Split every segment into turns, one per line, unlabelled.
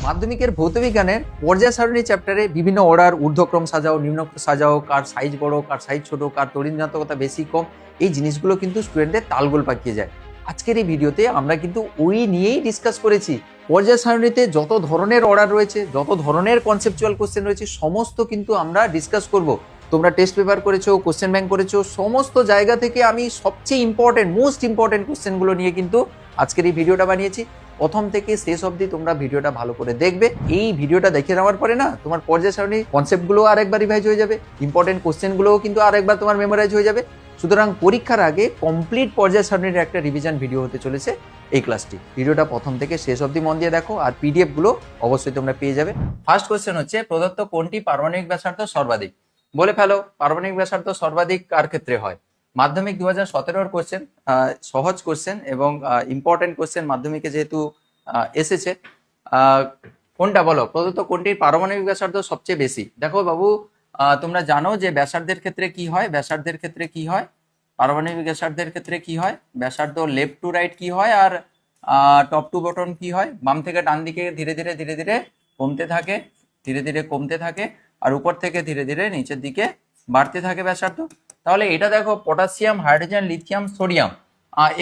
মাধ্যমিকের ভৌতবিজ্ঞানের পর্যায় সারণী চ্যাপ্টারে বিভিন্ন অর্ডার, ঊর্ধ্বক্রম সাজাও, নিম্নক্রম সাজাও, কার সাইজ বড়, কার সাইজ ছোট, কার তড়িৎ বেশি কম, এই জিনিসগুলো কিন্তু স্টুডেন্টদের তালগোল পাকিয়ে যায়। আজকের এই ভিডিওতে আমরা কিন্তু ওই নিয়েই ডিসকাস করেছি। পর্যায় সারণীতে যত ধরনের অর্ডার রয়েছে, যত ধরনের কনসেপচুয়াল কোশ্চেন রয়েছে, সমস্ত কিন্তু আমরা ডিসকাস করব। তোমরা টেস্ট পেপার করেছো, কোশ্চেন ব্যাংক করেছো, সমস্ত জায়গা থেকে আমি সবচেয়ে মোস্ট ইম্পর্টেন্ট কোশ্চেনগুলো নিয়ে কিন্তু আজকের এই ভিডিওটা বানিয়েছি। প্রথম থেকে শেষ অবধি তোমরা ভিডিওটা ভালো করে দেখবে। এই ভিডিওটা দেখে নেওয়ার পরে না তোমার পর্যায় সারণী কনসেপ্টগুলো আরেকবার রিভাইজ হয়ে যাবে, ইম্পর্টেন্ট কোশ্চেনগুলোও কিন্তু আরেকবার তোমার মেমোরাইজ হয়ে যাবে। সুতরাং পরীক্ষার আগে কমপ্লিট পর্যায় সারণীর একটা রিভিশন ভিডিও হতে চলেছে এই ক্লাসটি। ভিডিওটা প্রথম থেকে শেষ অবধি মন দিয়ে দেখো, আর পিডিএফ গুলো অবশ্যই তোমরা পেয়ে যাবে। ফার্স্ট কোশ্চেন হচ্ছে, প্রদত্ত কোনটি পারমাণবিক ব্যাসার্ধ সর্বাধিক? বলে ফেলো, পারমাণবিক ব্যাসার্ধ সর্বাধিক কার ক্ষেত্রে হয়? মাধ্যমিক 2017-র কোশ্চেন, সহজ কোশ্চেন এবং ইম্পর্টেন্ট কোশ্চেন মাধ্যমিকে যেহেতু এসেছে। কোনটা বলো, প্রদত্ত কোনটির পারমাণবিক ব্যাসার্ধ সবচেয়ে বেশি? দেখো বাবু, তোমরা জানো যে ব্যাসার্ধের ক্ষেত্রে কি হয়, ব্যাসার্ধের ক্ষেত্রে কি হয়, পারমাণবিক ব্যাসার্ধের ক্ষেত্রে কি হয়, ব্যাসার্ধ লেফট টু রাইট কি হয়, আর টপ টু বটম কি হয়? বাম থেকে ডান দিকে ধীরে ধীরে কমতে থাকে, ধীরে ধীরে কমতে থাকে, আর উপর থেকে ধীরে ধীরে নিচের দিকে বাড়তে থাকে ব্যাসার্ধ। তাহলে এটা দেখো, পটাশিয়াম, হাইড্রোজেন, লিথিয়াম, সোডিয়াম,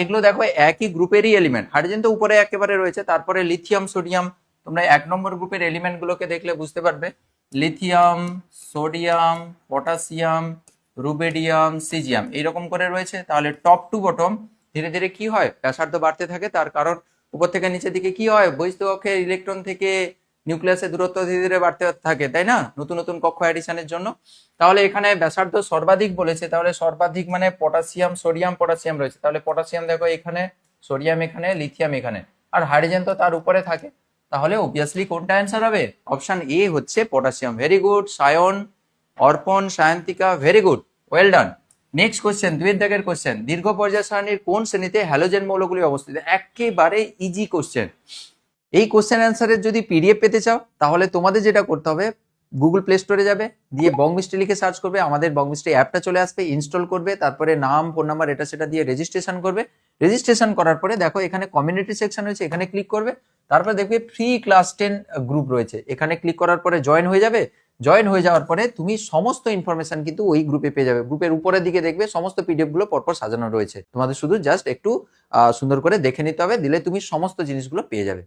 এগুলো দেখো একই গ্রুপেরই এলিমেন্ট। হাইড্রোজেন তো উপরে একেবারে রয়েছে, তারপরে লিথিয়াম, সোডিয়াম, তোমরা 1 নম্বর গ্রুপের এলিমেন্ট গুলোকে দেখলে বুঝতে পারবে। Lithium, sodium, potassium, rubidium, caesium, এইরকম করে রয়েছে। তাহলে টপ টু বটম ধীরে ধীরে কি হয়, ব্যাসার্ধ বাড়তে থাকে। তার কারণ উপর থেকে নিচের দিকে কি হয়, বহিস্থ কক্ষের ইলেকট্রন থেকে নিউক্লিয়াসের দূরত্ব ধীরে ধীরে বাড়তে থাকে, তাই না, নতুন নতুন কক্ষ অ্যাডিশনের জন্য। তাহলে এখানে ব্যাসার্ধ সর্বাধিক বলেছে, তাহলে সর্বাধিক মানে পটাশিয়াম, সোডিয়াম, পটাশিয়াম রয়েছে। তাহলে পটাশিয়াম দেখো এখানে, সোডিয়াম এখানে, লিথিয়াম এখানে, আর হাইড্রোজেন তো তার উপরে থাকে। তাহলে অবভিয়াসলি কোনটা অ্যান্সার হবে? অপশন এ হচ্ছে পটাশিয়াম। ভেরি গুড সায়ন, অর্পণ, Sayantika, very good, well done. Next question, 2 দাগের কোশ্চেন, দীর্ঘ পর্যায় সারণীর কোন শ্রেণীতে হ্যালোজেন মৌলগুলি অবস্থিত? একেবারে ইজি কোশ্চেন। এই কোশ্চেন অ্যান্সারের যদি পিডিএফ পেতে চাও, তাহলে তোমাদের যেটা করতে হবে, গুগল প্লে স্টোরে যাবে, দিয়ে বংমিস্ট্রি লিখে সার্চ করবে, আমাদের বংমিস্ট্রি অ্যাপটা চলে আসবে, ইনস্টল করবে, তারপরে নাম, ফোন নাম্বার, এটা সেটা দিয়ে রেজিস্ট্রেশন করবে। রেজিস্ট্রেশন করার পরে দেখো এখানে কমিউনিটি সেকশন রয়েছে, এখানে ক্লিক করবে, তারপরে দেখবে ফ্রি ক্লাস 10 গ্রুপ রয়েছে, এখানে ক্লিক করার পরে জয়েন হয়ে যাবে। জয়েন হয়ে যাওয়ার পরে তুমি সমস্ত ইনফরমেশন কিন্তু ওই গ্রুপে পেয়ে যাবে। গ্রুপের উপরের দিকে দেখবে সমস্ত পিডিএফ গুলো পরপর সাজানো রয়েছে, তোমাদের শুধু জাস্ট একটু সুন্দর করে দেখে নিতে হবে, দিলে তুমি সমস্ত জিনিসগুলো পেয়ে যাবে।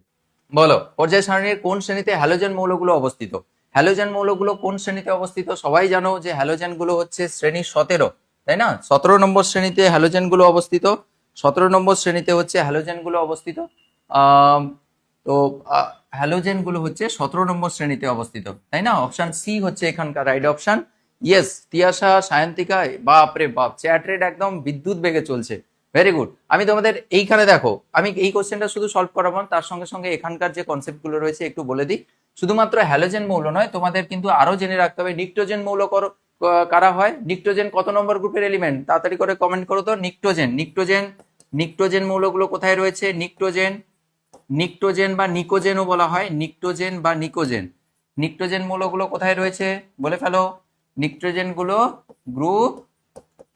বলো, পর্যায় সারণীর কোন শ্রেণীতে হ্যালোজেন মৌলগুলো অবস্থিত? হ্যালোজেন মৌলগুলো কোন শ্রেণীতে অবস্থিত? সবাই জানো যে হ্যালোজেন গুলো হচ্ছে শ্রেণী 17, তাই না? 17 নম্বর শ্রেণীতে হ্যালোজেন গুলো অবস্থিত। 17 নম্বর শ্রেণীতে হচ্ছে হ্যালোজেন গুলো অবস্থিত। তো হ্যালোজেন গুলো হচ্ছে 17 নম্বর শ্রেণীতে অবস্থিত, তাই না? অপশন সি হচ্ছে এখানকার right option. Yes, Tiyasha, Sayantika, বাপ রে বাপ, চ্যাট রেট একদম বিদ্যুৎ বেগে চলছে। Very good. আমি তোমাদের এইখানে দেখো, আমি এই কোশ্চেনটা শুধু সলভ করাবো, তার সঙ্গে সঙ্গে এখানকার যে কনসেপ্ট গুলো রয়েছে একটু বলে দিই। শুধুমাত্র হ্যালোজেন মৌল নয়, তোমাদের কিন্তু আরো জেনে রাখতে হবে নিক্টোজেন মৌল কারা হয়। নিক্টোজেন কত নম্বর গ্রুপের এলিমেন্ট? তাড়াতাড়ি করে কমেন্ট করো তো। নিক্টোজেন মৌলগুলো কোথায় রয়েছে? নিক্টোজেন বা নিকোজেনও বলা হয়, নিক্টোজেন বা নিক্টোজেন মৌলগুলো কোথায় রয়েছে বলে ফেলো। নিক্টোজেন গুলো গ্রুপ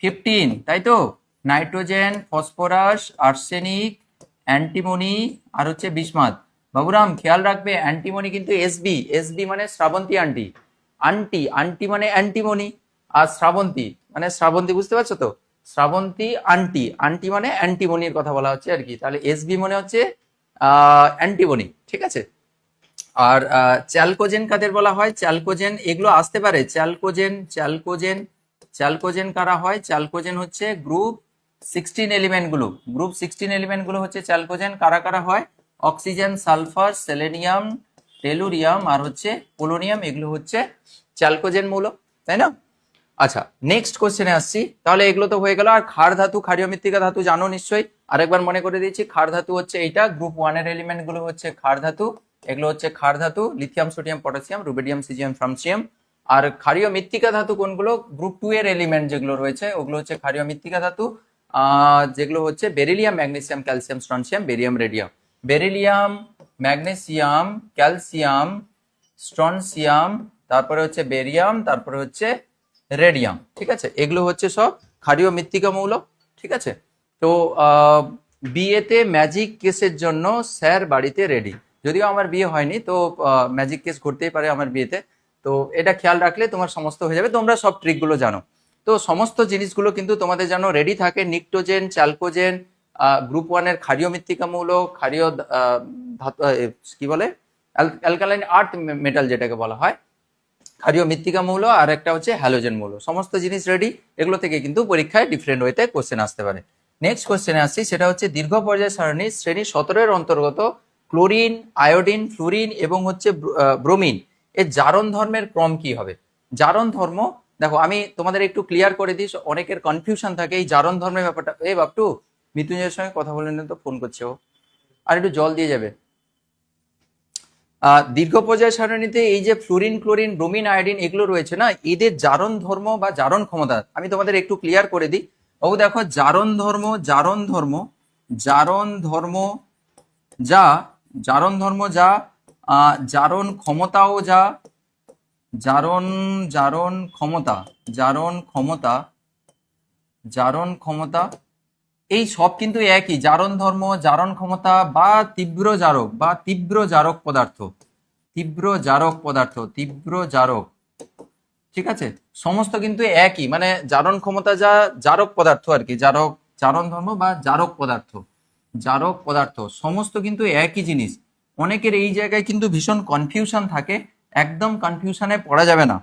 15, তাই তো? নাইট্রোজেন, ফসফরাস, আর্সেনিক, অ্যান্টিমনি, আর হচ্ছে বিসমাথ। বাবুরাম খেয়াল রাখবে, অ্যান্টিমনি কিন্তু এসবি মানে শ্রাবন্তী আন্টি, আন্টি মানে অ্যান্টিমনি, আর শ্রাবন্তী মানে শ্রাবন্তী, বুঝতে পারছো তো? শ্রাবন্তী আন্টি মানে অ্যান্টিমনির কথা বলা হচ্ছে আর কি। তাহলে এসবি মনে হচ্ছে অ্যান্টিমনি, ঠিক আছে। আর চ্যালকোজেন কাদের বলা হয়? চ্যালকোজেন এগুলো আসতে পারে। চ্যালকোজেন কারা হয়? চ্যালকোজেন হচ্ছে গ্রুপ 16 এলিমেন্ট গুলো হচ্ছে চ্যালকোজেন। কারা কারা হয়? অক্সিজেন, সালফার, সেলেনিয়াম, টেলুরিয়াম, আর হচ্ছে পোলোনিয়াম, এগুলো হচ্ছে চ্যালকোজেন মৌল, তাই না? আচ্ছা, নেক্সট কোশ্চেনে আসছি। তাহলে এগুলো তো হয়ে গেল। আর ক্ষার ধাতু, ক্ষারীয় মৃত্তিকা ধাতু জানো নিশ্চয়ই, আরেকবার মনে করে দিয়েছি। ক্ষার ধাতু হচ্ছে এইটা, গ্রুপ 1 এর এলিমেন্ট গুলো হচ্ছে ক্ষার ধাতু, এগুলো হচ্ছে ক্ষার ধাতু, lithium, sodium, potassium, rubidium, caesium, francium. আর ক্ষারীয় মৃত্তিকা ধাতু কোনগুলো? গ্রুপ 2 এর এলিমেন্ট যেগুলো রয়েছে ওগুলো হচ্ছে ক্ষারীয় মৃত্তিকা ধাতু, যেগুলো হচ্ছে beryllium, magnesium, calcium, strontium, barium, radium. Beryllium, magnesium, calcium, strontium, তারপরে হচ্ছে বেরিয়াম, তারপরে হচ্ছে রেডিয়াম, ঠিক আছে। এগুলো হচ্ছে সব ক্ষারীয় মৃত্তিকা মৌল, ঠিক আছে। তো বিয়েতে ম্যাজিক কেসের জন্য স্যার বাড়িতে রেডি। যদিও আমার বিয়ে হয়নি, তো ম্যাজিক কেস ঘটতেই পারে আমার বিয়েতে। তো এটা খেয়াল রাখলে তোমার সমস্ত হয়ে যাবে, তোমরা সব ট্রিকগুলো জানো। তো সমস্ত জিনিসগুলো কিন্তু তোমাদের জানো রেডি থাকে। নিকটোজেন, চ্যালকোজেন, গ্রুপ 1-এর ক্ষারীয় মৃত্তিকা মৌল, ক্ষারীয় ধাতু, কি বলে, অ্যালকালাইন আর্থ মেটাল যেটাকে বলা হয়, ক্ষারীয় মৃত্তিকা মৌল, আর একটা হচ্ছে হ্যালোজেন মৌল। সমস্ত জিনিস রেডি। এগুলো থেকে কিন্তু পরীক্ষায় ডিফারেন্ট ওয়েতে কোশ্চেন আসতে পারে। নেক্সট কোশ্চেনে আসছি, সেটা হচ্ছে দীর্ঘ পর্যায় সারণী শ্রেণী 17-এর অন্তর্গত ক্লোরিন, আয়োডিন, ফ্লুরিন এবং হচ্ছে ব্রোমিন এর জারণ ধর্মের ক্রম কি হবে? জারণ ধর্ম, দেখো আমি তোমাদের একটু ক্লিয়ার করে দিই, অনেকের কনফিউশন থাকে এই জারণ ধর্মের ব্যাপারটা। এই বাপটু, মৃত্যুঞ্জয়ের সঙ্গে কথা বলে তো, ফোন করছে ও, আর একটু জল দিয়ে যাবে। দীর্ঘ পর্যায় সারণীতে এই যে ফ্লুরিন, ক্লোরিন, ব্রোমিন, আয়োডিন এগুলো রয়েছে না, এদের জারণ ধর্ম বা জারণ ক্ষমতা আমি তোমাদের একটু ক্লিয়ার করে দিই। ও দেখো, জারণ ধর্ম যা জারণ ক্ষমতাও যা জারণ ক্ষমতা এই সব কিন্তু একই। জারণ ধর্ম, জারণ ক্ষমতা বা তীব্র জারক পদার্থ, ঠিক আছে, সমস্ত কিন্তু একই, মানে জারণ ক্ষমতা যা জারক পদার্থ আর কি, জারণ ধর্ম বা জারক পদার্থ সমস্ত কিন্তু একই জিনিস। অনেকের এই জায়গায় কিন্তু ভীষণ কনফিউশন থাকে, একদম কনফিউশনে পড়া যাবে না।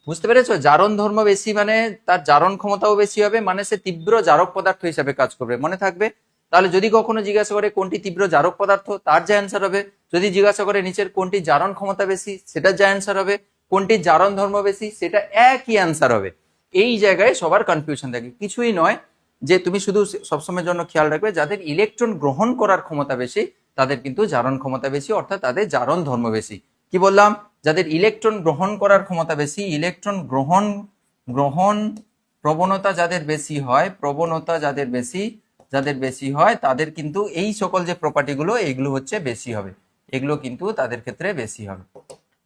বুঝতে পেরেছো? জারণ ধর্ম বেশি মানে তার জারণ ক্ষমতাও বেশি হবে, মানে সে তীব্র জারক পদার্থ হিসাবে কাজ করবে, মনে থাকবে। তাহলে যদি কখনো জিজ্ঞাসা করে কোনটি তীব্র জারক পদার্থ, তার যে অ্যান্সার হবে। যদি জিজ্ঞাসা করে নিচের কোনটি জারণ ক্ষমতা বেশি, সেটার যে অ্যান্সার হবে। কোনটি জারণ ধর্ম বেশি, সেটা একই অ্যান্সার হবে। এই জায়গায় সবার কনফিউশন থাকে, কিছুই নয়। যে তুমি শুধু সবসময়ের জন্য খেয়াল রাখবে, যাদের ইলেকট্রন গ্রহণ করার ক্ষমতা বেশি তাদের কিন্তু জারণ ক্ষমতা বেশি, অর্থাৎ তাদের জারণ ধর্ম বেশি। কি বললাম? যাদের ইলেকট্রন গ্রহণ করার ক্ষমতা বেশি, ইলেকট্রন গ্রহণ প্রবণতা যাদের বেশি হয় তাদের কিন্তু এই সকল যে প্রপার্টিগুলো এগুলো হচ্ছে বেশি হবে, এগুলো কিন্তু তাদের ক্ষেত্রে বেশি হবে।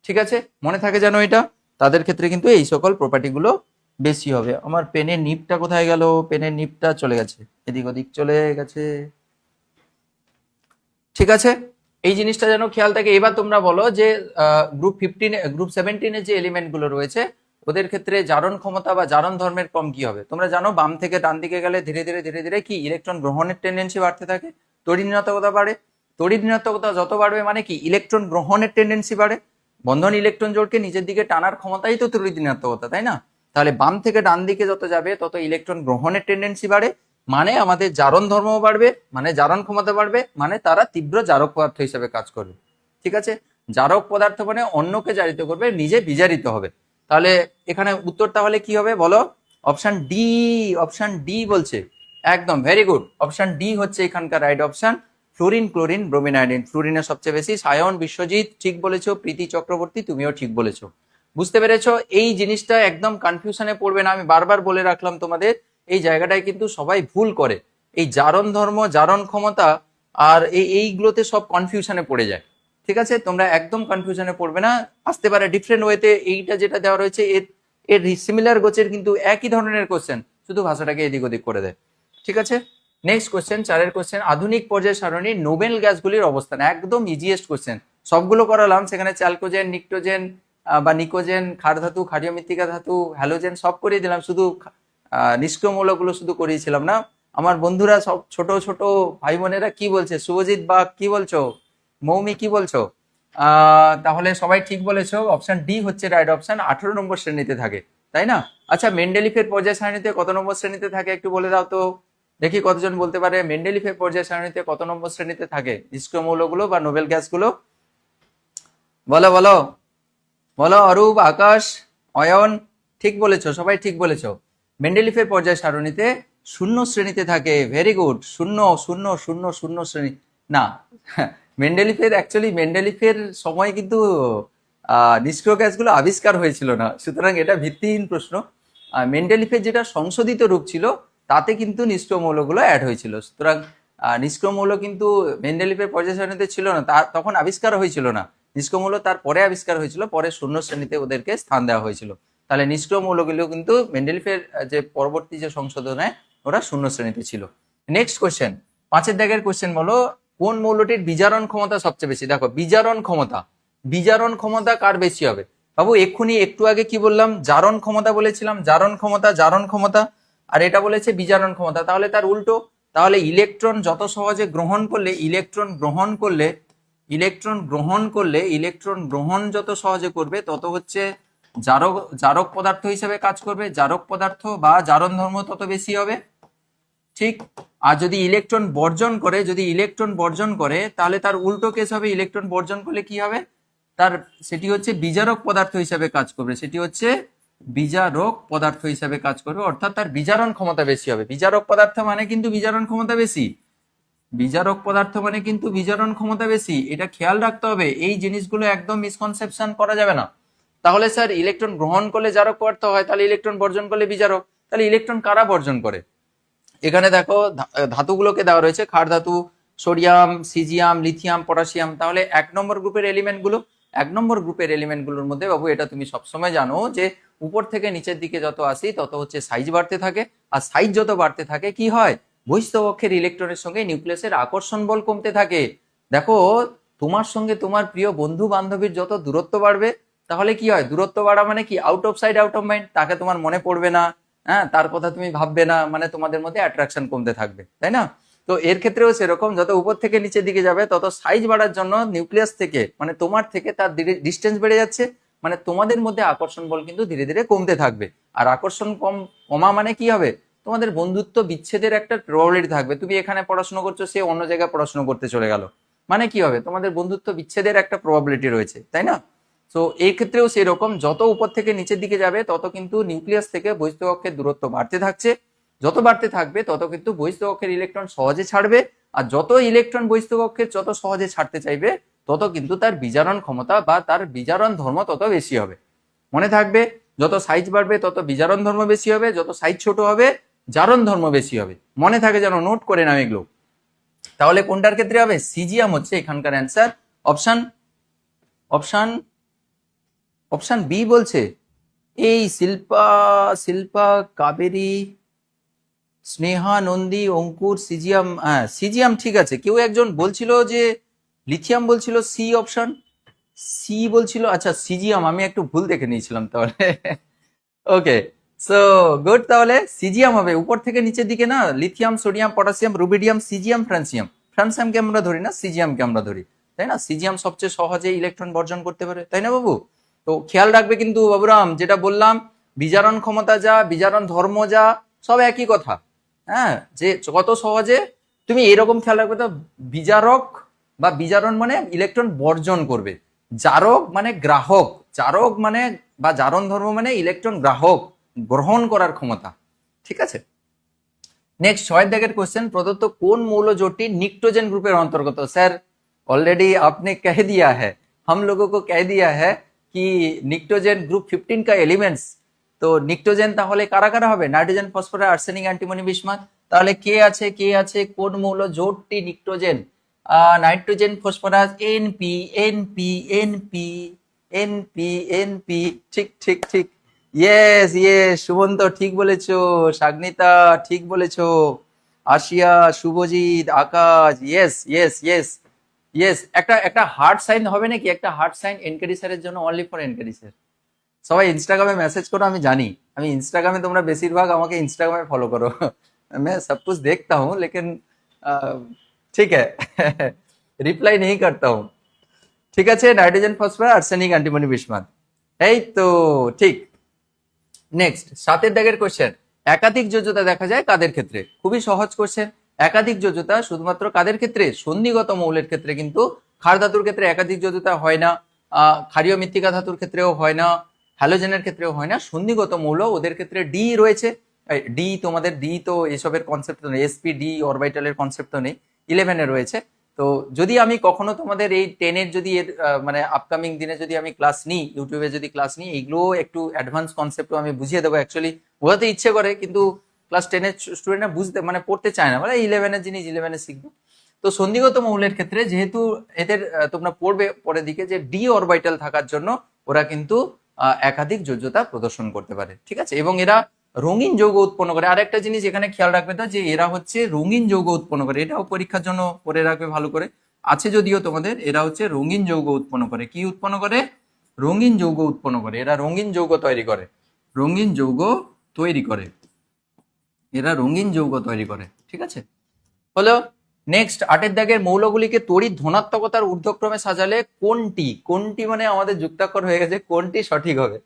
ঠিক আছে, মনে থাকে যেন এটা, তাদের ক্ষেত্রে কিন্তু এই সকল প্রপার্টিগুলো বেশি হবে। আমার পেনের নিবটা কোথায় গেল? পেনের নিবটা চলে গেছে, এদিক ওদিক চলে গেছে। ঠিক আছে, এই জিনিসটা যেন খেয়াল থাকে। এবার তোমরা বলো যে গ্রুপ 17-এ যে এলিমেন্ট গুলো রয়েছে ওদের ক্ষেত্রে জারণ ক্ষমতা বা জারণ ধর্মের কম কি হবে? তোমরা জানো বাম থেকে ডান দিকে গেলে ধীরে ধীরে কি ইলেকট্রন গ্রহণের টেন্ডেন্সি বাড়তে থাকে, তড়িৎ ঋণাত্মকতা বাড়ে। তড়িৎ ঋণাত্মকতা যত বাড়বে মানে কি ইলেকট্রন গ্রহণের টেন্ডেন্সি বাড়ে। বন্ধন ইলেকট্রন জোড়কে নিজের দিকে টানার ক্ষমতাই তো তড়িৎ ঋণাত্মকতা, তাই না? তাহলে বাম থেকে ডান দিকে যত যাবে তত ইলেকট্রন গ্রহণের টেন্ডেন্সি বাড়ে, মানে আমাদের জারণ ধর্মও বাড়বে, মানে জারণ ক্ষমতা বাড়বে, মানে তারা তীব্র জারক পদার্থ হিসেবে কাজ করবে। ঠিক আছে, জারক পদার্থ মানে অন্যকে জারিত করবে, নিজে বিজারিত হবে। তাহলে এখানে উত্তর তাহলে কি হবে বলো? অপশন ডি বলছে, একদম ভেরি গুড। অপশন ডি হচ্ছে এখানকার right option. Fluorine, chlorine, bromine, iodine. ফ্লোরিনের সবচেয়ে বেশি। সায়ন, বিশ্বজিৎ ঠিক বলেছো। প্রীতি চক্রবর্তী তুমিও ঠিক বলেছো। বুঝতে পেরেছো? এই জিনিসটা একদম কনফিউশনে পড়বে না, আমি বারবার বলে রাখলাম তোমাদের। এই জায়গাটায় কিন্তু সবাই ভুল করে, এই জারণ ধর্ম, জারণ ক্ষমতা আর এইগুলোতে সব কনফিউশনে পড়ে যায়। ঠিক আছে, তোমরা একদম কনফিউশনে পড়বে না। আসতে পারে ডিফারেন্ট ওয়েতে, এইটা যেটা দেওয়া রয়েছে এর সিমিলার গোছের কিন্তু একই ধরনের কোশ্চেন, শুধু ভাষাটাকে এদিক ওদিক করে দেয়। ঠিক আছে, নেক্সট কোশ্চেন, 4-এর কোশ্চেন। আধুনিক পর্যায় সারণীর নোবেল গ্যাসগুলির অবস্থান। একদম ইজিয়েস্ট কোশ্চেন, সবগুলো করালাম। সেখানে চ্যালকোজেন, নিকটোজেন বা নিকোজেন, ক্ষার ধাতু, ক্ষারীয় মৃত্তিকা ধাতু, হ্যালোজেন সব করিয়ে দিলাম, শুধু নিষ্ক্রিয় মৌলগুলো শুধু করিয়েছিলাম না। আমার বন্ধুরা সব ছোট ছোট ভাই বোনেরা কি বলছে? শুভজিৎ বা কি বলছো? মৌমি কি বলছো? তাহলে সবাই ঠিক বলেছো, অপশন ডি হচ্ছে রাইট অপশন। 18 নম্বর শ্রেণীতে থাকে, তাই না? আচ্ছা, মেন্ডেলিফের পর্যায় সারণীতে কত নম্বর শ্রেণীতে থাকে একটু বলে দাও তো দেখি, কতজন বলতে পারে মেন্ডেলিফের পর্যায় সারণীতে কত নম্বর শ্রেণীতে থাকে নিষ্ক্রিয় মৌলগুলো বা নোবেল গ্যাসগুলো? বলো বলো বলো। অরূপ, আকাশ, অয়ন ঠিক বলেছো, সবাই ঠিক বলেছো। মেন্ডেলিফের পর্যায় সারণীতে 0 শ্রেণীতে থাকে। Very good. 0 শ্রেণী না, মেন্ডেলিফের সময় কিন্তু নিষ্ক্রিয় গ্যাসগুলো আবিষ্কার হয়েছিল না, সুতরাং এটা ভিত্তিহীন প্রশ্ন। মেন্ডেলিফের যেটা সংশোধিত রূপ ছিল তাতে কিন্তু নিষ্ক্রিয় মৌলগুলো অ্যাড হয়েছিল, সুতরাং নিষ্ক্রিয় মৌল কিন্তু মেন্ডেলিফের পর্যায় সারণীতে ছিল না, তখন আবিষ্কার হয়েছিল না। নিষ্ক্রিয় মৌল তার পরে আবিষ্কার হয়েছিল, পরে 0 শ্রেণীতে ওদেরকে স্থান দেওয়া হয়েছিল। তাহলে নিষ্ক্রিয় মৌলগুলো কিন্তু মেন্ডেলিফের যে পরবর্তী যে সংশোধনে ওরা 0 শ্রেণীতে ছিল। নেক্সট কোশ্চেন, 5-এর দাগের কোশ্চেন বলো। কোন মৌলটির বিজারণ ক্ষমতা সবচেয়ে বেশি? দেখো বিজারণ ক্ষমতা কার বেশি হবে বাবু? এক্ষুনি একটু আগে কি বললাম? জারণ ক্ষমতা বলেছিলাম, জারণ ক্ষমতা, আর এটা বলেছে বিজারণ ক্ষমতা। তাহলে তার উল্টো, তাহলে ইলেকট্রন যত সহজে গ্রহণ করলে, ইলেকট্রন গ্রহণ যত সহজে করবে তত হচ্ছে জারক পদার্থ হিসেবে কাজ করবে, জারক পদার্থ বা জারণ ধর্ম তত বেশি হবে, ঠিক। আর যদি ইলেকট্রন বর্জন করে তাহলে তার উল্টো কেস হবে, ইলেকট্রন বর্জন করলে কি হবে? সেটি হচ্ছে বিজারক পদার্থ হিসেবে কাজ করবে, অর্থাৎ তার বিজারণ ক্ষমতা বেশি হবে। বিজারক পদার্থ মানে কিন্তু বিজারণ ক্ষমতা বেশি, এটা খেয়াল রাখতে হবে। এই জিনিসগুলো একদম মিসকনসেপশন করা যাবে না। তাহলে স্যার ইলেকট্রন গ্রহণ করলে জারক পদার্থ হয়, তাহলে ইলেকট্রন বর্জন করলে বিজারক। তাহলে ইলেকট্রন কারা বর্জন করে? এখানে দেখো ধাতুগুলোকে দেওয়া রয়েছে, ক্ষার ধাতু, সোডিয়াম, সিজিয়াম, লিথিয়াম, পটাশিয়াম। তাহলে 1 নম্বর গ্রুপের এলিমেন্টগুলোর মধ্যে বাবু, এটা তুমি সবসময় জানো যে উপর থেকে নিচের দিকে যত আসি তত হচ্ছে সাইজ বাড়তে থাকে, আর সাইজ যত বাড়তে থাকে কি হয়? বহিঃস্থকক্ষের ইলেকট্রনের সঙ্গে নিউক্লিয়াসের আকর্ষণ বল কমতে থাকে। দেখো, তোমার সঙ্গে তোমার প্রিয় বন্ধু বান্ধবীর যত দূরত্ব বাড়বে, তাহলে কি হয়? দূরত্ব বাড়া মানে কি? Out of sight out of mind. তাকে তোমার মনে পড়বে না, হ্যাঁ, তার কথা তুমি ভাববে না, মানে তোমাদের মধ্যে অ্যাট্রাকশন কমতে থাকবে, তাই না? তো এর ক্ষেত্রেও সেরকম, যত উপর থেকে নিচের দিকে যাবে তত সাইজ বাড়ার জন্য নিউক্লিয়াস থেকে, মানে তোমার থেকে তার ডিস্টেন্স বেড়ে যাচ্ছে, মানে তোমাদের মধ্যে আকর্ষণ বল কিন্তু ধীরে ধীরে কমতে থাকবে। আর আকর্ষণ কমা মানে কি হবে? তোমাদের বন্ধুত্ব বিচ্ছেদের একটা প্রবাবিলিটি থাকবে। তুমি এখানে পড়াশোনা করছো, সে অন্য জায়গায় পড়াশোনা করতে চলে গেল, মানে কি হবে? তোমাদের বন্ধুত্ব বিচ্ছেদের একটা প্রবাবিলিটি রয়েছে, তাই না? তো এই ক্ষেত্রেও সেরকম, যত উপর থেকে নিচের দিকে যাবে তত কিন্তু নিউক্লিয়াস থেকে বহিঃস্থকক্ষের দূরত্ব বাড়তে থাকছে। যত বাড়তে থাকবে তত কিন্তু বহিঃস্থকক্ষের ইলেকট্রন সহজে ছাড়বে, আর যত ইলেকট্রন বহিঃস্থকক্ষের যত সহজে ছাড়তে চাইবে তত কিন্তু তার বিজারণ ক্ষমতা বা তার বিজারণ ধর্ম তত বেশি হবে। মনে থাকবে, যত সাইজ বাড়বে তত বিজারণ ধর্ম বেশি হবে, যত সাইজ ছোট হবে জারণ ধর্ম বেশি হবে। মনে থাকে যেন, নোট করে নাও এগুলো। তাহলে কোনটার ক্ষেত্রে হবে? সিজিয়াম হচ্ছে এখানকার অ্যান্সার। অপশন বি বলছে। এই শিল্পা, কাবেরী, স্নেহা, নন্দী, অঙ্কুর, সিজিয়াম। হ্যাঁ, সিজিয়াম ঠিক আছে। কেউ একজন বলছিল যে লিথিয়াম, বলছিল সি অপশন, সি বলছিল। আচ্ছা, সিজিয়াম, আমি একটু ভুল দেখে নিয়েছিলাম তাহলে। Okay, so good. তাহলে সিজিয়াম হবে। উপর থেকে নিচের দিকে না, lithium, sodium, potassium, rubidium, caesium, ফ্রান্সিয়ামকে আমরা ধরি না, সিজিয়ামকে আমরা ধরি, তাই না? সিজিয়াম সবচেয়ে সহজে ইলেকট্রন বর্জন করতে পারে, তাই না বাবু? তো খেয়াল রাখবে কিন্তু বাবুরাম, যেটা বললাম, বিজারণ ক্ষমতা যা, বিজারণ ধর্ম যা, সব একই কথা। হ্যাঁ, যে কত সহজে তুমি এরকম খেয়াল রাখবে। তো বিজারক বা বিজারণ মানে ইলেকট্রন বর্জন করবে, জারক মানে গ্রাহক, জারক মানে বা জারণ ধর্ম মানে ইলেকট্রন গ্রহণ করার ক্ষমতা। ঠিক আছে, नेक्स्ट 6 दागेर क्वेश्चन, प्रदत्त कोन मौल जोटी निक्टोजेन ग्रुपेर अंतर्गत? सर ऑलरेडी आपने कह दिया है, हम लोगों को कह दिया है कि निक्टोजेन ग्रुप 15 का एलिमेंट्स। तो निक्टोजेन ताहले कारा कारा होबे? Nitrogen, phosphorus, arsenic, antimony, bismuth. ताहले के आछे कोन मौल जोटी pnictogen? Nitrogen, phosphorus, NP NP NP NP NP. ठीक ठीक ठीक, ইয়েস ইয়েস, সুমন্ত ঠিক বলেছো, সাগনিতা ঠিক বলেছো, আশিয়া, শুভজিৎ, আকাশ, ইয়েস ইয়েস ইয়েস ইয়েস। একটা একটা হার্ট সাইন হবে নাকি? একটা হার্ট সাইন এনকেডি স্যারের জন্য, অনলি ফর এনকেডি স্যার। সবাই ইনস্টাগ্রামে মেসেজ করো, আমি জানি, আমি ইনস্টাগ্রামে তোমরা বেশিরভাগ আমাকে ইনস্টাগ্রামে ফলো করো। मैं सब कुछ देखता हूँ लेकिन ठीक है, रिप्लाई नहीं करता हूँ। ঠিক আছে, নাইট্রোজেন, ফসফরাস, আর্সেনিক, অ্যান্টিমনি, বিস্মাথ। এই তো ঠিক। নেক্সট 7 দাগের কোশ্চেন, একাধিক যোজ্যতা দেখা যায় কাদের ক্ষেত্রে? খুবই সহজ কোশ্চেন। একাধিক যোজ্যতা শুধুমাত্র কাদের ক্ষেত্রে? সন্ধিগত মৌলের ক্ষেত্রে, কিন্তু ক্ষার ধাতুর ক্ষেত্রে একাধিক যোজ্যতা হয় না, ক্ষারীয় মৃত্তিকা ধাতুর ক্ষেত্রেও হয় না, হ্যালোজেনের ক্ষেত্রেও হয় না। সন্ধিগত মৌল, ওদের ক্ষেত্রে ডি রয়েছে। ডি, তোমাদের ডি তো এসবের কনসেপ্ট নেই, এসপি ডি অরবিটালের কনসেপ্ট তো নেই, 11-এ রয়েছে। তো যদি আমি কখনো তোমাদের এই 10-এর যদি এর মানে আপকামিং দিনে যদি আমি ক্লাস নিই, ইউটিউবে যদি ক্লাস নিই, এইগুলো একটু অ্যাডভান্স কনসেপ্টও আমি বুঝিয়ে দেবো। অ্যাকচুয়ালি বোঝাতে ইচ্ছে করে, কিন্তু ক্লাস 10-এর স্টুডেন্টরা বুঝতে মানে পড়তে চায় না, মানে 11-এর জিনিস 11-এ শিখবে। তো সন্ধিগত মৌলের ক্ষেত্রে যেহেতু এদের তোমরা পড়বে পরের দিকে, যে ডি অরবিটাল থাকার জন্য ওরা কিন্তু একাধিক যোজ্যতা প্রদর্শন করতে পারে। ঠিক আছে, এবং এরা রঙিন যৌগ উৎপন্ন করে। আর একটা জিনিস এখানে খেয়াল রাখবে তো, যে এরা হচ্ছে রঙিন যৌগ উৎপন্ন করে, এটাও পরীক্ষার জন্য পড়ে রাখবে ভালো করে, আছে যদিও তোমাদের। এরা হচ্ছে রঙিন যৌগ উৎপন্ন করে। কি উৎপন্ন করে? রঙিন যৌগ উৎপন্ন করে। এরা রঙিন যৌগ তৈরি করে, রঙিন যৌগ তৈরি করে, এরা রঙিন যৌগ তৈরি করে। ঠিক আছে, হলো। নেক্সট 8 দাগের মৌলগুলিকে তড়িৎ ধনাত্মকতার ঊর্ধ্বক্রমে সাজালে কোনটি, কোনটি মানে আমাদের যুক্তাক্ষর হয়ে গেছে, কোনটি সঠিক হবে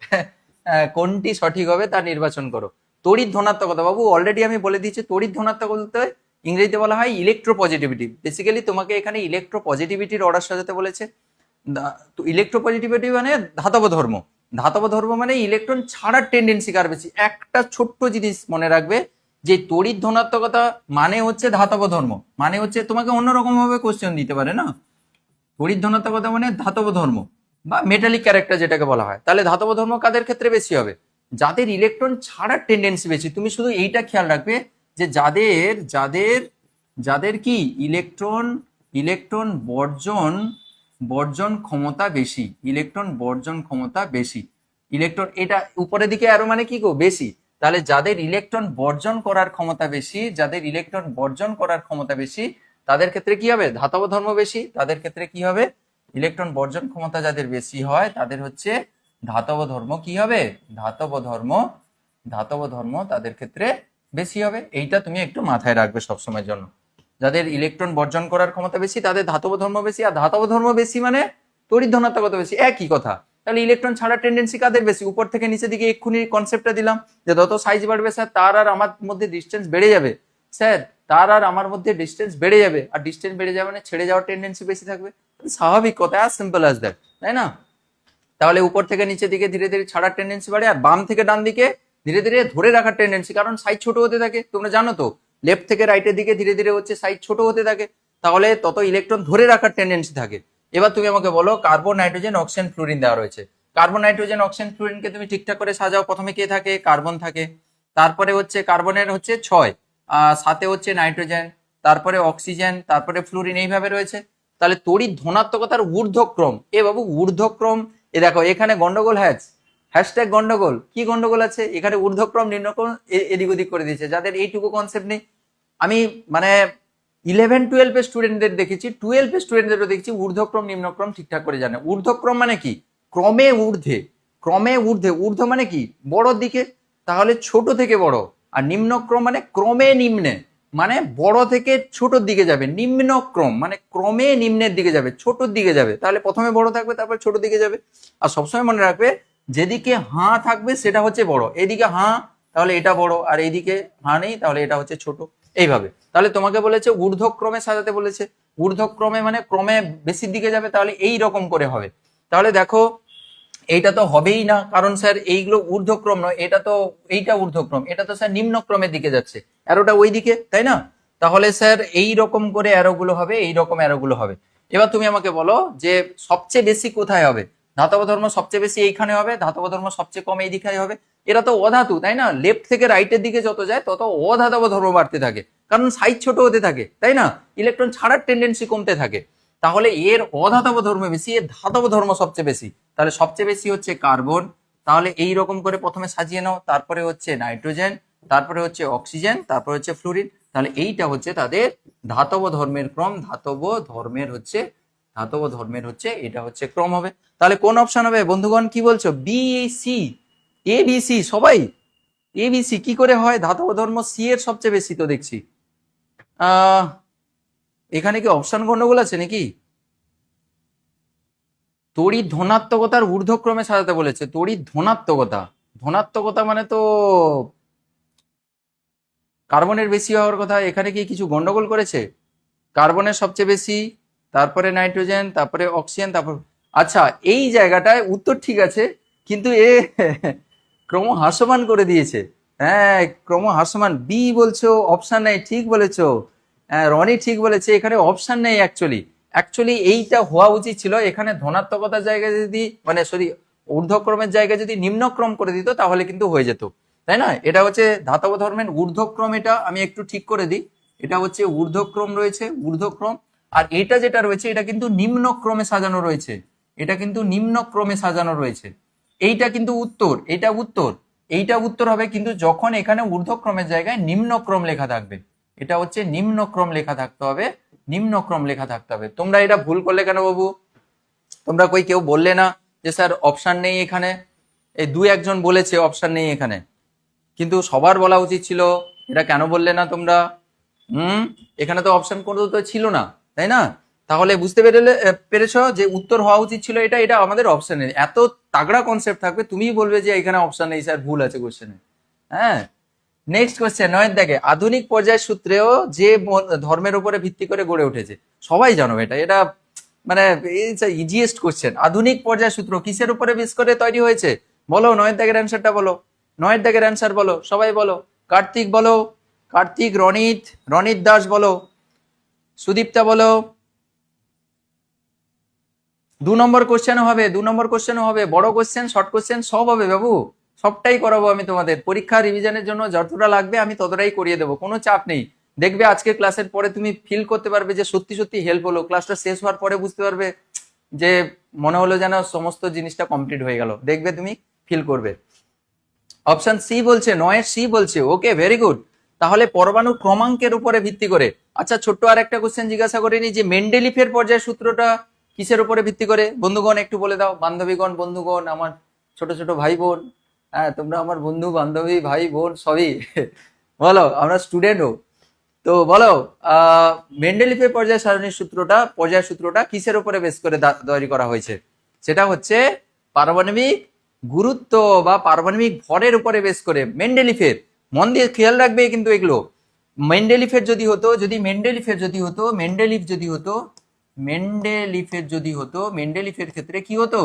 কোনটি সঠিক হবে তা নির্বাচন করো। তড়িৎ ধনাত্মকতা, বাবু অলরেডি আমি বলে দিয়েছি, তড়িৎ ধনাত্মকতা ইংরেজিতে বলা হয় ইলেকট্রোপজিটিভিটি। বেসিক্যালি তোমাকে এখানে ইলেকট্রোপজিটিভিটির অর্ডার সাজাতে বলেছে। তো ইলেকট্রোপজিটিভিটি মানে ধাতব ধর্ম, ধাতব ধর্ম মানে ইলেকট্রন ছাড়ার টেন্ডেন্সি কার বেশি। একটা ছোট্ট জিনিস মনে রাখবে, যে তড়িৎ ধনাত্মকতা মানে হচ্ছে ধাতব ধর্ম, মানে হচ্ছে তোমাকে অন্যরকম ভাবে কোশ্চেন দিতে পারে না, তড়িৎ ধনাত্মকতা মানে ধাতব ধর্ম বা মেটালিক ক্যারেক্টার যেটাকে বলা হয়। তাহলে ধাতব ধর্ম কাদের ক্ষেত্রে বেশি হবে? যাদের ইলেকট্রন ছাড়ার টেন্ডেন্সি বেশি। তুমি শুধু এইটা খেয়াল রাখবে যে যাদের যাদের যাদের কি ইলেকট্রন ইলেকট্রন বর্জন বর্জন ক্ষমতা বেশি, ইলেকট্রন বর্জন ক্ষমতা বেশি, ইলেকট্রন এটা উপরের দিকে আরো মানে কি গো, বেশি। তাহলে যাদের ইলেকট্রন বর্জন করার ক্ষমতা বেশি, যাদের ইলেকট্রন বর্জন করার ক্ষমতা বেশি, তাদের ক্ষেত্রে কি হবে? ধাতব ধর্ম বেশি। তাদের ক্ষেত্রে কি হবে? ইলেকট্রন বর্জন ক্ষমতা যাদের বেশি হয় তাদের হচ্ছে ধাতব ধর্ম কি হবে? ধাতব ধর্ম, ধাতব ধর্ম তাদের ক্ষেত্রে বেশি হবে। এইটা তুমি একটু মাথায় রাখবে সবসময়ের জন্য। যাদের ইলেকট্রন বর্জন করার ক্ষমতা বেশি তাদের ধাতব ধর্ম বেশি, আর ধাতব ধর্ম বেশি মানে তড়িৎ ধনাত্মকতা বেশি, একই কথা। তাহলে ইলেকট্রন ছাড়ার টেন্ডেন্সি কাদের বেশি? উপর থেকে নিচের দিকে এক্ষুনি কনসেপ্টটা দিলাম যে যত সাইজ বাড়বে স্যার তার আর আমার মধ্যে ডিস্টেন্স বেড়ে যাবে, স্যার তার আর আমার মধ্যে ডিস্টেন্স বেড়ে যাবে, আর ডিস্টেন্স বেড়ে যাবে মানে ছেড়ে যাওয়ার টেন্ডেন্সি বেশি থাকবে। স্বাভাবিক কথা, অ্যাজ সিম্পল অ্যাজ দ্যাট, তাই না? তাহলে উপর থেকে নিচের দিকে ধীরে ধীরে ছাড়ার টেন্ডেন্সি বাড়ে, আর বাম থেকে ডান দিকে ধীরে ধীরে ধরে রাখার টেন্ডেন্সি, কারণ সাইজ ছোট হতে থাকে। তোমরা জানো তো, লেফট থেকে রাইটের দিকে ধীরে ধীরে হচ্ছে সাইজ ছোট হতে থাকে, তাহলে তত ইলেকট্রন ধরে রাখার টেন্ডেন্সি থাকে। এবার তুমি আমাকে বলো, কার্বন নাইট্রোজেন অক্সিজেন ফ্লুরিন দেওয়া রয়েছে। কার্বন নাইট্রোজেন অক্সিজেন ফ্লুরিনকে তুমি ঠিকঠাক করে সাজাও। প্রথমে কে থাকে? কার্বন থাকে, তারপরে হচ্ছে কার্বনের হচ্ছে 6, সাথে হচ্ছে নাইট্রোজেন, তারপরে অক্সিজেন, তারপরে ফ্লুরিন, এইভাবে রয়েছে। তাহলে তড়িৎ ধনাত্মকতার ঊর্ধ্বক্রম, এ বাবু ঊর্ধ্বক্রম, এ দেখো এখানে গন্ডগোল, হ্যাশট্যাগ গন্ডগোল। কি গন্ডগোল আছে এখানে? ঊর্ধ্বক্রম নিম্নক্রম এদিক ওদিক করে দিয়েছে। যাদের এইটুকু কনসেপ্ট নেই, আমি মানে 11-12 এর স্টুডেন্টদের দেখেছি, 12 এর স্টুডেন্টদেরও দেখছি ঊর্ধ্বক্রম নিম্নক্রম ঠিকঠাক করে জানে। ঊর্ধ্বক্রম মানে কি? ক্রমে ঊর্ধ্বে, ক্রমে ঊর্ধ্বে। ঊর্ধ্ব মানে কি? বড় দিকে, তাহলে ছোট থেকে বড়। আর নিম্নক্রম মানে ক্রমে নিম্নে, মানে বড় থেকে ছোটর দিকে যাবে। নিম্নক্রম মানে ক্রমে নিম্নের দিকে যাবে, ছোটর দিকে যাবে। তাহলে প্রথমে বড় থাকবে, তারপর ছোট দিকে যাবে। আর সবসময় মনে রাখবে, যেদিকে হাঁ থাকবে সেটা হচ্ছে বড়, এদিকে হাঁ তাহলে এটা বড়, আর এইদিকে হাঁ নেই তাহলে এটা হচ্ছে ছোট, এইভাবে। তাহলে তোমাকে বলেছে ঊর্ধ্বক্রমে সাজাতে বলেছে। ঊর্ধ্বক্রমে মানে ক্রমে বেশির দিকে যাবে, তাহলে এই রকম করে হবে। তাহলে দেখো এইটা তো হবেই না, কারণ স্যার এইগুলো ঊর্ধ্বক্রম নয়, এটা তো এইটা ঊর্ধ্বক্রম, এটা তো স্যার নিম্নক্রমের দিকে যাচ্ছে, অ্যারোটা ওই দিকে, তাই না? তাহলে স্যার এই রকম করে অ্যারোগুলো হবে, এই রকম অ্যারোগুলো হবে। এবার তুমি আমাকে বলো যে সবচেয়ে বেশি কোথায় হবে? ধাতব ধর্ম সবচেয়ে বেশি এইখানে হবে, ধাতব ধর্ম সবচেয়ে কম এই দিকে হবে। এরা তো অধাতু, তাই না? লেফট থেকে রাইটের দিকে যত যায় তত অধাতব ধর্ম বাড়তে থাকে, কারণ সাইজ ছোট হতে থাকে, তাই না? ইলেকট্রন ছাড়ার টেন্ডেন্সি কমতে থাকে। তাহলে এর অধাতব ধর্ম বেশি, এর ধাতব ধর্ম সবচেয়ে বেশি। তাহলে সবচেয়ে বেশি হচ্ছে কার্বন। তাহলে এই রকম করে প্রথমে সাজিয়ে নাও, তারপরে হচ্ছে নাইট্রোজেন, তারপরে হচ্ছে অক্সিজেন, তারপরে হচ্ছে ফ্লুরিন। তাহলে এইটা হচ্ছে তাদের ধাতব ধর্মের ক্রম, ধাতব ধর্মের হচ্ছে এটা হচ্ছে ক্রম হবে। তাহলে কোন অপশন হবে বন্ধুগণ? কি বলছো? বি, সি, এ, বি, সি? সবাই এ, বি, সি কি করে হয়? ধাতব ধর্ম সি এর সবচেয়ে বেশি তো দেখছি। এখানে কি অপশন গন্ডগোল আছে নাকি? তড়িৎ ধনাত্মকতার ঊর্ধ্বক্রমে সাজাতে বলেছে। তড়িৎ ধনাত্মকতা, ধনাত্মকতা মানে তো কার্বনের বেশি হওয়ার কথা। এখানে কি কিছু গন্ডগোল করেছে? কার্বনের সবচেয়ে বেশি, তারপরে নাইট্রোজেন, তারপরে অক্সিজেন, তারপর আচ্ছা এই জায়গাটায় উত্তর ঠিক আছে, কিন্তু এ ক্রম হ্রাসমান করে দিয়েছে। হ্যাঁ ক্রম হ্রাসমান, বি বলছো, অপশন নেই, ঠিক বলেছো। হ্যাঁ রনি ঠিক বলেছে, এখানে অপশন নেই। অ্যাকচুয়ালি এইটা হওয়া উচিত ছিল। এখানে ধনাত্মকতার জায়গায় যদি মানে ঊর্ধ্বক্রমের জায়গায় যদি নিম্নক্রম করে দিত তাহলে কিন্তু হয়ে যেত, তাই না? এটা হচ্ছে ধাতব ধর্মের ঊর্ধ্বক্রম। এটা আমি একটু ঠিক করে দিই, এটা হচ্ছে ঊর্ধ্বক্রম রয়েছে, ঊর্ধ্বক্রম। আর এটা যেটা রয়েছে এটা কিন্তু নিম্নক্রমে সাজানো রয়েছে, এটা কিন্তু নিম্নক্রমে সাজানো রয়েছে। এইটা কিন্তু উত্তর, এটা উত্তর, এইটা উত্তর হবে, কিন্তু যখন এখানে ঊর্ধ্বক্রমের জায়গায় নিম্নক্রম লেখা থাকবে। এটা হচ্ছে নিম্নক্রম লেখা থাকতে হবে, নিম্নক্রম লেখা থাকতে হবে। তোমরা এটা ভুল করলে কেন বাবু? তোমরা কই কেউ বললে না যে স্যার অপশন নেই এখানে? এই দু একজন বলেছে অপশন নেই এখানে, কিন্তু সবার বলা উচিত ছিল। এটা কেন বললে না তোমরা? এখানে তো অপশন কোনো তো ছিল না, তাই না? তাহলে বুঝতে পেরেছো যে উত্তর হওয়া উচিত ছিল এটা। এটা আমাদের অপশনে এত তাগড়া কনসেপ্ট থাকবে, তুমিই বলবে যে এখানে অপশন নেই স্যার, ভুল আছে কোশ্চেনে। হ্যাঁ, নেক্সট কোশ্চেন 9 দেখে, আধুনিক পর্যায় সূত্রেও যে ধর্মের উপরে ভিত্তি করে গড়ে উঠেছে। সবাই জানো এটা, এটা মানে ইজিয়েস্ট কোশ্চেন। আধুনিক পর্যায় সূত্র কিসের উপরে বেস করে তৈরি হয়েছে? বলো 9 দাগের অ্যান্সারটা বলো, 9 দাগের অ্যান্সার বলো, সবাই বলো। কার্তিক বলো, কার্তিক, রনিত, রনিত দাস বলো, সুদীপ্তা বলো। 2 নম্বর কোশ্চেনও হবে, 2 নম্বর কোশ্চেনও হবে, বড় কোশ্চেন, শর্ট কোশ্চেন সব হবে বাবু। সবটাই করাবো আমি তোমাদের। পরীক্ষা রিভিশনের জন্য যতটা লাগবে আমি ততটাই করিয়ে দেবো, কোনো চাপ নেই। দেখবে আজকে ক্লাসের পরে তুমি ফিল করতে পারবে যে সত্যি সত্যি হেল্প হলো। ক্লাসটা শেষ হওয়ার পরে বুঝতে পারবে যে মনে হলো যেন সমস্ত জিনিসটা কমপ্লিট হয়ে গেল, দেখবে তুমি ফিল করবে। অপশন সি বলছে, 9 সি বলছে। ওকে, ভেরি গুড। তাহলে পরমাণু ক্রমাঙ্কের উপরে ভিত্তি করে। আচ্ছা, ছোট্ট আর একটা কোশ্চেন জিজ্ঞাসা করে নি যে মেন্ডেলিফের পর্যায় সূত্রটা কিসের উপরে ভিত্তি করে? বন্ধুগণ একটু বলে দাও, বান্ধবীগণ, বন্ধুগণ, আমার ছোট ছোট ভাই বোন। হ্যাঁ, তোমরা আমার বন্ধু বান্ধবী, ভাই বোন সবই। বলো, আমরা স্টুডেন্টও তো। বলো, মেন্ডেলিফের পর্যায় সূত্রটা কিসের উপরে বেস করে তৈরি করা হয়েছে? সেটা হচ্ছে পারমাণবিক গুরুত্ব বা পারমাণবিক ভরের উপরে বেস করে। মেন্ডেলিফের, মন দিয়ে খেয়াল রাখবে কিন্তু এগুলো। মেন্ডেলিফের যদি হতো, মেন্ডেলিফের ক্ষেত্রে কি হতো?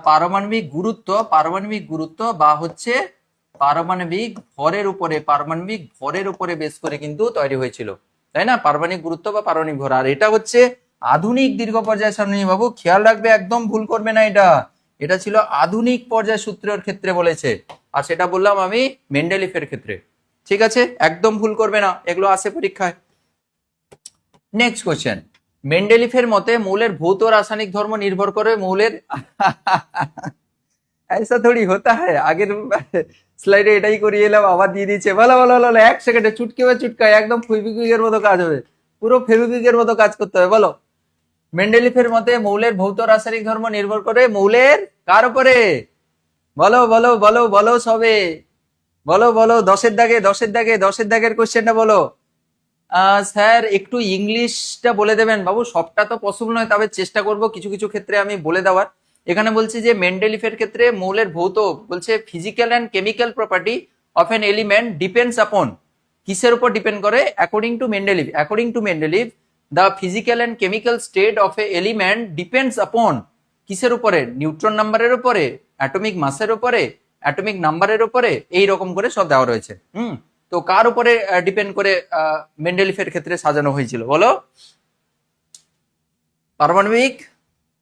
পারমাণবিক গুরুত্ব বা হচ্ছে পারমাণবিক ভরের উপরে বেস করে কিন্তু তৈরি হয়েছিল, তাই না? পারমাণবিক গুরুত্ব বা পারমাণবিক ভর। আর এটা হচ্ছে আধুনিক দীর্ঘ পর্যায় সারণী বাবু, খেয়াল রাখবে, একদম ভুল করবে না। এটা ছিল আধুনিক পর্যায় সূত্রের ক্ষেত্রে বলেছে, আর সেটা বললাম আমি মেন্ডেলিফের ক্ষেত্রে। ঠিক আছে, একদম ভুল করবে না, এগুলো আসে পরীক্ষায়। নেক্সট কোশ্চেন, মেন্ডেলিফের মতে মৌলের ভৌত রাসায়নিক ধর্ম নির্ভর করে মৌলের ऐसा थोड़ी होता है। আগের স্লাইডে এটাই করিয়ে এলাম, আবার দিয়ে দিচ্ছে। বলো বলো বলো, 1 সেকেন্ডে চুটকি বা চুটকা একদম ফেভিকুইকের মতো কাজ হবে, পুরো ফেভিকুইকের মতো কাজ করতে হবে। বলো, মেন্ডেলিফের মতে মৌলের ভৌত রাসায়নিক ধর্ম নির্ভর করে মৌলের কার উপরে? বলো বলো বলো বলো সবে, বলো বলো। 10 দাগের কোশ্চেনটা বলো। স্যার একটু ইংলিশটা বলে দেবেন বাবু, সবটা তো পসিবল নয়, তবে চেষ্টা করব কিছু কিছু ক্ষেত্রে আমি বলে দেওয়ার। এখানে বলছি যে মেন্ডেলিফের ক্ষেত্রে মৌলের ভৌত, বলছে physical and chemical property of N element depends upon. কিসের উপর ডিপেন্ড করে? According to Mendeleev the physical and chemical state of A element depends upon. কিসের উপরে? নিউট্রন নাম্বারের উপরে, অ্যাটমিক মাসের উপরে, অ্যাটমিক নাম্বারের উপরে, এই রকম করে সব দেওয়া রয়েছে। তো কার উপরে ডিপেন্ড করে মেন্ডেলিফের ক্ষেত্রে সাজানো হয়েছিল? বলো, পারমাণবিক,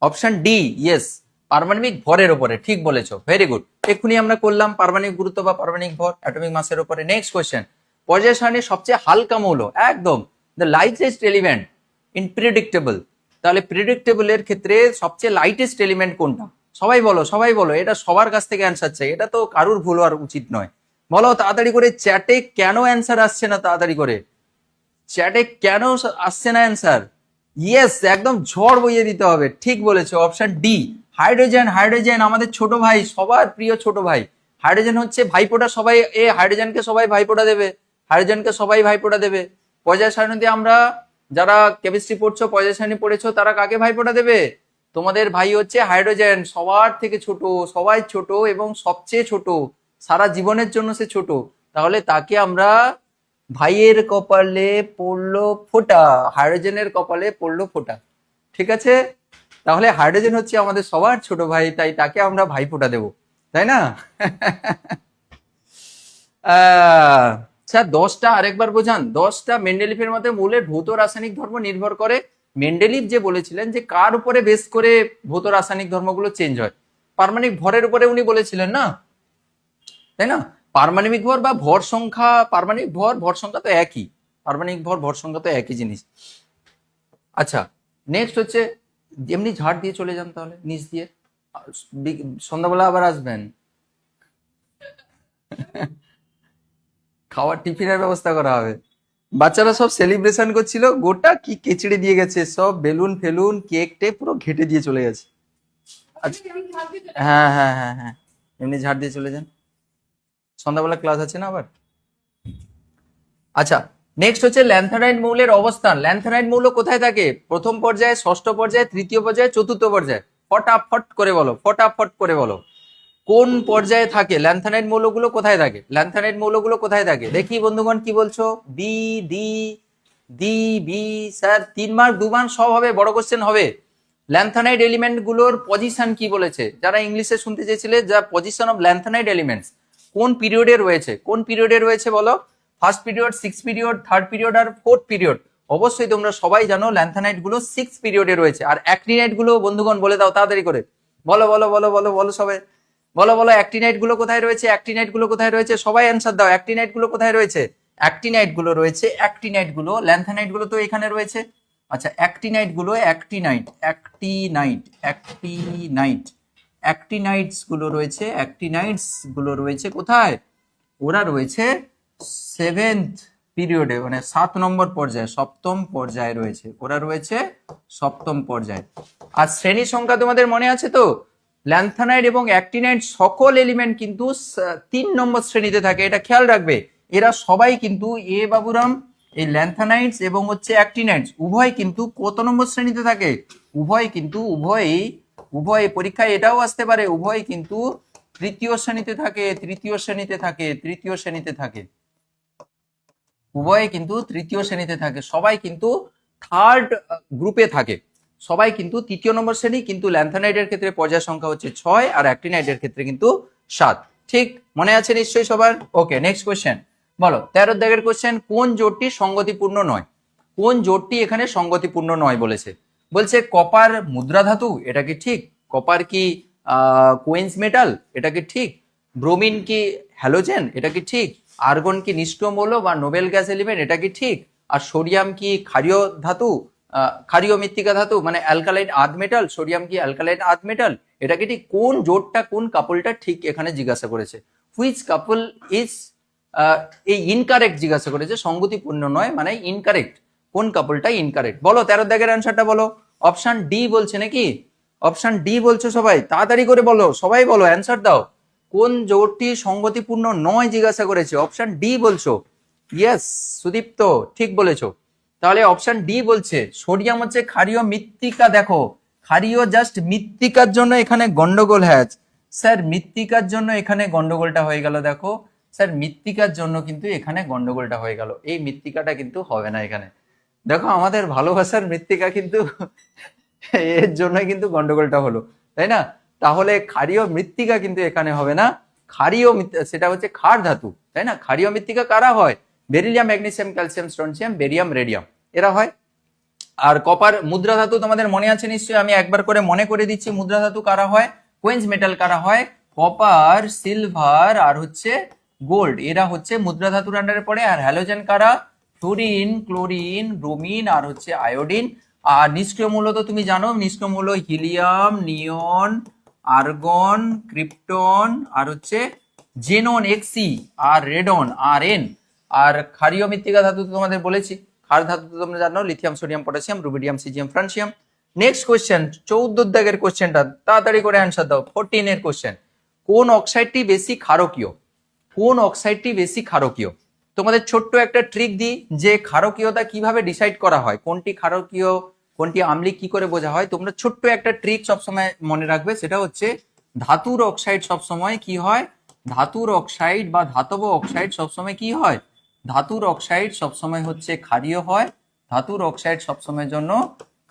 অপশন ডি, ইয়েস, পারমাণবিক ভরের উপরে। ঠিক বলেছো, ভেরি গুড। এক্ষুনি আমরা করলাম পারমাণবিক গুরুত্ব বা পারমাণবিক ভর, অ্যাটমিক মাসের উপরে। নেক্সট কোয়েশ্চেন, পর্যায় সারণীর সবচেয়ে হালকা মৌল, একদম the lightest element in predictable. তাহলে প্রেডিক্টেবল এর ক্ষেত্রে সবচেয়ে লাইটেস্ট এলিমেন্ট কোনটা? সবাই বলো, সবাই বলো, এটা সবার কাছ থেকে অ্যান্সার চাই, এটা তো কারুর ভুল হওয়ার উচিত নয়। বলো তাড়াতাড়ি করে, চ্যাটে কেন অ্যান্সার আসছে না? তাড়াতাড়ি করে চ্যাটে কেন আসছে না অ্যান্সার? ইয়েস, একদম ঝড় বইয়ে দিতে হবে। ঠিক বলেছো, অপশন ডি, হাইড্রোজেন। হাইড্রোজেন আমাদের ছোট ভাই, সবার প্রিয় ছোট ভাই। হাইড্রোজেন হচ্ছে ভাইফোঁটা, সবাই হাইড্রোজেনকে সবাই ভাইফোঁটা দেবে, হাইড্রোজেনকে সবাই ভাইফোঁটা দেবে। পর্যায় সারণীতে আমরা যারা কেমিস্ট্রি পড়ছো, পর্যায় সারণী পড়েছো, তারা কাকে ভাইফোঁটা দেবে? তোমাদের ভাই হচ্ছে হাইড্রোজেন, সবার থেকে ছোট, সবাই ছোট এবং সবচেয়ে ছোট, সারা জীবনের জন্য সে ছোট। তাহলে তাকে আমরা ভাইয়ের কপালে পড়লো ফোঁটা, হাইড্রোজেনের কপালে পড়লো ফোঁটা। ঠিক আছে, তাহলে হাইড্রোজেন হচ্ছে আমাদের সবার ছোট ভাই, তাই তাকে আমরা ভাই ফোঁটা দেবো, তাই না? স্যার 10টা আরেকবার বোঝান। 10টা মেন্ডেলিফের মতে মৌলের ভৌত রাসায়নিক ধর্ম নির্ভর করে। মেন্ডেলিভ যে বলেছিলেন যে কার উপরে বেস করে ভৌত রাসায়নিক ধর্মগুলো চেঞ্জ হয়? পারমাণবিক ভরের উপরে উনি বলেছিলেন না, তাই না? পারমাণবিক ভর বা ভর সংখ্যা, পারমাণবিক ভর ভর সংখ্যা তো একই, পারমাণবিক ভর ভর সংখ্যা তো একই জিনিস। আচ্ছা, নেক্সট হচ্ছে, এমনি ঝাড় দিয়ে চলে যান তাহলে নিচ দিয়ে, সন্ধ্যাবেলা আবার আসবেন। খাওয়ার টিফিনের ব্যবস্থা করা হবে। বাচ্চারা সব সেলিব্রেশন করছিল, গোটা কি কেচড়ে দিয়ে গেছে, সব বেলুন ফেলুন কেক টে পুরো ঘেটে দিয়ে চলে গেছে। আচ্ছা, হ্যাঁ হ্যাঁ হ্যাঁ হ্যাঁ, এমনি ঝাড় দিয়ে চলে যান, সন্ধ্যাবেলা ক্লাস আছে না আবার। আচ্ছা, নেক্সট হচ্ছে ল্যান্থানাইড মৌলের অবস্থান। ল্যান্থানাইড মৌল কোথায় থাকে? প্রথম পর্যায়ে, ষষ্ঠ পর্যায়ে, তৃতীয় পর্যায়ে, চতুর্থ পর্যায়ে। ফটাফট করে বলো, ফটাফট করে বলো, কোন পর্যায়ে থাকে ল্যান্থানাইড মৌলগুলো? কোথায় থাকে ল্যান্থানাইড মৌলগুলো? কোথায় থাকে দেখি বন্ধুগণ, কি বলছো? B, D, D, B. Sir 3 mark 2 mark সব হবে, বড় কোশ্চেন হবে। ল্যান্থানাইড এলিমেন্ট গুলোর পজিশন কি বলেছে? যারা ইংলিশে শুনতে চেয়েছিলে, যা পজিশন অফ ল্যান্থানাইড এলিমেন্টস কোন পিরিয়ডে রয়েছে? কোন পিরিয়ডে রয়েছে বলো? First period, 6 period, third period আর ফোর্থ পিরিয়ড। অবশ্যই তোমরা সবাই জানো ল্যান্থানাইড গুলো 6 পিরিয়ডে রয়েছে। আর অ্যাক্টিনাইড গুলো বন্ধুগণ বলে দাও তাড়াতাড়ি করে, বলো বলো বলো বলো বলো সবাই, বলো বলো অ্যাক্টিনাইড গুলো কোথায় রয়েছে? অ্যাক্টিনাইড গুলো কোথায় রয়েছে? সবাই অ্যান্সার দাও, অ্যাক্টিনাইড গুলো কোথায় রয়েছে? অ্যাক্টিনাইড গুলো রয়েছে, অ্যাক্টিনাইড গুলো, ল্যান্থানাইড গুলো তো এখানে রয়েছে। আচ্ছা, অ্যাক্টিনাইড গুলো, অ্যাক্টিনাইট, অ্যাক্টিনাইট, অ্যাক্টিনাইট, অ্যাক্টিনাইটস গুলো রয়েছে, অ্যাক্টিনাইটস গুলো রয়েছে কোথায়? ওরা রয়েছে 7th পিরিয়ডে, মানে 7 নম্বর পর্যায়ে, সপ্তম পর্যায়ে রয়েছে। ওরা রয়েছে সপ্তম পর্যায়ে। আর শ্রেণী সংখ্যা তোমাদের মনে আছে তো? ল্যান্থানাইড এবং অ্যাক্টিনাইড সকল এলিমেন্ট কিন্তু 3 নম্বর শ্রেণীতে থাকে, এটা খেয়াল রাখবে। এরা সবাই কিন্তু এ বাবুরাম, এই ল্যান্থানাইডস এবং হচ্ছে অ্যাক্টিনাইডস উভয় কিন্তু কত নম্বর শ্রেণীতে থাকে? উভয় কিন্তু উভয় পরীক্ষায় এটাও আসতে পারে, উভয় কিন্তু তৃতীয় শ্রেণীতে থাকে, তৃতীয় শ্রেণীতে থাকে, তৃতীয় শ্রেণীতে থাকে। উভয় কিন্তু তৃতীয় শ্রেণীতে থাকে, সবাই কিন্তু থার্ড গ্রুপে থাকে, সবাই কিন্তু তৃতীয় নম্বর শ্রেণী। কিন্তু ল্যান্থানাইডের ক্ষেত্রে পর্যায় সংখ্যা হচ্ছে 6 আর অ্যাক্টিনাইডের ক্ষেত্রে কিন্তু 7। ঠিক মনে আছে নিশ্চয়ই সবার? ওকে, নেক্সট কোশ্চেন বলো। 13 দাগের কোশ্চেন, কোন জোটটি সঙ্গতিপূর্ণ নয়? কোন জোটটি এখানে সঙ্গতিপূর্ণ নয় বলেছে? বলছে কপার মুদ্রা ধাতু, এটা কি ঠিক? কপার কি কোয়েন্স মেটাল, এটা কি ঠিক? ব্রোমিন কি হ্যালোজেন, এটা কি ঠিক? আর্গন কি নিষ্ক্রিয় মৌল বা নোবেল গ্যাস এলিমেন্ট, এটা কি ঠিক? আর সোডিয়াম কি ক্ষারীয় ধাতু, ক্ষারীয় মৃত্তিকা ধাতু, মানে অ্যালকালাইন আর্থ মেটাল? সোডিয়াম কি অ্যালকালাইন আর্থ মেটাল, এটা কি ঠিক? কোন জোটটা, কোন কাপলটা ঠিক এখানে জিজ্ঞাসা করেছে। হুইচ কাপল ইজ, এই ইনকারেক্ট জিজ্ঞাসা করেছে, সঙ্গতিপূর্ণ নয় মানে ইনকারেক্ট। কোন কাপলটা ইনকারেক্ট বলো? 13 দাগের অ্যান্সারটা বলো। অপশন ডি বলছে নাকি? অপশন ডি বলছো সবাই, তাড়াতাড়ি করে বলো, সবাই বলো, অ্যান্সার দাও। কোন জোটটি সঙ্গতিপূর্ণ নয় জিজ্ঞাসা করেছে? অপশন ডি বলছো। ইয়েস সুদীপ্ত, ঠিক বলেছো। তাহলে অপশন ডি বলছে সোডিয়াম হচ্ছে ক্ষারীয় মৃত্তিকা। দেখো, ক্ষারীয় জাস্ট মৃত্তিকার জন্য এখানে গন্ডগোল হ্যাজ। স্যার মৃত্তিকার জন্য এখানে গন্ডগোলটা হয়ে গেল। দেখো স্যার, মৃত্তিকার জন্য কিন্তু এখানে গন্ডগোলটা হয়ে গেল, এই মৃত্তিকাটা কিন্তু হবে না এখানে। দেখো আমাদের ভালোবাসার মৃত্তিকা কিন্তু এর জন্য কিন্তু গন্ডগোলটা হলো, তাই না? তাহলে ক্ষারীয় মৃত্তিকা কিন্তু এখানে হবে না, ক্ষারীয় সেটা হচ্ছে ক্ষার ধাতু, তাই না? ক্ষারীয় মৃত্তিকা কারা হয়? Beryllium, magnesium, calcium, strontium, barium, radium, এরা হয়। আর কপার মুদ্রা ধাতু তোমাদের মনে আছে নিশ্চয়ই, আমি একবার করে মনে করে দিচ্ছি। মুদ্রা ধাতু কারা হয়? কোয়েন্স মেটাল কারা হয়? কপার, সিলভার আর হচ্ছে গোল্ড, এরা হচ্ছে মুদ্রা ধাতুর আন্ডারে পড়ে। আর হ্যালোজেন কারা? ফ্লুরিন, ক্লোরিন, ব্রোমিন আর হচ্ছে আয়োডিন। আর নিষ্ক্রিয় মূল তো তুমি জানো, নিষ্ক্রিয় মূল হিলিয়াম, নিয়ন, আর্গন, ক্রিপ্টন আর হচ্ছে জেনন, এক্সি আর রেডন, আর এন। আর ক্ষারীয় মৃত্তিকা ধাতু তো তোমাদের বলেছি, ক্ষার ধাতু তো তোমরা জানো, lithium, sodium, potassium, rubidium, caesium, francium. Next question, 14 দাগের কোশ্চেনটা তাড়াতাড়ি করে অ্যান্সার দাও। 14 এর কোশ্চেন, কোন অক্সাইডটি বেশি ক্ষারকীয়? কোন অক্সাইডটি বেশি ক্ষারকীয়? তোমাদের ছোট্ট একটা ট্রিক দিই, যে ক্ষারকীয়তা কিভাবে ডিসাইড করা হয়, কোনটি ক্ষারকীয় কোনটি আম্লিক কি করে বোঝা হয়, তোমরা ছোট্ট একটা ট্রিক সবসময় মনে রাখবে। সেটা হচ্ছে ধাতুর অক্সাইড সবসময় কি হয়? ধাতুর অক্সাইড বা ধাতব অক্সাইড সবসময় কি হয়? ধাতুর অক্সাইড সবসময় হচ্ছে ক্ষারীয় হয়, ধাতুর অক্সাইড সবসময়ের জন্য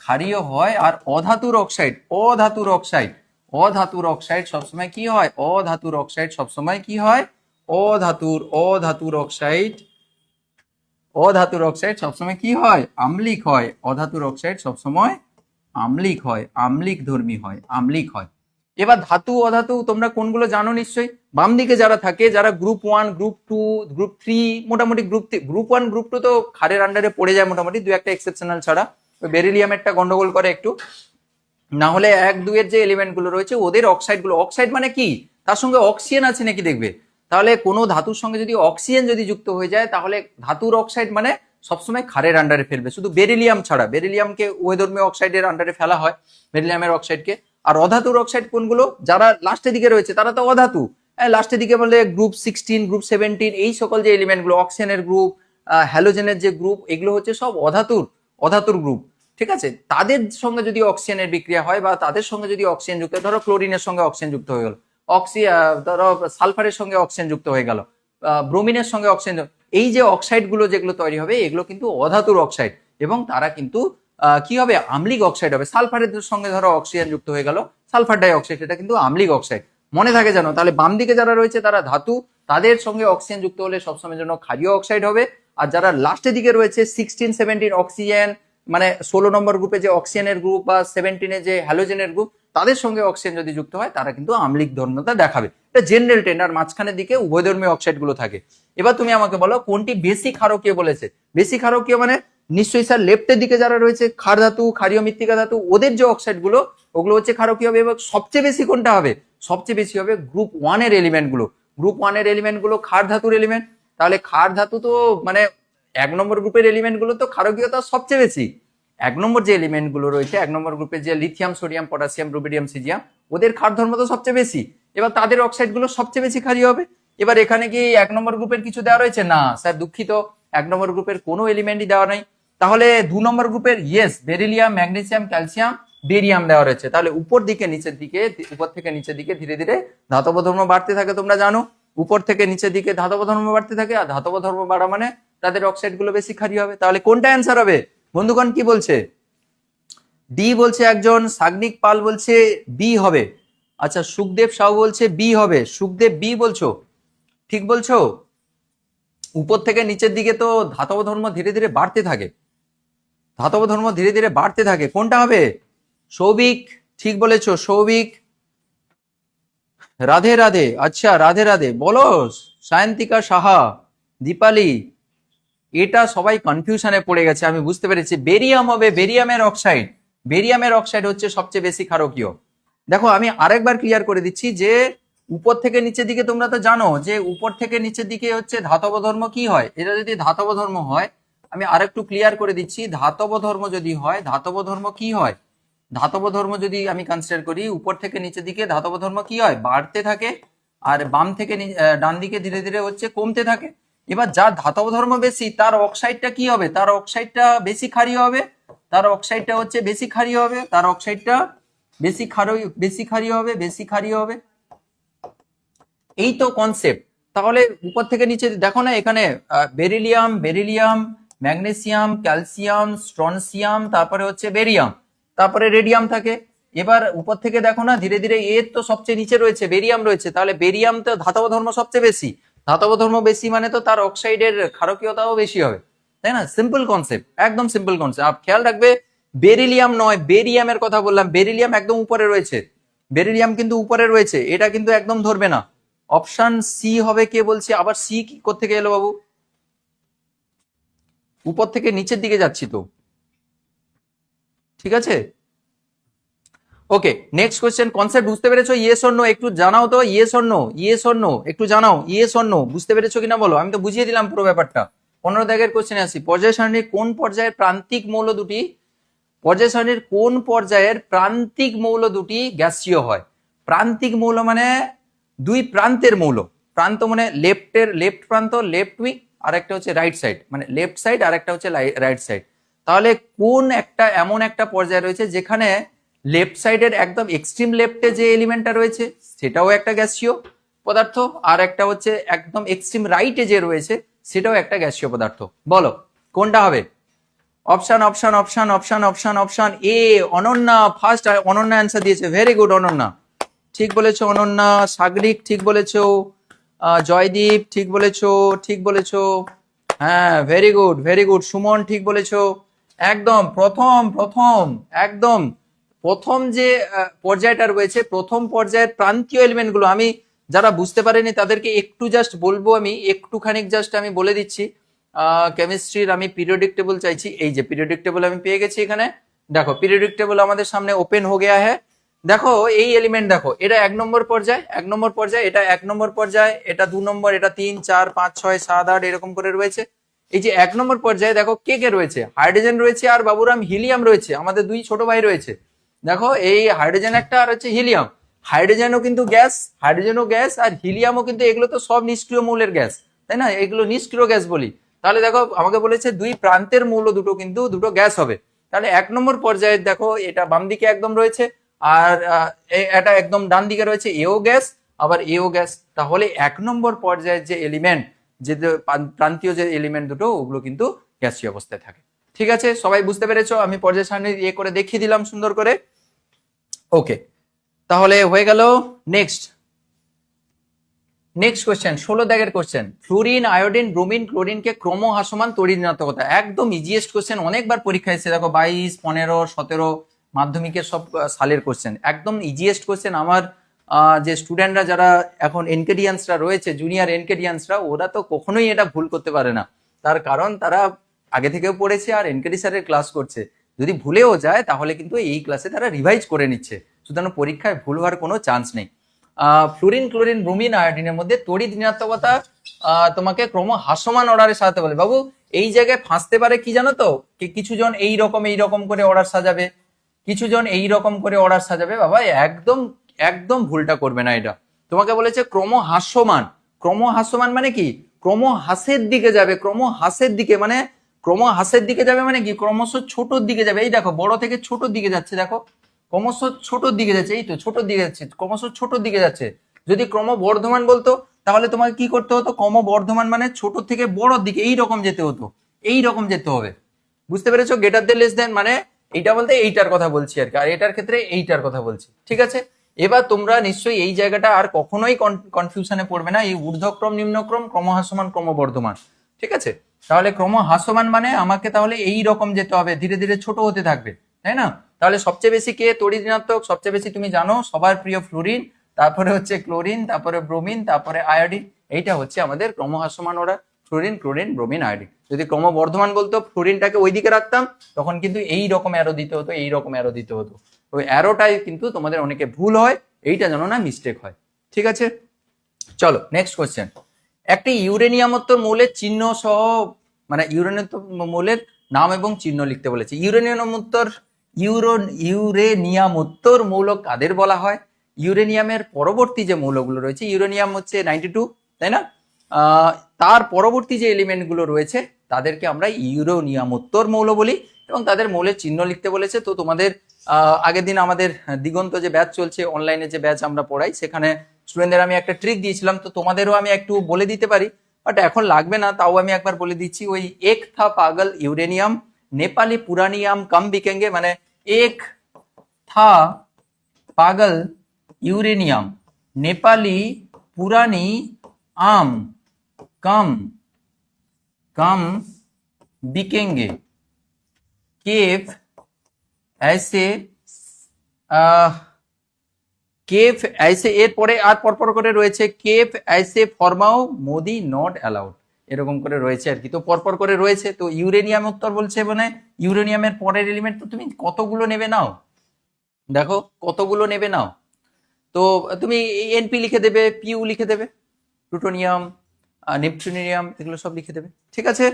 ক্ষারীয় হয়। আর অধাতুর অক্সাইড, অধাতুর অক্সাইড, অধাতুর অক্সাইড সবসময় কি হয়? অধাতুর অক্সাইড সবসময় কি হয়? অধাতুর অক্সাইড, অধাতুর অক্সাইড সবসময় কি হয়? আম্লিক হয়। অধাতুর অক্সাইড সবসময় আম্লিক হয়, আম্লিক ধর্মী হয়, আম্লিক হয়। এবার ধাতু অধাতু তোমরা কোনগুলো জানো নিশ্চয়ই। বাম দিকে যারা থাকে, যারা গ্রুপ 1, গ্রুপ 2, গ্রুপ 3, মোটামুটি গ্রুপ 1 গ্রুপ 2 তো ক্ষারের আন্ডারে পড়ে যায় মোটামুটি, দু একটা এক্সেপশনাল ছাড়া। বেরিলিয়ামেরটা গন্ডগোল করে একটু, না হলে 1, 2 এর যে এলিমেন্ট গুলো রয়েছে ওদের অক্সাইড গুলো, অক্সাইড মানে কি, তার সঙ্গে অক্সিজেন আছে নাকি দেখবে, তাহলে কোনো ধাতুর সঙ্গে যদি অক্সিজেন যদি যুক্ত হয়ে যায় তাহলে ধাতুর অক্সাইড মানে সবসময় ক্ষারের আন্ডারে ফেলবে, শুধু বেরিলিয়াম ছাড়া। বেরিলিয়ামকে উভয়ধর্মীয় অক্সাইডের আন্ডারে ফেলা হয়, বেরিলিয়ামের অক্সাইডকে। আর অধাতুর অক্সাইড কোনগুলো? যারা লাস্টের দিকে রয়েছে তারা তো অধাতু। লাস্টের দিকে বলে গ্রুপ 16, গ্রুপ 17, এই সকল যে এলিমেন্টগুলো, অক্সিজেনের গ্রুপ, হ্যালোজেনের যে গ্রুপ, এগুলো হচ্ছে সব অধাতুর গ্রুপ। ঠিক আছে, তাদের সঙ্গে যদি অক্সিজেনের বিক্রিয়া হয় বা তাদের সঙ্গে যদি অক্সিজেন যুক্ত হয়, ধরো ক্লোরিনের সঙ্গে অক্সিজেন যুক্ত হয়ে গেল, ধরো সালফারের সঙ্গে অক্সিজেন যুক্ত হয়ে গেল, ব্রোমিনের সঙ্গে অক্সিজেন, এই যে অক্সাইড গুলো যেগুলো তৈরি হবে এগুলো কিন্তু অধাতুর অক্সাইড, এবং তারা কিন্তু কি হবে? আম্লিক অক্সাইড হবে। সালফারের সঙ্গে ধরো অক্সিজেন যুক্ত হয়ে গেল, সালফার ডাই অক্সাইড, এটা কিন্তু আম্লিক অক্সাইড, মনে থাকে জানো। তাহলে বাম দিকে যারা রয়েছে তারা ধাতু, তাদের সঙ্গে অক্সিজেন যুক্ত হলে সবসময়ের জন্য ক্ষারীয় অক্সাইড হবে। আর যারা লাস্টের দিকে রয়েছে 16, 17 অক্সিজেন, মানে 16 নম্বর গ্রুপে যে অক্সিজেনের গ্রুপ বা 17-এ যে হ্যালোজেনের গ্রুপ, তাদের সঙ্গে অক্সিজেন যদি যুক্ত হয় তারা কিন্তু আম্লিক ধর্মতা দেখাবে। এটা জেনারেল ট্রেন্ড। আর মাঝখানের দিকে উভয়ধর্মীয় অক্সাইড গুলো থাকে। এবার তুমি আমাকে বলো কোনটি বেশি ক্ষারকীয় বলেছে? বেশি ক্ষারকীয় মানে নিশ্চয়ই স্যার লেফটের দিকে যারা রয়েছে ক্ষার ধাতু, ক্ষারীয় মৃত্তিকা ধাতু, ওদের যে অক্সাইড গুলো ওগুলো হচ্ছে ক্ষারকীয় হবে। এবং সবচেয়ে বেশি কোনটা হবে? সবচেয়ে বেশি হবে গ্রুপ 1 এর এলিমেন্ট গুলো। গ্রুপ 1 এর এলিমেন্ট গুলো ক্ষার ধাতুর এলিমেন্ট। তাহলে ক্ষার ধাতু তো মানে 1 নম্বর গ্রুপের এলিমেন্ট গুলো তো ক্ষারকীয়তা সবচেয়ে বেশি। 1 নম্বর যে এলিমেন্ট গুলো রয়েছে, 1 নম্বর গ্রুপে যে lithium, sodium, potassium, rubidium, caesium, ওদের ক্ষার ধর্ম তো সবচেয়ে বেশি। এবার তাদের অক্সাইড গুলো সবচেয়ে বেশি ক্ষারীয় হবে। এবার এখানে কি 1 নম্বর গ্রুপের কিছু দেওয়া রয়েছে? না স্যার, দুঃখিত, 1 নম্বর গ্রুপের কোনো এলিমেন্টই দেওয়া নাই। তাহলে 2 নম্বর গ্রুপের yes, beryllium, magnesium, calcium, barium দেওয়া রয়েছে। তাহলে উপর থেকে নিচের দিকে ধীরে ধীরে ধাতব ধর্ম বাড়তে থাকে। তোমরা জানো উপর থেকে নিচের দিকে ধাতব ধর্ম বাড়তে থাকে, আর ধাতব ধর্ম বাড়া মানে তাদের অক্সাইড গুলো বেশি ক্ষারীয় হবে। তাহলে কোনটা অ্যান্সার হবে বন্ধুগণ? কি বলছে? ডি বলছে একজন, সাগ্নিক পাল বলছে বি হবে। আচ্ছা, সুখদেব সাহু বলছে বি হবে। সুখদেব বি বলছো, ঠিক বলছো। উপর থেকে নিচের দিকে তো ধাতব ধর্ম ধীরে ধীরে বাড়তে থাকে, ধাতব ধর্ম ধীরে ধীরে বাড়তে থাকে। কোনটা হবে? সৌভিক, ঠিক বলেছো সৌভিক। রাধে রাধে, আচ্ছা রাধে রাধে বলো। সায়ন্তিকা সাহা, দীপালি, এটা সবাই কনফিউশনে পড়ে গেছে, আমি বুঝতে পেরেছি। বেরিয়াম হবে, বেরিয়ামের অক্সাইড। বেরিয়ামের অক্সাইড হচ্ছে সবচেয়ে বেশি ক্ষারকীয়। দেখো আমি আরেকবার ক্লিয়ার করে দিচ্ছি যে উপর থেকে নিচের দিকে তোমরা তো জানো যে উপর থেকে নিচের দিকে হচ্ছে ধাতব ধর্ম কি হয়। এটা যদি ধাতব ধর্ম হয়, আমি আরেকটু ক্লিয়ার করে দিচ্ছি, ধাতব ধর্ম যদি হয়, ধাতব ধর্ম কি হয়? ধাতব ধর্ম যদি আমি কনসিডার করি, উপর থেকে নিচের দিকে ধাতব ধর্ম কি হয়? বাড়তে থাকে। আর বাম থেকে ডান দিকে ধীরে ধীরে হচ্ছে কমতে থাকে। এবার যার ধাতব ধর্ম বেশি তার অক্সাইডটা কি হবে? তার অক্সাইডটা বেশি ক্ষারীয় হবে। তার অক্সাইডটা হচ্ছে বেশি ক্ষারীয় হবে। তার অক্সাইডটা বেশি ক্ষারীয় হবে। এই তো কনসেপ্ট। তাহলে উপর থেকে নিচে দেখো না, এখানে বেরিলিয়াম, ম্যাগনেসিয়াম, ক্যালসিয়াম, স্ট্রনসিয়াম, তারপরে হচ্ছে বেরিয়াম, তারপরে রেডিয়াম থাকে। এবার উপর থেকে দেখো না, ধীরে ধীরে এর তো সবচেয়ে নিচে রয়েছে বেরিয়াম রয়েছে। তাহলে বেরিয়াম তো ধাতব ধর্ম সবচেয়ে বেশি। ধাতব ধর্ম বেশি মানে তো তার অক্সাইডের ক্ষারকীয়তাও বেশি হবে, তাই না? সিম্পল কনসেপ্ট, একদম সিম্পল কনসেপ্ট। আর খেয়াল রাখবে, বেরিলিয়াম নয়, বেরিয়ামের কথা বললাম। বেরিলিয়াম একদম উপরে রয়েছে, বেরিলিয়াম কিন্তু উপরে রয়েছে, এটা কিন্তু একদম ধরবে না। অপশন সি হবে। কে বলছে? আবার সি কি কোত্থেকে এলো বাবু? উপর থেকে নিচের দিকে যাচ্ছি তো, ঠিক আছে। ওকে, নেক্সট কোশ্চেন। কনসেপ্ট বুঝতে পেরেছো? ইয়েস অর নো একটু জানাও তো। ইয়েস অর নো একটু জানাও। ইয়েস অর নো বুঝতে পেরেছো কিনা বলো। আমি তো বুঝিয়ে দিলাম পুরো ব্যাপারটা। 15 দাগের কোশ্চেনে আসি। পর্যায় সারণীর কোন পর্যায়ের প্রান্তিক মৌল দুটি গ্যাসীয় হয়? প্রান্তিক মৌল মানে দুই প্রান্তের মৌল। প্রান্ত মানে লেফট প্রান্ত, লেফট উইং, আর একটা হচ্ছে রাইট সাইড, মানে লেফট সাইড, আর একটা হচ্ছে রাইট সাইড। তাহলে কোন একটা এমন একটা পর্যায়ে রয়েছে যেখানে লেফট সাইডের একদম এক্সট্রিম লেফটে যে এলিমেন্টটা রয়েছে সেটাও একটা গ্যাসীয় পদার্থ, আর একটা হচ্ছে একদম এক্সট্রিম রাইটে যে রয়েছে সেটাও একটা গ্যাসীয় পদার্থ। বলো কোনটা হবে? Option A Ananya. First Ananya answer দিয়েছে, ভেরি গুড অনন্যা, ঠিক বলেছো অনন্যা। সাগরিক ঠিক বলেছো, জয়দীপ ঠিক বলেছো, হ্যাঁ ভেরি গুড। সুমন ঠিক বলেছো। একদম প্রথম যে পর্যায়টা রয়েছে, প্রথম পর্যায়ের প্রান্তীয় এলিমেন্ট গুলো, আমি যারা বুঝতে পারেনি তাদেরকে একটু জাস্ট বলবো, আমি একটুখানি জাস্ট আমি বলে দিচ্ছি। কেমিস্ট্রির আমি পিরিয়ডিক টেবল চাইছি। এই যে পিরিয়ডিক টেবল আমি পেয়ে গেছি এখানে। দেখো পিরিয়ডিক টেবল আমাদের সামনে ওপেন हो गया है। দেখো এই এলিমেন্ট দেখো, এটা 1 নম্বর পর্যায়, 1 নম্বর পর্যায়, এটা 1 নম্বর পর্যায়, এটা 2 নম্বর, এটা 3, 4, 5, 6, 7, 8 এরকম করে রয়েছে। এই যে 1 নম্বর পর্যায়ে দেখো কে কে রয়েছে, হাইড্রোজেন রয়েছে আর বাবুরাম হিলিয়াম রয়েছে, আমাদের দুই ছোট ভাই রয়েছে। দেখো এই হাইড্রোজেন একটা আর হচ্ছে হিলিয়াম। হাইড্রোজেনও কিন্তু গ্যাস, হাইড্রোজেনও গ্যাস আর হিলিয়ামও কিন্তু, এগুলো তো সব নিষ্ক্রিয় মৌলের গ্যাস, তাই না, এগুলো নিষ্ক্রিয় গ্যাস বলি। তাহলে দেখো আমাকে বলেছে দুই প্রান্তের মৌল দুটো কিন্তু দুটো গ্যাস হবে। তাহলে 1 নম্বর পর্যায়ে দেখো এটা বাম দিকে একদম রয়েছে, আর এটা একদম ডান দিকে রয়েছে, এও গ্যাস আবার এও গ্যাস। তাহলে 1 নম্বর পর্যায়ের যে এলিমেন্ট, যে প্রান্তীয় যে এলিমেন্ট দুটো, ওগুলো কিন্তু গ্যাসীয় অবস্থায় থাকে। ঠিক আছে, সবাই বুঝতে পেরেছো? আমি পর্যায় সারণী ইয়ে করে দেখিয়ে দিলাম সুন্দর করে। ওকে, তাহলে হয়ে গেল। নেক্সট কোশ্চেন, 16 দাগের কোশ্চেন, ফ্লুরিন, আয়োডিন, ব্রোমিন, ক্লোরিনকে ক্রমহ্রাসমান তড়িৎ ঋণাত্মকতা। একদম ইজিয়েস্ট কোশ্চেন, অনেকবার পরীক্ষা এসেছে, দেখো 22, 15, 17 মাধ্যমিকের সব সালের কোশ্চেন, একদম ইজিয়েস্ট কোশ্চেন। আমার যে স্টুডেন্টরা যারা এখন এনকেডিয়ান্সরা রয়েছে, জুনিয়র এনকেডিয়ান্সরা, ওরা তো কখনোই এটা ভুল করতে পারে না, তার কারণ তারা আগে থেকেও পড়েছে আর এনকেডি স্যারের ক্লাস করছে। যদি ভুলেও যায় তাহলে কিন্তু এই ক্লাসে তারা রিভাইজ করে নিচ্ছে, সুতরাং পরীক্ষায় ভুল হওয়ার কোনো চান্স নেই। ফ্লুরিন, ক্লোরিন, ব্রোমিন, আয়োডিনের মধ্যে তড়িৎ ঋণাত্মকতা তোমাকে ক্রমহ্রাসমান অর্ডারে সাজাতে বলে। বাবু এই জায়গায় ফাঁসতে পারে কি জানো তো, কিছু জন এইরকম করে অর্ডার সাজাবে, কিছু জন এইরকম করে অর্ডার সাজাবে। বাবা একদম একদম ভুলটা করবে না। এটা তোমাকে বলেছে ক্রমহ্রাসমান। ক্রমহ্রাসমান মানে কি, ক্রমহ্রাসের দিকে যাবে, ক্রমহ্রাসের দিকে মানে, ক্রমহ্রাসের দিকে যাবে মানে কি, ক্রমশ ছোটর দিকে যাবে। এই দেখো বড় থেকে ছোটর দিকে যাচ্ছে, দেখো ক্রমশ ছোটর দিকে যাচ্ছে, এই তো ছোটর দিকে যাচ্ছে, ক্রমশ ছোটর দিকে যাচ্ছে। যদি ক্রমবর্ধমান বলতো তাহলে তোমাকে কি করতে হতো, ক্রমবর্ধমান মানে ছোট থেকে বড়র দিকে এইরকম যেতে হতো, এইরকম যেতে হবে। বুঝতে পেরেছো? গ্রেটার দেন লেস দেন মানে এইটা বলতে এইটার কথা বলছি আর কি, আর এটার ক্ষেত্রে এইটার কথা বলছি। ঠিক আছে, এবার তোমরা নিশ্চয়ই এই জায়গাটা আর কখনোই কনফিউশনে পড়বে না, এই ঊর্ধ্বক্রম, নিম্নক্রম, ক্রমহ্রাসমান, ক্রমবর্ধমান। ঠিক আছে, তাহলে ক্রমহ্রাসমান মানে আমাকে তাহলে এই রকম যেতে হবে, ধীরে ধীরে ছোট হতে থাকবে, তাই না? তাহলে সবচেয়ে বেশি কে তড়িৎ ঋণাত্মক, সবচেয়ে বেশি তুমি জানো সবার প্রিয় ফ্লুরিন, তারপরে হচ্ছে ক্লোরিন, তারপরে ব্রোমিন, তারপরে আয়োডিন। এইটা হচ্ছে আমাদের ক্রমহ্রাসমান order, fluorine, chlorine, bromine, iodine. যদি ক্রমবর্ধমান বলতো, ফ্লুরিনটাকে ওইদিকে রাখতাম, তখন কিন্তু এই রকম অ্যারো দিতে হতো, এই রকম অ্যারো দিতে হতো। ওই অ্যারোটাই কিন্তু তোমাদের অনেকে ভুল হয়, এইটা যেন না মিস্টেক হয়। ঠিক আছে, চলো নেক্সট কোশ্চেন। একটি ইউরেনিয়ামোত্তর মৌলের চিহ্ন সহ, মানে ইউরেনিয়ামোত্তর মৌলের নাম এবং চিহ্ন লিখতে বলেছে। ইউরেনিয়ামোত্তর মৌল কাদের বলা হয়? ইউরেনিয়ামের পরবর্তী যে মৌলগুলো রয়েছে, ইউরেনিয়াম হচ্ছে 92, তাই না? তার পরবর্তী যে এলিমেন্ট গুলো রয়েছে তাদেরকে আমরা ইউরেনিয়ামোত্তর মৌল বলি, এবং তাদের মৌলের চিহ্ন লিখতে বলেছে। তো তোমাদের আগের দিন আমাদের দিগন্ত যে ব্যাচ চলছে, অনলাইনে যে ব্যাচ আমরা পড়াই, সেখানে স্টুডেন্টদের আমি একটা ট্রিক দিয়েছিলাম, তো তোমাদেরও আমি একটু বলে দিতে পারি, বাট এখন লাগবে না, তাও আমি একবার বলে দিচ্ছি। ওই এক থা পাগল ইউরেনিয়াম নেপালি পুরানিয়াম কম বিকেঙ্গে, মানে এক থা পাগল ইউরেনিয়াম नेपाली पुरानी आम कम कम बिकेंगे। केफ ऐसे কেফ ऐसे এরপরে আর পরপর করে রয়েছে, কেফ ऐसे ফরমাও মোদি নট অ্যালাউড, এরকম করে রয়েছে আর কি। তো পরপর করে রয়েছে, তো ইউরেনিয়াম উত্তর বলছে, মানে ইউরেনিয়ামের পরের এলিমেন্ট। তো তুমি কতগুলো নেবে নাও, দেখো কতগুলো নেবে নাও। তো তুমি এনপি লিখে দেবে, পিউ লিখে দেবে, প্লুটোনিয়াম, নেপচুনিয়াম, এগুলো সব লিখে দেবে। ঠিক আছে,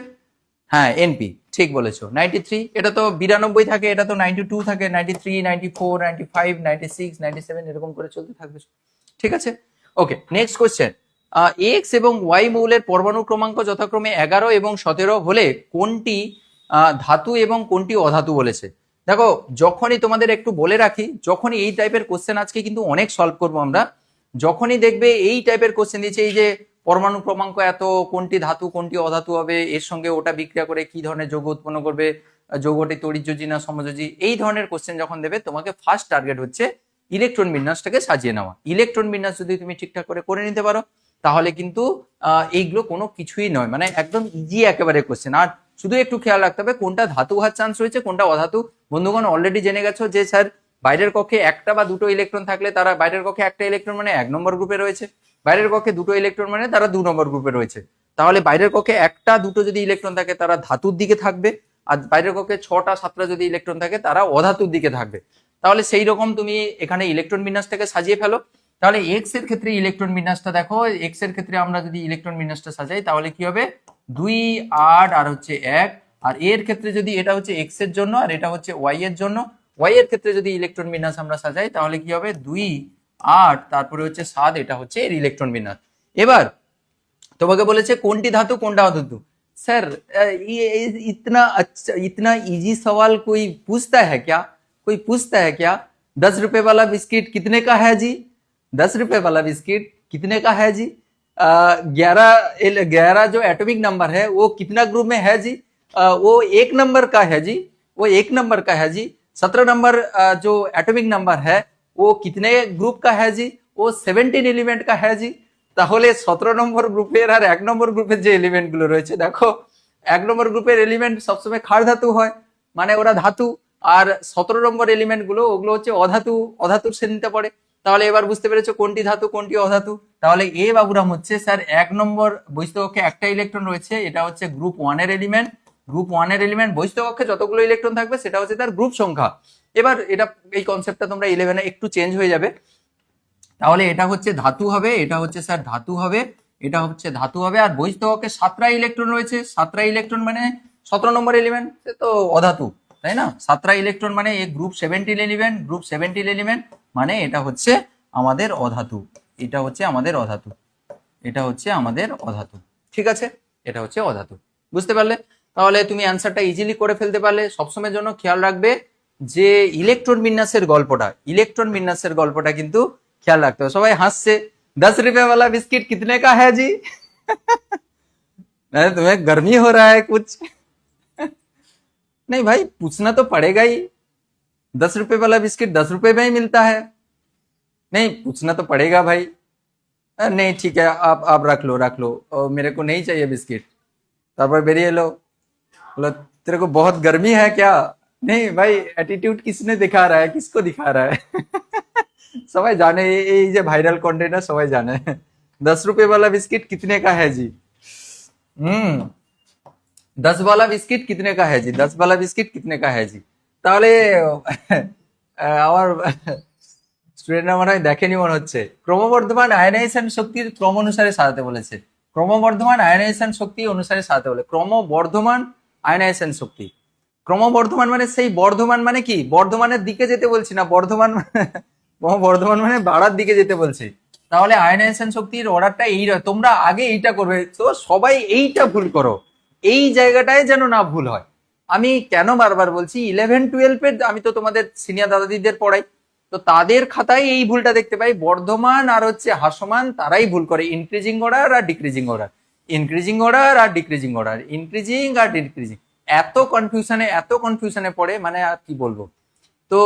হ্যাঁ এনপি ঠিক বলেছো। 93, এটা তো 92 থাকে, এটা তো 92 থাকে, 93, 94, 95, 96, 97 এরকম করে চলতে থাকবে। ঠিক আছে, ওকে নেক্সট কোশ্চেন। এক্স এবং ওয়াই মৌলের পরমাণু ক্রমাঙ্ক যথাক্রমে 11 এবং 17 হলে কোনটি ধাতু এবং কোনটি অধাতু বলেছে। দেখো যখনই তোমাদের একটু বলে রাখি, যখনই এই টাইপের কোশ্চেন, আজকে কিন্তু অনেক সলভ করবো আমরা, যখনই দেখবে এই টাইপের কোশ্চেন দিচ্ছে, এই যে পরমাণু ক্রমাঙ্ক এত, কোনটি ধাতু কোনটি অধাতু হবে, এর সঙ্গে ওটা বিক্রিয়া করে কি ধরনের যৌগ উৎপন্ন করবে, যৌগটি তড়িৎযোজী না সমযোজী, এই ধরনের কোশ্চেন যখন দেবে, তোমাকে ফার্স্ট টার্গেট হচ্ছে ইলেকট্রন বিন্যাসটাকে সাজিয়ে নেওয়া। ইলেকট্রন বিন্যাস যদি তুমি ঠিকঠাক করে নিতে পারো, তাহলে কিন্তু এইগুলো কোনো কিছুই নয়, মানে একদম ইজি একেবারে কোশ্চেন। আর শুধু একটু খেয়াল রাখতে হবে কোনটা ধাতু হওয়ার চান্স রয়েছে, কোনটা অধাতু। বন্ধুগণ অলরেডি জেনে গেছো যে স্যার বাইরের কক্ষে একটা বা দুটো ইলেকট্রন থাকলে তারা, বাইরের কক্ষে একটা ইলেকট্রন মানে 1 নম্বর গ্রুপে রয়েছে, বাইরের কক্ষে দুটো ইলেকট্রন মানে তারা 2 নম্বর গ্রুপে রয়েছে। তাহলে বাইরের কক্ষে একটা দুটো যদি ইলেকট্রন থাকে তারা ধাতুর দিকে থাকবে, আর বাইরের কক্ষে 6টা 7টা যদি ইলেকট্রন থাকে তারা অধাতুর দিকে থাকবে। তাহলে সেই রকম তুমি এখানে ইলেকট্রন বিন্যাসটাকে সাজিয়ে ফেলো। তাহলে এক্স এর ক্ষেত্রে ইলেকট্রন বিন্যাসটা দেখো, এক্স এর ক্ষেত্রে আমরা যদি ইলেকট্রন বিন্যাসটা সাজাই তাহলে কি হবে 2 8 আর হচ্ছে 1। আর এর ক্ষেত্রে যদি এটা হচ্ছে এক্স এর জন্য আর এটা হচ্ছে ওয়াই এর জন্য, ওয়াই এর ক্ষেত্রে যদি ইলেকট্রন বিন্যাস আমরা সাজাই তাহলে কি হবে 2 8 তারপরে হচ্ছে 7, এটা হচ্ছে এর ইলেকট্রন বিন্যাস। এবার তোমাকে বলেছে কোনটি ধাতু কোনটা অধাতু। सर ये इतना अच्छा इतना इजी सवाल कोई पूछता है क्या, कोई पूछता है क्या? 10 रुपए वाला बिस्किट कितने का है जी? 10 रुपए वाला बिस्किट कितने का है जी? 11 जो एटॉमिक नंबर है वो कितना ग्रुप में है जी? वो 1 नंबर का है जी, वो 1 नंबर का है जी। 17 नंबर जो एटॉमिक नंबर है वो कितने ग्रुप का है जी? वो 17 एलिमेंट का है जी। তাহলে 17 নম্বর গ্রুপের আর 1 নম্বর গ্রুপের যে এলিমেন্ট গুলো রয়েছে, দেখো 1 নম্বর গ্রুপের এলিমেন্ট সবসময় ক্ষার ধাতু হয়, মানে ওরা ধাতু। আর 17 নম্বর এলিমেন্ট গুলো ওগুলো হচ্ছে অধাতু, অধাতুর শ্রেণীতে পড়ে। তাহলে এবার বুঝতে পেরেছো কোনটি ধাতু কোনটি অধাতু। তাহলে এ বাবুরাম হচ্ছে স্যার 1 নম্বর বহিস্থ কক্ষে একটা ইলেকট্রন রয়েছে, এটা হচ্ছে গ্রুপ 1 এর এলিমেন্ট। গ্রুপ 1 এর এলিমেন্ট বহিস্থ কক্ষে যতগুলো ইলেকট্রন থাকবে সেটা হচ্ছে তার গ্রুপ সংখ্যা। এবার এটা এই কনসেপ্টটা তোমরা 11 এ একটু চেঞ্জ হয়ে যাবে। তাহলে এটা হচ্ছে ধাতু হবে, এটা হচ্ছে স্যার ধাতু হবে, এটা হচ্ছে ধাতু হবে। আর বহিস্থ কক্ষে 7টা ইলেকট্রন রয়েছে, 7টা ইলেকট্রন মানে 17 নম্বর এলিমেন্ট, সে তো অধাতু, তাই না? 7টা ইলেকট্রন মানে এই গ্রুপ 17 এলিমেন্ট, গ্রুপ 17 এলিমেন্ট মানে এটা হচ্ছে আমাদের অধাতু, এটা হচ্ছে আমাদের অধাতু, এটা হচ্ছে আমাদের অধাতু। ঠিক আছে, এটা হচ্ছে অধাতু। বুঝতে পারলে? তাহলে তুমি অ্যান্সারটা ইজিলি করে ফেলতে পারলে। সবসময়ের জন্য খেয়াল রাখবে যে ইলেকট্রন বিন্যাসের গল্পটা, ইলেকট্রন বিন্যাসের গল্পটা কিন্তু ख्याल रखते हो। सबाई हंससे 10 रुपए वाला बिस्किट कितने का है जी? अरे तुम्हें गर्मी हो रहा है कुछ? नहीं भाई, पूछना तो पड़ेगा ही। 10 रुपए वाला बिस्किट 10 रुपए में ही मिलता है, नहीं पूछना तो पड़ेगा भाई। नहीं ठीक है, आप रख लो रख लो, मेरे को नहीं चाहिए बिस्किट। तारपर बेरिए लो, बोला तेरे को बहुत गर्मी है क्या? नहीं भाई, एटीट्यूड किसने दिखा रहा है, किसको दिखा रहा है? সবাই জানে এই যে ভাইরাল কন্টেন্ট সবাই জানে। 10 रुपए वाला बिस्किट कितने का है जी? 10 वाला बिस्किट कितने का है जी? 10 वाला बिस्किट कितने का है जी? তাহলে আমার স্টুডেন্টরা মনে হয় দেখেনি মনে হচ্ছে। ক্রমবর্ধমান আয়নাইজেশন শক্তির ক্রম অনুসারে সাজাতে বলেছে, ক্রমবর্ধমান আয়নাইজেশন শক্তি অনুসারে সাজাতে বলে। ক্রমবর্ধমান আয়নাইজেশন শক্তি, ক্রমবর্ধমান মানে সেই বর্ধমান মানে কি, বর্ধমানের দিকে যেতে বলছি না, বর্ধমান বর্ধমান মানে বাড়ার দিকে যেতে বলছি। তাহলে আয়নাইজেশন শক্তির অর্ডারটা এই, তোমরা আগে এইটা করবে। তো সবাই এইটা ভুল করো, এই জায়গাটায় যেন না ভুল হয়। আমি কেন বারবার বলছি, 11-12 আমি তো তোমাদের সিনিয়র দাদাদিদের পড়াই, তো তাদের খাতায় এই ভুলটা দেখতে পাই। বর্ধমান আর হচ্ছে হাসমান তারাই ভুল করে, ইনক্রিজিং অর্ডার আর ডিক্রিজিং অর্ডার, ইনক্রিজিং অর্ডার আর ডিক্রিজিং অর্ডার, ইনক্রিজিং আর ডিক্রিজিং, এত কনফিউশনে পড়ে, মানে আর কি বলবো। তো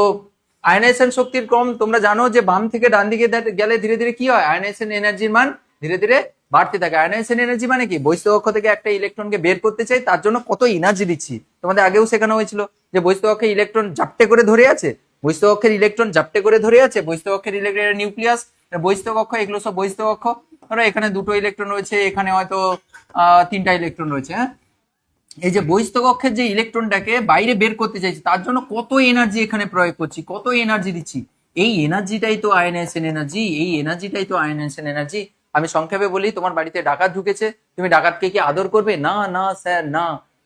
আয়নাইজেশন শক্তির ক্রম তোমরা জানো যে বাম থেকে ডান দিকে গেলে ধীরে ধীরে কি হয়, আয়নাইজেশন এনার্জির মান ধীরে ধীরে বাড়তে থাকে। আয়নাইজেশন এনার্জি মানে কি, বহিস্থ কক্ষ থেকে একটা ইলেকট্রনকে বের করতে চাই, তার জন্য কত এনার্জি দিচ্ছি। তোমাদের আগেও শেখানো হয়েছিল যে বহিস্থ কক্ষে ইলেকট্রন জাপটে করে ধরে আছে, বহিস্থ কক্ষের ইলেকট্রন জাপটে করে ধরে আছে, বহিস্থ কক্ষের ইলেকট্রন নিউক্লিয়াস, বহিস্থ কক্ষ, এগুলো সব বহিস্থ কক্ষ। ধরো এখানে 2টো ইলেকট্রন রয়েছে, এখানে হয়তো 3টা ইলেকট্রন রয়েছে। হ্যাঁ, এই যে বহিস্থ কক্ষের যে ইলেকট্রনটাকে বাইরে বের করতে চাইছি, তার জন্য কত এনার্জি এখানে প্রয়োগ করছি, কত এনার্জি দিচ্ছি। এই এনার্জিটাই তো আয়নাইজেশন এনার্জি, এই এনার্জিটাই তো আয়নাইজেশন এনার্জি। আমি সংক্ষেপে বলি, তোমার বাড়িতে ডাকাত ঢুকেছে, তুমি ডাকাতকে কি আদর করবে? না না স্যার না,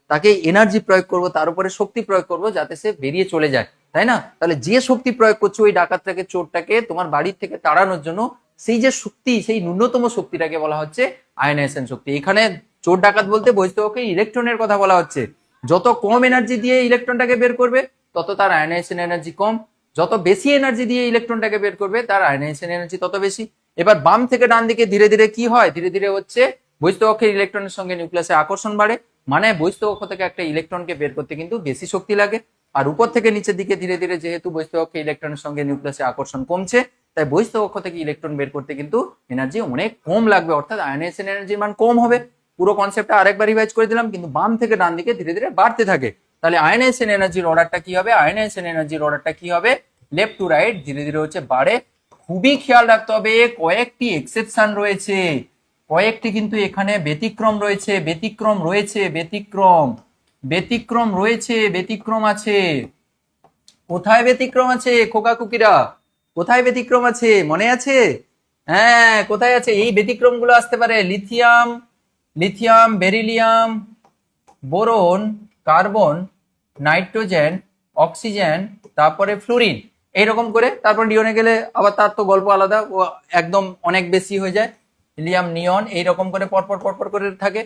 তাকে এনার্জি প্রয়োগ করবো, তার উপরে শক্তি প্রয়োগ করবো যাতে সে বেরিয়ে চলে যায়, তাই না? তাহলে যে শক্তি প্রয়োগ করছো ওই ডাকাতটাকে, চোরটাকে তোমার বাড়ির থেকে তাড়ানোর জন্য, সেই যে শক্তি, সেই ন্যূনতম শক্তিটাকে বলা হচ্ছে আয়নাইজেশন শক্তি। এখানে চোর ডাকাত বলতে বহিস্থ কক্ষে ইলেকট্রনের কথা বলা হচ্ছে। যত কম এনার্জি দিয়ে ইলেকট্রনটাকে বের করবে তত তার আয়নাইজেশন এনার্জি কম, যত বেশি এনার্জি দিয়ে ইলেকট্রনটাকে বের করবে তার আয়নাইজেশন এনার্জি তত বেশি। এবার বাম থেকে ডান দিকে ধীরে ধীরে কি হয়, ধীরে ধীরে হচ্ছে বহিস্থ কক্ষের ইলেকট্রনের সঙ্গে নিউক্লিয়াসের আকর্ষণ বাড়ে, মানে বহিস্থ কক্ষ থেকে একটা ইলেকট্রনকে বের করতে কিন্তু বেশি শক্তি লাগে। আর উপর থেকে নিচের দিকে ধীরে ধীরে যেহেতু বহিস্থ কক্ষে ইলেকট্রনের সঙ্গে নিউক্লিয়াসের আকর্ষণ কমছে, তাই বহিস্থ কক্ষ থেকে ইলেকট্রন বের করতে কিন্তু এনার্জি অনেক কম লাগবে, অর্থাৎ আয়নাইজেশন এনার্জির মান কম হবে। পুরো কনসেপ্টটা আরেকবার রিভাইজ করে দিলাম, কিন্তু বাম থেকে ডান দিকে ধীরে ধীরে বাড়তে থাকে। তাহলে আয়নাইজেশন এনার্জির অর্ডারটা কি হবে, আয়নাইজেশন এনার্জির অর্ডারটা কি হবে, লেফট টু রাইট ধীরে ধীরে হচ্ছে বাড়ে। খুবই খেয়াল রাখতে হবে, কয়েকটি এক্সেপশন রয়েছে, কয়েকটি কিন্তু এখানে ব্যতিক্রম রয়েছে, ব্যতিক্রম রয়েছে, ব্যতিক্রম রয়েছে, ব্যতিক্রম আছে। কোথায় ব্যতিক্রম আছে খোকা কুকিরা? কোথায় ব্যতিক্রম আছে মনে আছে? হ্যাঁ, কোথায় আছে? এই ব্যতিক্রম গুলো আসতে পারে lithium, lithium, beryllium, boron, carbon, nitrogen, oxygen, তারপরে ফ্লুরিন, এইরকম করে। তারপর নিয়নে গেলে আবার তার তো গল্প আলাদা, ও একদম অনেক বেশি হয়ে যায়। হিলিয়াম, নিয়ন, এইরকম করে পরপর পরপর করে থাকে।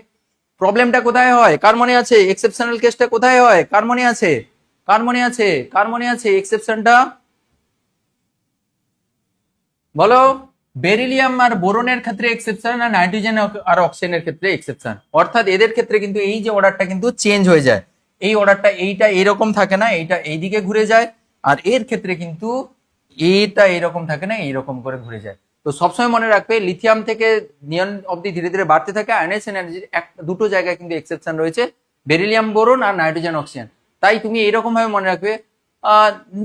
প্রবলেমটা কোথায় হয় কার মনে আছে? এক্সেপশনাল কেসটা কোথায় হয় কার মনে আছে? কার মনে আছে? কার মনে আছে এক্সেপশনটা? বলো। বেরিলিয়াম আর বোরনের ক্ষেত্রে এক্সেপশন, আর নাইট্রোজেন আর অক্সিজেনের ক্ষেত্রে এক্সেপশন। অর্থাৎ এদের ক্ষেত্রে কিন্তু এই যে অর্ডারটা কিন্তু চেঞ্জ হয়ে যায়। এই অর্ডারটা এইটা এরকম থাকে না, এইটা এইদিকে ঘুরে যায়। আর এর ক্ষেত্রে কিন্তু এইটা এরকম থাকে না, এইরকম করে ঘুরে যায়। তো সবসময় মনে রাখবে লিথিয়াম থেকে নিয়ন অব্দি ধীরে ধীরে বাড়তে থাকে। আয়নাইজেশন এনার্জির দুটো জায়গায় কিন্তু এক্সেপশন রয়েছে, বেরিলিয়াম, বোরন আর নাইট্রোজেন, অক্সিজেন। তাই তুমি এরকম ভাবে মনে রাখবে,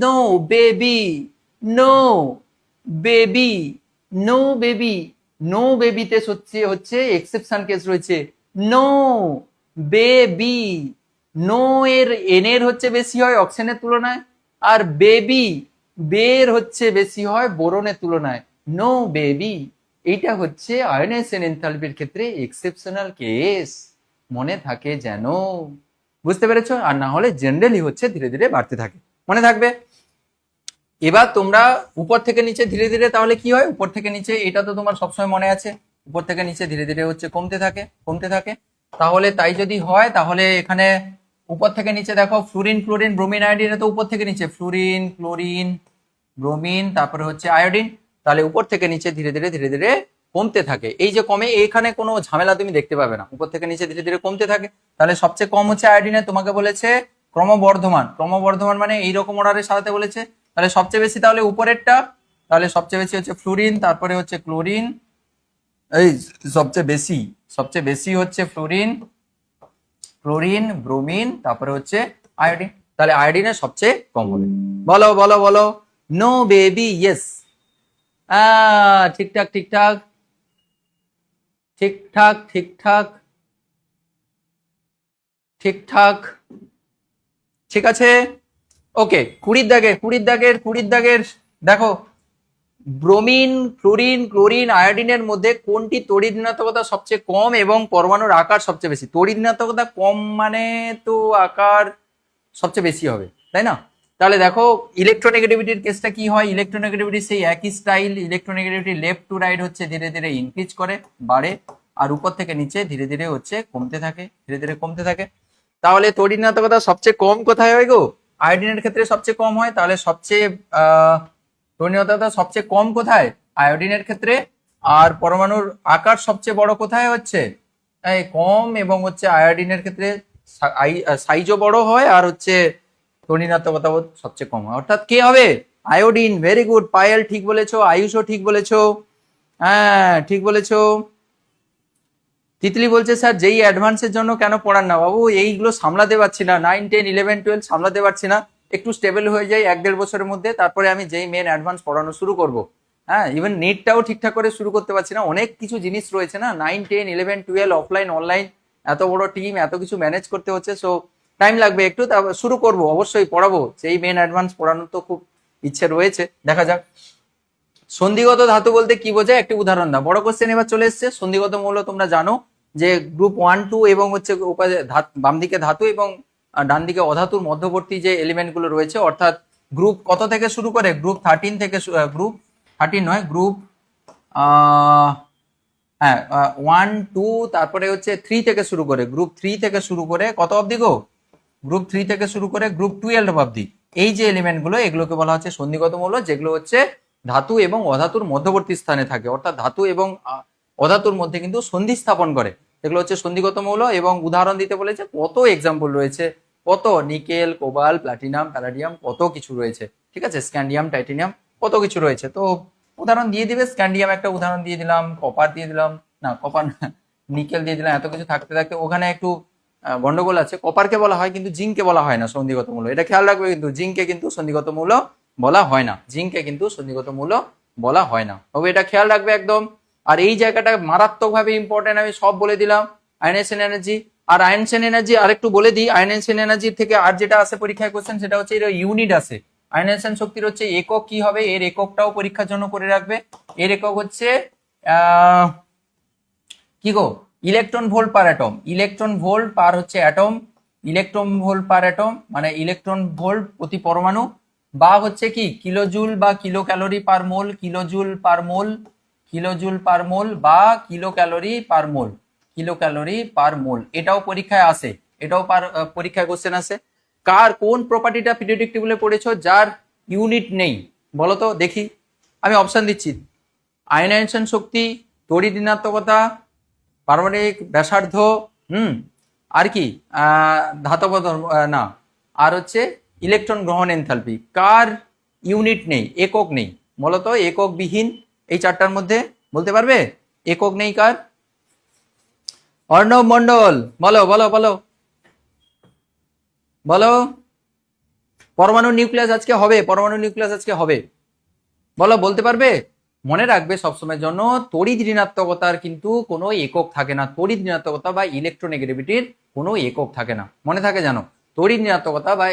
no baby, no baby, no baby, no বেবিতে হচ্ছে হচ্ছে এক্সেপশন কেস রয়েছে। নো বেবি, নো এর এন এর হচ্ছে বেশি হয় অক্সিজেনের তুলনায়, আর বেবি বের হচ্ছে বেশি হয় বোরনের তুলনায়। নো বেবি, এইটা হচ্ছে আয়নাইজেশন এনথালপির ক্ষেত্রে এক্সেপশনাল কেস, মনে থাকে যেন। বুঝতে পেরেছো? আর না হলে জেনারেলি হচ্ছে ধীরে ধীরে বাড়তে থাকে, মনে থাকবে। এবার তোমরা উপর থেকে নিচে ধীরে ধীরে তাহলে কি হয়, উপর থেকে নিচে এটা তো তোমার সবসময় মনে আছে, উপর থেকে নিচে ধীরে ধীরে হচ্ছে কমতে থাকে, কমতে থাকে। তাহলে তাই যদি হয় তাহলে এখানে উপর থেকে নিচে দেখো, ফ্লুরিন, ক্লোরিন, ব্রোমিন, আয়োডিন, তো উপর থেকে নিচে ফ্লুরিন, ক্লোরিন, ব্রোমিন, তারপরে হচ্ছে আয়োডিন। তাহলে উপর থেকে নিচে ধীরে ধীরে ধীরে ধীরে কমতে থাকে। এই যে কমে, এখানে কোনো ঝামেলা তুমি দেখতে পাবে না, উপর থেকে নিচে ধীরে ধীরে কমতে থাকে। তাহলে সবচেয়ে কম হচ্ছে আয়োডিনে, তোমাকে বলেছে ক্রমবর্ধমান, ক্রমবর্ধমান মানে এইরকম অর্ডারে সাজাতে বলেছে। তাহলে সবচেয়ে বেশি তাহলে উপরেরটা, তাহলে সবচেয়ে বেশি হচ্ছে ফ্লুরিন, তারপরে হচ্ছে ক্লোরিন, এই সবচেয়ে বেশি হচ্ছে ফ্লুরিন, ক্লোরিন, ব্রোমিন, তারপরে হচ্ছে আয়োডিন। তাহলে আয়োডিনের সবচেয়ে কম হবে। বলো বলো বলো। নো বেবি, ইয়েস, ঠিকঠাক ঠিকঠাক ঠিকঠাক ঠিকঠাক ঠিকঠাক, ঠিক আছে। ওকে, 20 দাগের দেখো, ব্রোমিন, ফ্লুরিন, ক্লোরিন, আয়োডিনের মধ্যে কোনটি তড়িৎ ঋণাত্মকতা সবচেয়ে কম এবং পরমাণুর আকার সবচেয়ে বেশি? তড়িৎ ঋণাত্মকতা কম মানে তো আকার সবচেয়ে বেশি হবে, তাই না? তাহলে দেখো ইলেকট্রোনেগেটিভিটির কেসটা কি হয়। ইলেকট্রোনেগেটিভিটি সেই একই style, electronegativity left to right হচ্ছে ধীরে ধীরে ইনক্রিজ করে, বাড়ে, আর উপর থেকে নিচে ধীরে ধীরে হচ্ছে কমতে থাকে, ধীরে ধীরে কমতে থাকে। তাহলে তড়িৎ ঋণাত্মকতা সবচেয়ে কম কোথায় হয় গো? আয়োডিনের ক্ষেত্রে সবচেয়ে কম হয়। তাহলে সবচেয়ে তড়িৎ ঋণাত্মকতা সবচেয়ে কম কোথায়? আয়োডিনের ক্ষেত্রে। আর পরমাণুর আকার সবচেয়ে বড় কোথায় হচ্ছে? কম, এবং হচ্ছে আয়োডিনের ক্ষেত্রে সাইজও বড় হয়, আর হচ্ছে তড়িৎ ঋণাত্মকতা সবচেয়ে কম হয়। অর্থাৎ কে হবে? আয়োডিন। ভেরি গুড, পায়েল ঠিক বলেছো, আয়ুষও ঠিক বলেছো, হ্যাঁ ঠিক বলেছো। তিতলি বলছে স্যার যেই অ্যাডভান্সের জন্য কেন পড়ান না? বাবু এইগুলো সামলাতে পারছি না, 9, 10, 11, 12 সামলাতে পারছি না। একটু স্টেবল হয়ে যাই 1-1.5 বছরের মধ্যে, তারপরে আমি যেই মেন অ্যাডভান্স পড়ানো শুরু করব। হ্যাঁ, ইভেন নেটটাও ঠিকঠাক করে শুরু করতে পারছি না, অনেক কিছু জিনিস রয়েছে না, 9, 10, 11, 12 অফলাইন অনলাইন, এত বড় টিম, এত কিছু ম্যানেজ করতে হচ্ছে। সো টাইম লাগবে একটু, তারপর শুরু করব, অবশ্যই পড়াবো। যেই মেন অ্যাডভান্স পড়ানোর তো খুব ইচ্ছে রয়েছে, দেখা যাক। সন্ধিগত ধাতু বলতে কি বোঝায় একটি উদাহরণ দাও। বড় কোশ্চেন এবার চলে এসছে। সন্ধিগত মৌল তোমরা জানো যে গ্রুপ 1, 2 এবং হচ্ছে বাম দিকে ধাতু এবং ডান দিকে অধাতুর মধ্যবর্তী যে এলিমেন্ট গুলো রয়েছে, অর্থাৎ গ্রুপ কত থেকে শুরু করে? গ্রুপ 13 থেকে, গ্রুপ 13 নয়, গ্রুপ হ্যাঁ 1, 2, তারপরে হচ্ছে 3 থেকে শুরু করে, গ্রুপ 3 থেকে শুরু করে কত অবধি গো? গ্রুপ 3 থেকে শুরু করে গ্রুপ 12 অবধি। এই যে এলিমেন্ট গুলো, এগুলোকে বলা হচ্ছে সন্ধিগত মৌল, যেগুলো হচ্ছে ধাতু এবং অধাতুর মধ্যবর্তী স্থানে থাকে, অর্থাৎ ধাতু এবং অধাতুর মধ্যে কিন্তু সন্ধি স্থাপন করে। এগুলো হচ্ছে সন্ধিগত মৌল। এবং উদাহরণ দিতে বলেছে, কত এক্সাম্পল রয়েছে, কত নিকেল, কোবাল, প্লাটিনাম, প্যালাডিয়াম, কত কিছু রয়েছে, ঠিক আছে, স্ক্যান্ডিয়াম, টাইটেনিয়াম, কত কিছু রয়েছে। তো উদাহরণ দিয়ে দিবে, স্ক্যান্ডিয়াম একটা উদাহরণ দিয়ে দিলাম, কপার দিয়ে দিলাম, না কপার নিকেল দিয়ে দিলাম। এত কিছু থাকতে থাকতে ওখানে একটু গন্ডগোল আছে। কপারকে বলা হয় কিন্তু জিঙ্ককে বলা হয় না সন্ধিগত মৌল, এটা খেয়াল রাখবে। কিন্তু জিঙ্ককে কিন্তু সন্ধিগত মৌল বলা হয় না, জিঙ্ককে কিন্তু সন্ধিগত মৌল বলা হয় না, তবে এটা খেয়াল রাখবে একদম। আর এই জায়গাটা মারাত্মকভাবে ইম্পর্টেন্ট, আমি সব বলে দিলাম। আয়নেশন এনার্জি, আর আয়নেশন এনার্জি আরেকটু বলে দিই। আয়নেশন এনার্জি থেকে আর যেটা আসে পরীক্ষায় কোশ্চেন, সেটা হচ্ছে এটা ইউনিট আসে। আয়নাইজেশন শক্তির হচ্ছে একক কি হবে, এর এককটাও পরীক্ষার জন্য করে রাখবে। এর একক হচ্ছে কি গো, electron volt per atom. Electron volt per হচ্ছে atom, electron volt per atom মানে ইলেকট্রন ভোল্ট প্রতি পরমাণু, বা হচ্ছে কি কিলোজুল বা kilo calorie per mole, kilojoule per mole, kilojoule per mole বা kilo calorie per mole, kilo calorie per mole. এটাও পরীক্ষায় আসে, এটাও পরীক্ষায় কোশ্চেন আসে। কার কোন প্রপার্টিটা পিরিয়ডিক টেবিলে পড়েছো যার ইউনিট নেই বলো তো দেখি, আমি অপশন দিচ্ছি। আয়নাইজেশন শক্তি, তড়িৎ ঋণাত্মকতা, পারমাণবিক ব্যাসার্ধ, আর কি ধাতব না, আর হচ্ছে ইলেকট্রন গ্রহণ এনথালপি। কার ইউনিট নেই, একক নেই বলতো, একক বিহীন এই চারটার মধ্যে বলতে পারবে? একক নেই কার? অর্ণব মন্ডল বলো বলো বলো বলো। পরমাণু নিউক্লিয়াস আজকে হবে, পরমাণু নিউক্লিয়াস আজকে হবে, বলো বলতে পারবে? মনে রাখবে সবসময়ের জন্য, তড়িৎ ঋণাত্মকতার কিন্তু কোনো একক থাকে না। তড়িৎ ঋণাত্মকতা বা ইলেকট্রোনেগেটিভিটির কোনো একক থাকে না, মনে থাকে জানো। তড়িৎ ঋণাত্মকতা বা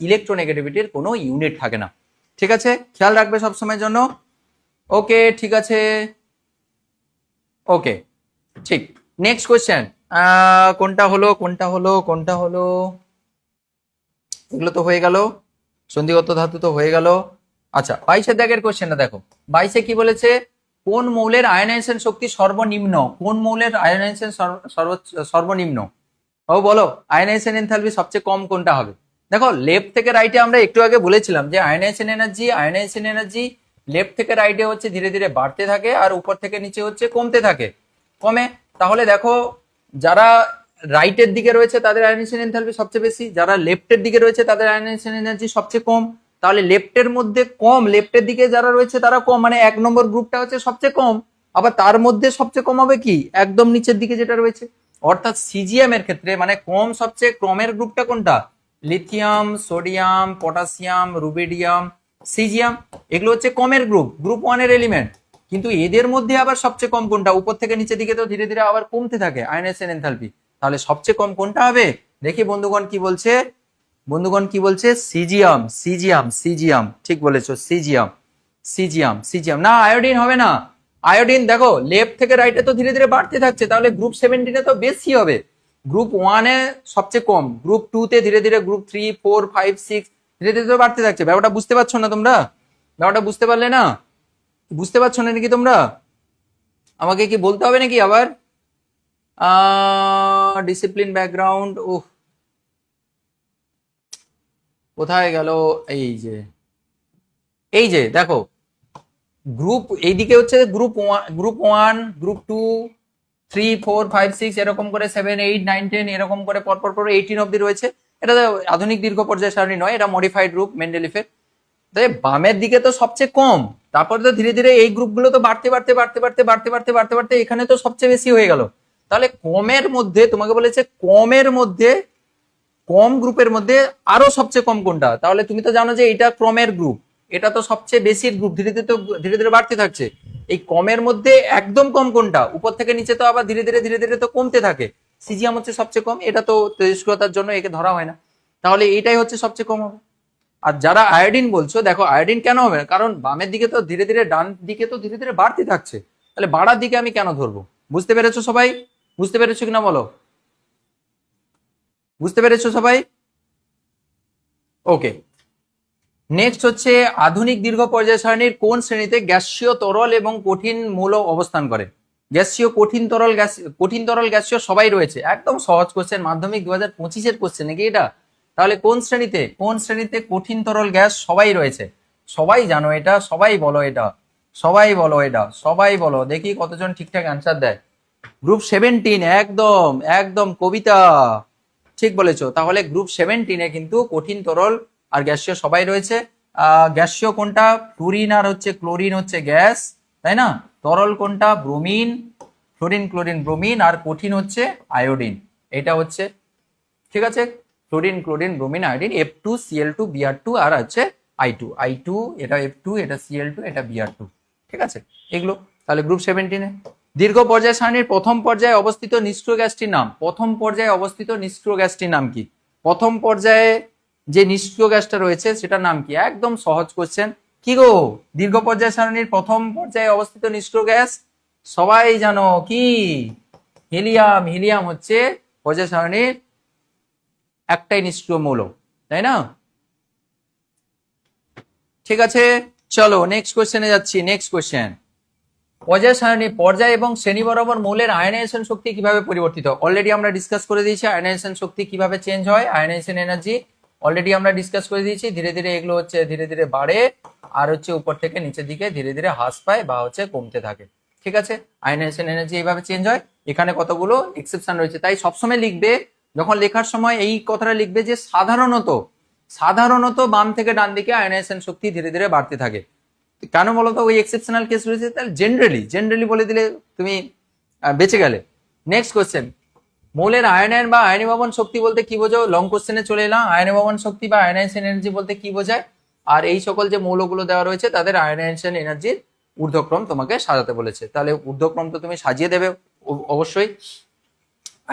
ইলেকট্রোনেগেটিভিটির কোনো ইউনিট থাকে না। ঠিক আছে, খেয়াল রাখবে সবসময়ের জন্য। ওকে ঠিক আছে, ওকে ঠিক। নেক্সট কোয়েশ্চেন, কোনটা হলো কোনটা হলো কোনটা হলো, এগুলো তো হয়ে গেল, সন্ধিগত ধাতু তো হয়ে গেল। আচ্ছা 22 দাগের কোশ্চেনটা দেখো। 22 কি বলেছে, কোন মৌলের আয়নাইজেশন শক্তি সর্বনিম্ন? কোন মৌলের আয়নাইজেশন সর্বনিম্ন? ও বলো, আয়নাইজেশন এনথালপি সবচেয়ে কম কোনটা হবে? দেখো লেফট থেকে রাইটে আমরা একটু আগে বলেছিলাম যে আয়নাইজেশন এনার্জি লেফট থেকে রাইটে হচ্ছে ধীরে ধীরে বাড়তে থাকে আর উপর থেকে নিচে হচ্ছে কমতে থাকে, কমে। তাহলে দেখো যারা রাইটের দিকে রয়েছে তাদের আয়নাইজেশন এনথালপি সবচেয়ে বেশি, যারা লেফটের দিকে রয়েছে তাদের আয়নাইজেশন এনার্জি সবচেয়ে কম। তাহলে লেফটের মধ্যে কম, লেফটের দিকে যারা রয়েছে তারা কম, মানে 1 নম্বর গ্রুপটা হচ্ছে সবচেয়ে কম। আবার তার মধ্যে সবচেয়ে কম হবে কি, একদম নিচের দিকে যেটা রয়েছে। অর্থাৎ সিজিএম এর ক্ষেত্রে মানে কম সবচেয়ে কমের গ্রুপটা কোনটা? Lithium, sodium, potassium, rubidium, caesium, এগুলো হচ্ছে কমের গ্রুপ, গ্রুপ 1 এর এলিমেন্ট। কিন্তু এদের মধ্যে আবার সবচেয়ে কম কোনটা? উপর থেকে নিচের দিকে তো ধীরে ধীরে আবার কমতে থাকে আয়নাইজেশন এনথালপি। তাহলে সবচেয়ে কম কোনটা হবে? দেখি বন্ধুগণ কি বলছে, বন্ধুগণ কি বলছে, সিজিয়াম, সিজিয়াম, সিজিয়াম, ঠিক বলেছো, সিজিয়াম, সিজিয়াম, সিজিয়াম। না আয়োডিন হবে না, আয়োডিন দেখো লেফট থেকে রাইটে তো ধীরে ধীরে বাড়তে থাকছে, তাহলে গ্রুপ 17 তো বেশি হবে। গ্রুপ 1 এ সবচেয়ে কম, গ্রুপ 2 তে ধীরে ধীরে, গ্রুপ 3, 4, 5, 6 ধীরে ধীরে তো বাড়তে থাকছে। ব্যাপারটা বুঝতে পারছো না তোমরা? ব্যাপারটা বুঝতে পারলে না? বুঝতে পারছো না নাকি তোমরা? আমাকে কি বলতে হবে নাকি আবার? ডিসিপ্লিন ব্যাকগ্রাউন্ড, ওহ কোথায় গেল? এই যে দেখো গ্রুপ, এইদিকে হচ্ছে গ্রুপ 1, গ্রুপ 2, 3, 4, 5, 6 এরকম করে 7, 8, 9, 10 এরকম করে পরপর 18 অব্দি রয়েছে। এটা আধুনিক দীর্ঘ পর্যায় সারণী নয়, এটা মডিফাইড রূপ মেন্ডেলিফের। তাই বামের দিকে তো সবচেয়ে কম, তারপরে তো ধীরে ধীরে এই গ্রুপগুলো তো বাড়তে বাড়তে বাড়তে বাড়তে বাড়তে বাড়তে বাড়তে বাড়তে এখানে তো সবচেয়ে বেশি হয়ে গেল। তাহলে কমের মধ্যে তোমাকে বলেছে, কমের মধ্যে, কম গ্রুপের মধ্যে আরো সবচেয়ে কম কোনটা? তাহলে তুমি তো জানো যে এটা ক্রমের গ্রুপ, এটা তো সবচেয়ে বেশি গ্রুপ, ধীরে ধীরে তো ধীরে ধীরে বাড়তে থাকছে। এই কমের মধ্যে একদম কম কোনটা? উপর থেকে নিচে তো আবার ধীরে ধীরে ধীরে ধীরে তো কমতে থাকে। সিজিয়াম হচ্ছে সবচেয়ে কম, এটা তো তেজস্ক্রিয়তার জন্য একে ধরা হয় না, তাহলে এইটাই হচ্ছে সবচেয়ে কম হবে। আর যারা আয়োডিন বলছো, দেখো আয়োডিন কেন হবে না, কারণ বামের দিকে তো ধীরে ধীরে, ডান দিকে তো ধীরে ধীরে বাড়তে থাকছে, তাহলে বাড়ার দিকে আমি কেন ধরবো? বুঝতে পেরেছো সবাই? বুঝতে পেরেছো কিনা বলো? বুঝতে পেরেছো সবাই? ওকে, নেক্সট হচ্ছে আধুনিক দীর্ঘ পর্যায় সারণীর কোন শ্রেণীতে গ্যাসীয়, তরল এবং কঠিন মৌল অবস্থান করে? গ্যাসীয়, কঠিন, তরল, গ্যাস, কঠিন, তরল, গ্যাসীয় সবাই রয়েছে। একদম সহজ কোশ্চেন, মাধ্যমিক 2025 কোশ্চেন নাকি এটা? তাহলে কোন শ্রেণীতে, কোন শ্রেণীতে কঠিন, তরল, গ্যাস সবাই রয়েছে? সবাই জানো এটা, সবাই বলো এটা, সবাই বলো এটা, সবাই বলো, দেখি কতজন ঠিকঠাক অ্যান্সার দেয়। গ্রুপ 17, একদম একদম কবিতা, ঠিক বলেছো। তাহলে গ্রুপ 17 কিন্তু কঠিন, তরল আর গ্যাসীয় সবাই রয়েছে। গ্যাসীয় কোনটা? ফ্লুরিন আর হচ্ছে ক্লোরিন হচ্ছে গ্যাস, তাই না? তরল কোনটা? Bromine, fluorine, chlorine, bromine. আর কঠিন হচ্ছে আয়োডিন, এটা হচ্ছে, ঠিক আছে, fluorine, chlorine, bromine, iodine, F2Cl2 Br2 আর হচ্ছে I2, এটা F2, এটা Cl2, এটা Br2, ঠিক আছে এগুলো। তাহলে গ্রুপ 17 দীর্ঘ পর্যায় সারণীর প্রথম পর্যায়ে অবস্থিত নিষ্ক্রিয় গ্যাসটির নাম। প্রথম পর্যায়ে অবস্থিত নিষ্ক্রিয় গ্যাসটির নাম কি? প্রথম পর্যায়ে যে নিষ্ক্রিয় গ্যাসটা রয়েছে সেটার নাম কি? একদম সহজ কোশ্চেন। কি গো, দীর্ঘ পর্যায় সারণীর প্রথম পর্যায়ে অবস্থিত নিষ্ক্রিয় গ্যাস সবাই জানো কি? হিলিয়াম। হিলিয়াম হচ্ছে পর্যায় সারণীর একটাই নিষ্ক্রিয় মৌল, তাই না? ঠিক আছে, চলো নেক্সট কোশ্চেনে যাচ্ছি। নেক্সট কোশ্চেন, পর্যায় সারণী পর্যায় এবং শ্রেণী বরাবর মৌলের আয়নাইজেশন শক্তি কিভাবে পরিবর্তিত? অলরেডি আমরা ডিসকাস করে দিয়েছি আয়নাইজেশন শক্তি কিভাবে চেঞ্জ হয়, আয়নাইজেশন এনার্জি অলরেডি আমরা ডিসকাস করে দিয়েছি। ধীরে ধীরে এগুলো হচ্ছে ধীরে ধীরে বাড়ে আর হচ্ছে উপর থেকে নিচের দিকে ধীরে ধীরে হ্রাস পায় বা হচ্ছে কমতে থাকে। ঠিক আছে, আয়নাইজেশন এনার্জি এইভাবে চেঞ্জ হয়। এখানে কতগুলো এক্সেপশন রয়েছে, তাই সবসময় লিখবে যখন লেখার সময় এই কথাটা লিখবে যে সাধারণত সাধারণত বাম থেকে ডান দিকে আয়নাইজেশন শক্তি ধীরে ধীরে বাড়তে থাকে। কেন বলতো, ওই এক্সেপশনাল কেস রয়েছে, তাহলে জেনারেলি বলে দিলে তুমি বেঁচে গেলে। নেক্সট কোশ্চেন, মৌলের আয়নায়ন বা আয়নীভবন শক্তি বলতে কি বোঝো? লং কোশ্চেনে চলে এলাম। আয়নীভবন শক্তি বা আয়নাইজেশন এনার্জি বলতে কি বোঝায়? আর এই সকল যে মৌলগুলো দেওয়া রয়েছে তাদের আয়নাইজেশন এনার্জির ঊর্ধ্বক্রম তোমাকে সাজাতে বলেছে, তাহলে ঊর্ধ্বক্রম তো তুমি সাজিয়ে দেবে অবশ্যই।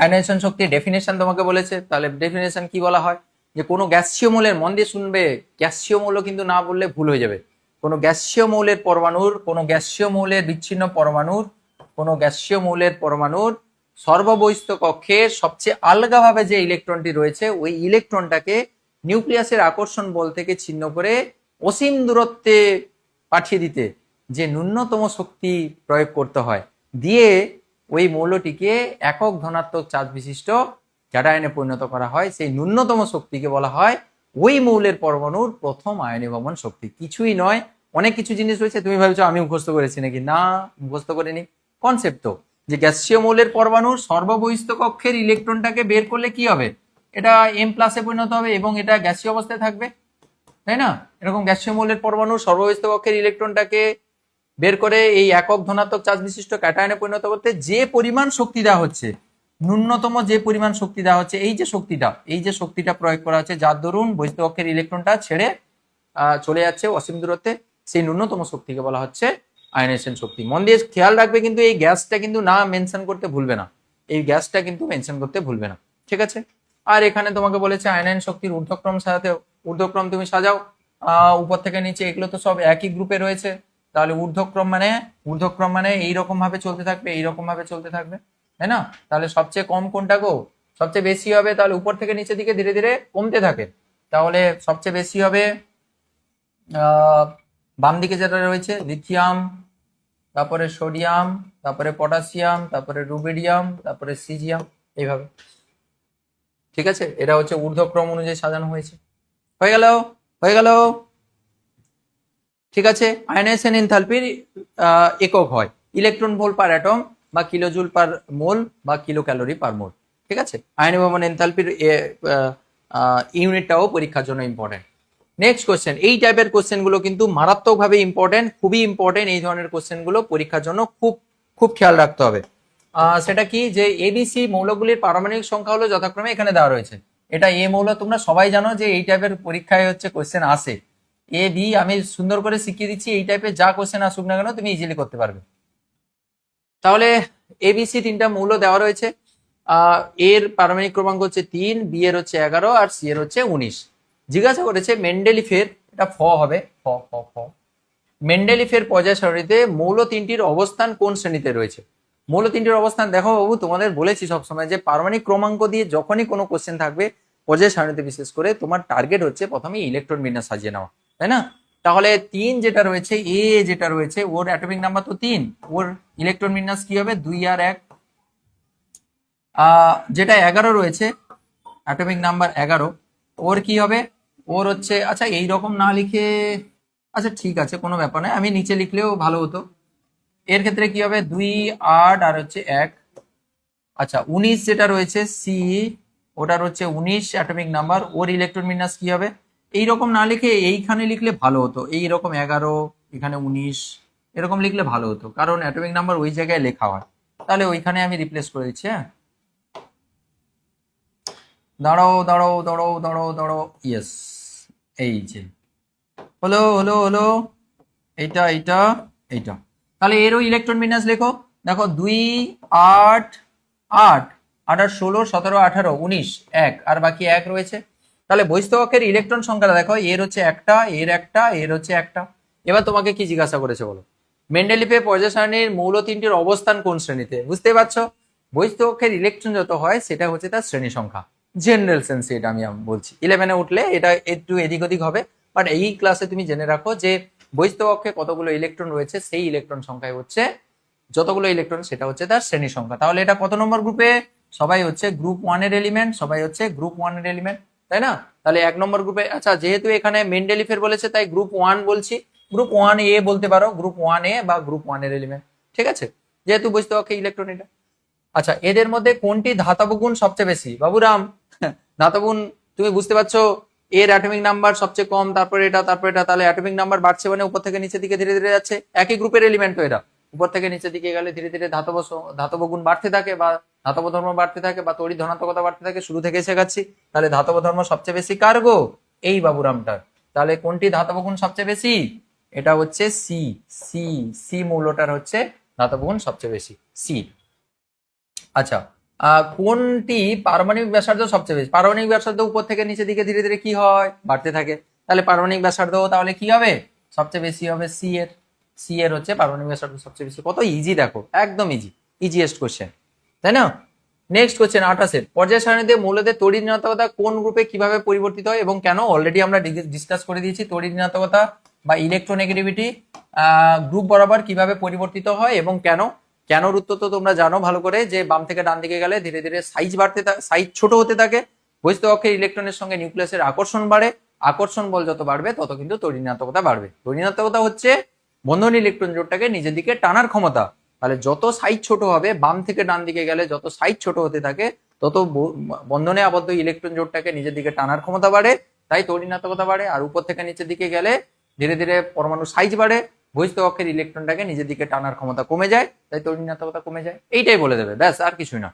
আয়নাইজেশন শক্তির ডেফিনেশন তোমাকে বলেছে, তাহলে ডেফিনেশন কি বলা হয়? যে কোনো গ্যাসীয় মৌলের, মন দিয়ে শুনবে, গ্যাসীয় মৌল কিন্তু না বললে ভুল হয়ে যাবে। কোনো গ্যাসীয় মৌলের পরমাণুর, কোনো গ্যাসীয় মৌলের বিচ্ছিন্ন পরমাণুর, কোনো গ্যাসীয় মৌলের পরমাণুর সর্ববহিস্থ কক্ষের সবচেয়ে আলগাভাবে যে ইলেকট্রনটি রয়েছে ওই ইলেকট্রনটাকে নিউক্লিয়াসের আকর্ষণ বল থেকে ছিন্ন করে অসীম দূরত্বে পাঠিয়ে দিতে যে ন্যূনতম শক্তি প্রয়োগ করতে হয়, দিয়ে ওই মৌলটিকে একক ধনাত্মক চার্জ বিশিষ্ট ক্যাটায়নে পরিণত করা হয়, সেই ন্যূনতম শক্তিকে বলা হয় ওই মৌলের পরমাণুর প্রথম আয়নীভবন শক্তি। কিছুই নয়, অনেক কিছু জিনিস রয়েছে। তুমি ভাবছো আমি মুখস্থ করেছি নাকি? না, মুখস্থ করিনি। কনসেপ্ট তো যে গ্যাসীয় মৌলের পরমাণুর সর্ববহিস্থ কক্ষের ইলেকট্রনটাকে বের করলে কি হবে? এটা এম প্লাসে পরিণত হবে এবং এটা গ্যাসীয় অবস্থায় থাকবে, তাই না? এরকম গ্যাসীয় মৌলের পরমাণুর সর্ববহিস্থ কক্ষের ইলেকট্রনটাকে বের করে এই একক ধনাত্মক চার্জ বিশিষ্ট ক্যাটায়নে পরিণত করতে যে পরিমাণ শক্তি দেওয়া হচ্ছে, ন্যূনতম যে পরিমাণ শক্তি দেওয়া হচ্ছে, এই যে শক্তিটা প্রয়োগ করা হচ্ছে, যার দরুন বহিস্থ কক্ষের ইলেকট্রনটা ছেড়ে চলে যাচ্ছে অসীম দূরত্বে, সেই ন্যূনতম শক্তিকে বলা হচ্ছে আয়নাইজেশন শক্তি। মন দিয়ে খেয়াল রাখবে, কিন্তু এই গ্যাসটা কিন্তু না মেনশন করতে ভুলবে না, এই গ্যাসটা কিন্তু মেনশন করতে ভুলবে না। ঠিক আছে, আর এখানে তোমাকে বলেছে আয়নায়ন শক্তির ঊর্ধ্বক্রম সাজাতে। ঊর্ধ্বক্রম তুমি সাজাও, উপর থেকে নিচে, এগুলো তো সব একই গ্রুপে রয়েছে, তাহলে ঊর্ধ্বক্রম মানে এইরকম ভাবে চলতে থাকবে, এইরকম ভাবে চলতে থাকবে, তাই না? তাহলে সবচেয়ে কম কোনটা গো? সবচেয়ে বেশি হবে, তাহলে উপর থেকে নিচের দিকে ধীরে ধীরে কমতে থাকে, তাহলে সবচেয়ে বেশি হবে বাম দিকে যেটা রয়েছে লিথিয়াম, তারপরে সোডিয়াম, তারপরে পটাশিয়াম, তারপরে রুবিডিয়াম, তারপরে সিজিয়াম, এইভাবে। ঠিক আছে, এটা হচ্ছে ঊর্ধ্বক্রম অনুযায়ী সাজানো হয়েছে। হয়ে গেল। ঠিক আছে, আয়নাইজেশন এনথালপির একক হয় ইলেকট্রন ভোল্ট পার অ্যাটম বা কিলোজুল পার মোল বা কিলো ক্যালোরি পার মোল। ঠিক আছে, আয়নীভবন এনথালপির ইউনিটটাও পরীক্ষার জন্য ইম্পর্টেন্ট। নেক্সট কোশ্চেন, এই টাইপের কোশ্চেন গুলো কিন্তু মারাত্মকভাবে ইম্পর্টেন্ট, খুবই ইম্পর্টেন্ট। এই ধরনের কোশ্চেন গুলো পরীক্ষার জন্য খুব খুব খেয়াল রাখতে হবে। সেটা কি, যে এবিসি মৌলগুলির পারমাণবিক সংখ্যা হলো যথাক্রমে এখানে দেওয়া রয়েছে। এটা এ মৌল, তোমরা সবাই জানো যে এই টাইপের পরীক্ষায় হচ্ছে কোশ্চেন আসে। এ বি আমি সুন্দর করে শিখিয়ে দিচ্ছি, এই টাইপের যা কোশ্চেন আসুক না কেন তুমি ইজিলি করতে পারবে। তাহলে এবিসি তিনটা মৌল দেওয়া রয়েছে, এর পারমাণবিক ক্রমাঙ্ক হচ্ছে 3, বি এর হচ্ছে 11 আর সি এর হচ্ছে 19। জিজ্ঞাসা করেছে মেন্ডেলিফের, এটা ফ হবে, ফ ফ ফ মেন্ডেলিফের পর্যায় সারণীতে মৌল তিনটির অবস্থান কোন শ্রেণীতে রয়েছে? মৌল তিনটির অবস্থান দেখো বাবু, তোমাদের বলেছি সবসময় যে পারমাণবিক ক্রমাঙ্ক দিয়ে যখনই কোনো কোশ্চেন থাকবে পর্যায় সারণীতে, বিশেষ করে তোমার টার্গেট হচ্ছে প্রথমে ইলেকট্রন বিন্যাস সাজিয়ে নেওয়া, তাই না? তাহলে 3 যেটা রয়েছে, এ যেটা রয়েছে, ওর অ্যাটমিক নাম্বার তো 3, ওর ইলেকট্রন বিন্যাস কি হবে? 2 আর 1। যেটা 11 রয়েছে, অ্যাটমিক নাম্বার 11, ওর কি হবে? ওর হচ্ছে, আচ্ছা এইরকম না লিখে, আচ্ছা ঠিক আছে কোনো ব্যাপার নয়, আমি নিচে লিখলেও ভালো হতো। এর ক্ষেত্রে কি হবে? 2, 8 আর হচ্ছে 1। আচ্ছা 19 যেটা রয়েছে সি, ওটার হচ্ছে 19 অ্যাটমিক নাম্বার, ওর ইলেকট্রন বিন্যাস কি হবে? এইরকম না লিখে এইখানে লিখলে ভালো হতো, এইরকম 11 এখানে 19 এরকম লিখলে ভালো হতো, কারণ অ্যাটমিক নাম্বার ওই জায়গায় লেখা হয়। তাহলে ওইখানে আমি রিপ্লেস করে দিচ্ছি। হ্যাঁ, দাঁড়াও, ইয়েস, এই যে হলো এইটা। তাহলে এরও ইলেকট্রন বিন্যাস লেখো, দেখো 2, 8 আর 16, 17, 18, 19, 1 আর বাকি 1 রয়েছে। তাহলে বহিস্থ ইলেকট্রন সংখ্যাটা দেখো, এর হচ্ছে একটা, এর একটা, এর হচ্ছে একটা। এবার তোমাকে কি জিজ্ঞাসা করেছে বলো, মেন্ডেলিফের পর্যায় সারণীর মৌল তিনটির অবস্থান কোন শ্রেণীতে? বুঝতে পারছো, বহিস্থ ইলেকট্রন যত হয় সেটা হচ্ছে তার শ্রেণী সংখ্যা। জেনারেল সেন্সে এটা আমি বলছি, 11-এ উঠলে এটা একটু এদিক ওদিক হবে, বাট এই ক্লাসে তুমি জেনে রাখো যে বহিস্থ কক্ষে কতগুলো ইলেকট্রন রয়েছে, সেই ইলেকট্রন সংখ্যায় হচ্ছে যতগুলো ইলেকট্রন সেটা হচ্ছে তার শ্রেণী সংখ্যা। তাহলে এটা কত নম্বর গ্রুপে? সবাই হচ্ছে গ্রুপ 1 এর এলিমেন্ট, সবাই হচ্ছে গ্রুপ 1 এর এলিমেন্ট, তাই না? তাহলে 1 নম্বর গ্রুপে, আচ্ছা যেহেতু এখানে মেন্ডেলিফের বলেছে তাই গ্রুপ 1 বলছি, গ্রুপ 1A বলতে পারো, গ্রুপ 1A বা গ্রুপ 1 এর এলিমেন্ট, ঠিক আছে, যেহেতু বহিস্থ কক্ষে ইলেকট্রন এটা। আচ্ছা, এদের মধ্যে কোনটি ধাতব গুণ সবচেয়ে বেশি? বাবুরাম, ধাতব গুণ তুমি বুঝতে পারছো, এর অ্যাটমিক নাম্বার সবচেয়ে কম, তারপরে এটা, তারপরে এটা, তাহলে অ্যাটমিক নাম্বার বাড়ছে মানে উপর থেকে নিচের দিকে ধীরে ধীরে যাচ্ছে, একই গ্রুপের এলিমেন্ট তো এরা, উপর থেকে নিচের দিকে গেলে ধীরে ধীরে ধাতব গুণ বাড়তে থাকে বা ধাতব ধর্ম বাড়তে থাকে বা তড়িৎ ধনাত্মকতা বাড়তে থাকে, শুরু থেকে শেখাচ্ছি। তাহলে ধাতব ধর্ম সবচেয়ে বেশি কার গো? এই বাবুরামটার। তাহলে কোনটি ধাতব গুণ সবচেয়ে বেশি? এটা হচ্ছে সি, সি, সি মৌলটার হচ্ছে ধাতব গুণ সবচেয়ে বেশি, সি। আচ্ছা, কোনটি পারমাণবিক ব্যাসার্ধ সবচেয়ে বেশি? পারমাণবিক ব্যাসার্ধ উপর থেকে নিচের দিকে ধীরে ধীরে কি হয়? বাড়তে থাকে। তাহলে পারমাণবিক ব্যাসার্ধ তাহলে কি হবে? সবচেয়ে বেশি হবে সি এর। সি এর হচ্ছে পারমাণবিক ব্যাসার্ধ সবচেয়ে বেশি। কত ইজি দেখো, একদম ইজি, ইজিয়েস্ট কোশ্চেন, তাই না? নেক্সট কোশ্চেন 28-এর, পর্যায় সারণীতে মৌলদের তড়িৎ ঋণাত্মকতা কোন গ্রুপে কিভাবে পরিবর্তিত হয় এবং কেন? অলরেডি আমরা ডিসকাস করে দিয়েছি তড়িৎ ঋণাত্মকতা বা ইলেকট্রোনেগেটিভিটি গ্রুপ বরাবর কিভাবে পরিবর্তিত হয় এবং কেন। কেনর উত্তর তো তোমরা জানো ভালো করে, যে বাম থেকে ডান দিকে গেলে ধীরে ধীরে সাইজ ছোট হতে থাকে, বহিস্থ কক্ষের ইলেকট্রনের সঙ্গে নিউক্লিয়াসের আকর্ষণ বাড়ে, আকর্ষণ বল যত বাড়বে তত কিন্তু তড়িৎ ঋণাত্মকতা বাড়বে। তড়িৎ ঋণাত্মকতা হচ্ছে বন্ধন ইলেকট্রন জোড়টাকে নিজের দিকে টানার ক্ষমতা। তাহলে যত সাইজ ছোট হবে, বাম থেকে ডান দিকে গেলে যত সাইজ ছোট হতে থাকে, তত বন্ধনে আবদ্ধ ইলেকট্রন জোড়টাকে নিজের দিকে টানার ক্ষমতা বাড়ে, তাই তড়িৎ ঋণাত্মকতা বাড়ে। আর উপর থেকে নিচের দিকে গেলে ধীরে ধীরে পরমাণু সাইজ বাড়ে, বহিস্থ কক্ষের ইলেকট্রনটাকে নিজের দিকে টানার ক্ষমতা কমে যায়, তাই তড়িৎ ঋণাত্মকতা কমে যায়। এইটাই বলে দেবে, ব্যাস, আর কিছুই না।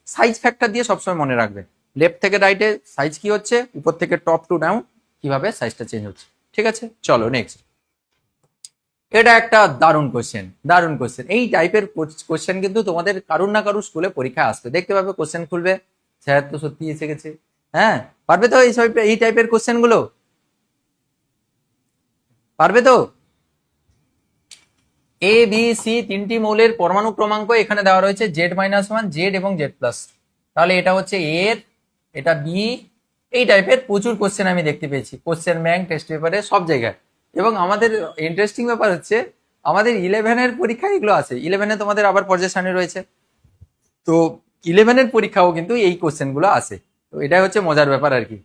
সাইজ ফ্যাক্টর দিয়ে সবসময় মনে রাখবে, লেফট থেকে রাইটে সাইজ কি হচ্ছে, উপর থেকে টপ টু ডাউন কিভাবে সাইজটা চেঞ্জ হচ্ছে। ঠিক আছে, চলো নেক্সট। এটা একটা দারুণ কোশ্চেন, দারুণ কোশ্চেন। এই টাইপের কোশ্চেন কিন্তু তোমাদের কারুর না কারুর স্কুলে পরীক্ষায় আসবে, দেখতে পাবে কোশ্চেন খুলবে, স্যার তো সত্যি এসে গেছে। হ্যাঁ, পারবে তো এই টাইপের কোশ্চেন গুলো? পারবে তো? এ বি সি তিনটি মৌলের পরমাণু ক্রমাঙ্ক এখানে দেওয়া রয়েছে, Z-1, Z এবং Z+। তাহলে এটা হচ্ছে এর, এটা বি। এই টাইপের প্রচুর কোশ্চেন আমি দেখতে পেয়েছি কোশ্চেন ব্যাংক, টেস্ট পেপারে, সব জায়গায়। এবং আমাদের ইন্টারেস্টিং ব্যাপার হচ্ছে আমাদের 11-এর পরীক্ষায় এগুলো আছে। 11-এ তোমাদের আবার পর্যায় সারণী রয়েছে, তো 11-এর পরীক্ষাও কিন্তু এই কোশ্চেন গুলো আসে। তো এটাই হচ্ছে মজার ব্যাপার আর কি।